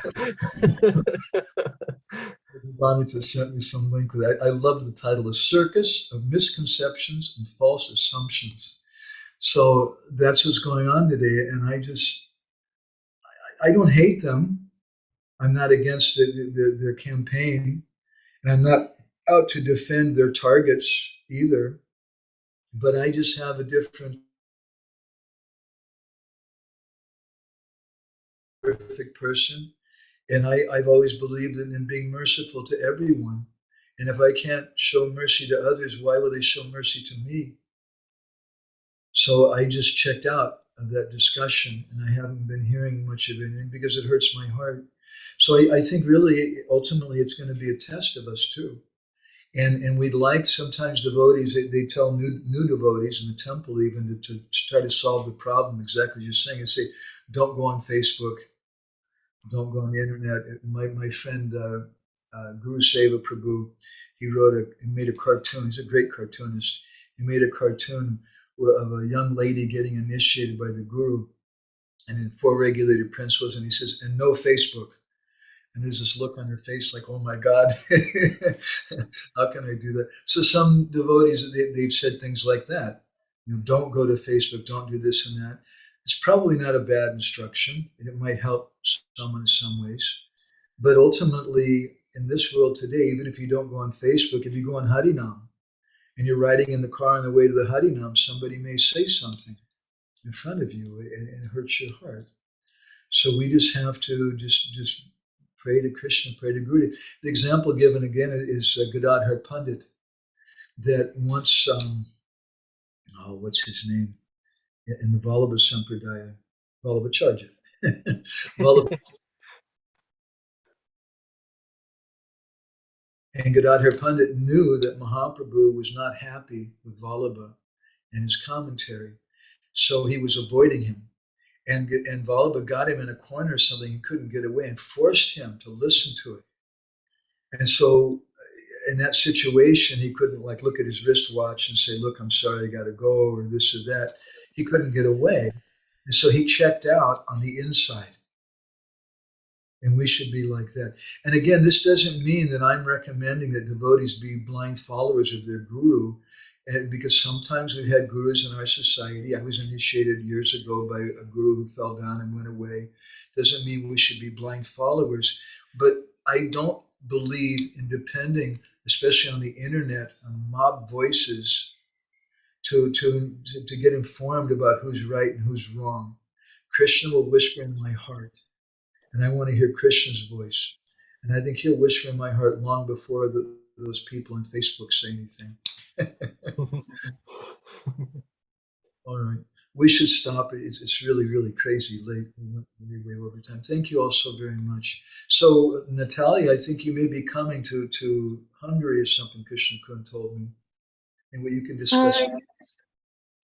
Speaker 1: Bhavita sent me some link with that. I love the title, A Circus of Misconceptions and False Assumptions. So that's what's going on today. And I don't hate them. I'm not against their campaign. And I'm not out to defend their targets either. But I just have a different perfect person. And I've always believed in being merciful to everyone. And if I can't show mercy to others, why will they show mercy to me? So I just checked out of that discussion, and I haven't been hearing much of it because it hurts my heart. So I think really, ultimately, it's going to be a test of us too. And we'd like sometimes devotees, they tell new devotees in the temple even to try to solve the problem, exactly as you're saying, and say, don't go on Facebook, don't go on the internet. My friend Guru Seva Prabhu, he made a cartoon. He's a great cartoonist. He made a cartoon of a young lady getting initiated by the Guru, and in 4 regulated principles, and he says, and no Facebook. And there's this look on her face like, oh my God, how can I do that? So some devotees, they've said things like that. Don't go to Facebook, don't do this and that. It's probably not a bad instruction, and it might help someone in some ways. But ultimately, in this world today, even if you don't go on Facebook, if you go on Harinam and you're riding in the car on the way to the Harinam, somebody may say something in front of you and it hurts your heart. So we just have to just pray to Krishna, pray to Guru. The example given again is Gadadhar Pandit, that once, what's his name? In the Vallabha Sampradaya, Vallabhacharya. And Gadadhar Pandit knew that Mahaprabhu was not happy with Vallabha and his commentary, so he was avoiding him. And Vallabha got him in a corner or something, he couldn't get away, and forced him to listen to it. And so in that situation, he couldn't like look at his wristwatch and say, look, I'm sorry, I got to go, or this or that. He couldn't get away. And so he checked out on the inside. And we should be like that. And again, this doesn't mean that I'm recommending that devotees be blind followers of their guru, because sometimes we've had gurus in our society. I was initiated years ago by a guru who fell down and went away. Doesn't mean we should be blind followers. But I don't believe in depending, especially on the internet, on mob voices to get informed about who's right and who's wrong. Krishna will whisper in my heart, and I want to hear Krishna's voice. And I think he'll whisper in my heart long before those people on Facebook say anything. All right. We should stop. It's really, really crazy late. We went way over time. Thank you all so very much. So, Natalia, I think you may be coming to Hungary or something, Krishna Kun told me. And what you can discuss.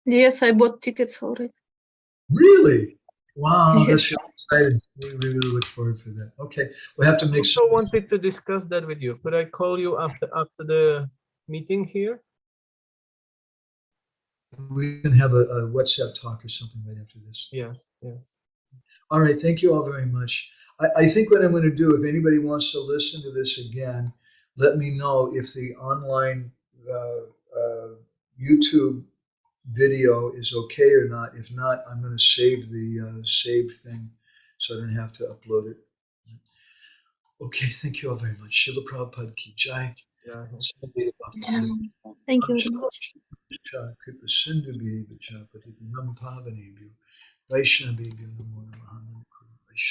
Speaker 8: Yes, I bought tickets already.
Speaker 1: Really? Wow,
Speaker 8: Yes.
Speaker 1: that's exciting. We really look forward for that. Okay, we have to make
Speaker 10: I also wanted to discuss that with you. Could I call you after the meeting here?
Speaker 1: We can have a WhatsApp talk or something right after this.
Speaker 10: Yes, yes.
Speaker 1: All right, thank you all very much. I think what I'm going to do, if anybody wants to listen to this again, let me know if the online YouTube video is okay or not. If not, I'm going to save the saved thing so I don't have to upload it. Okay, thank you all very much. Shiva Prabhupada ki jai.
Speaker 10: Yeah.
Speaker 8: Thank you very much.
Speaker 1: Kripa Sindhu Bhya Vaishnavebhyo Namo Namaha.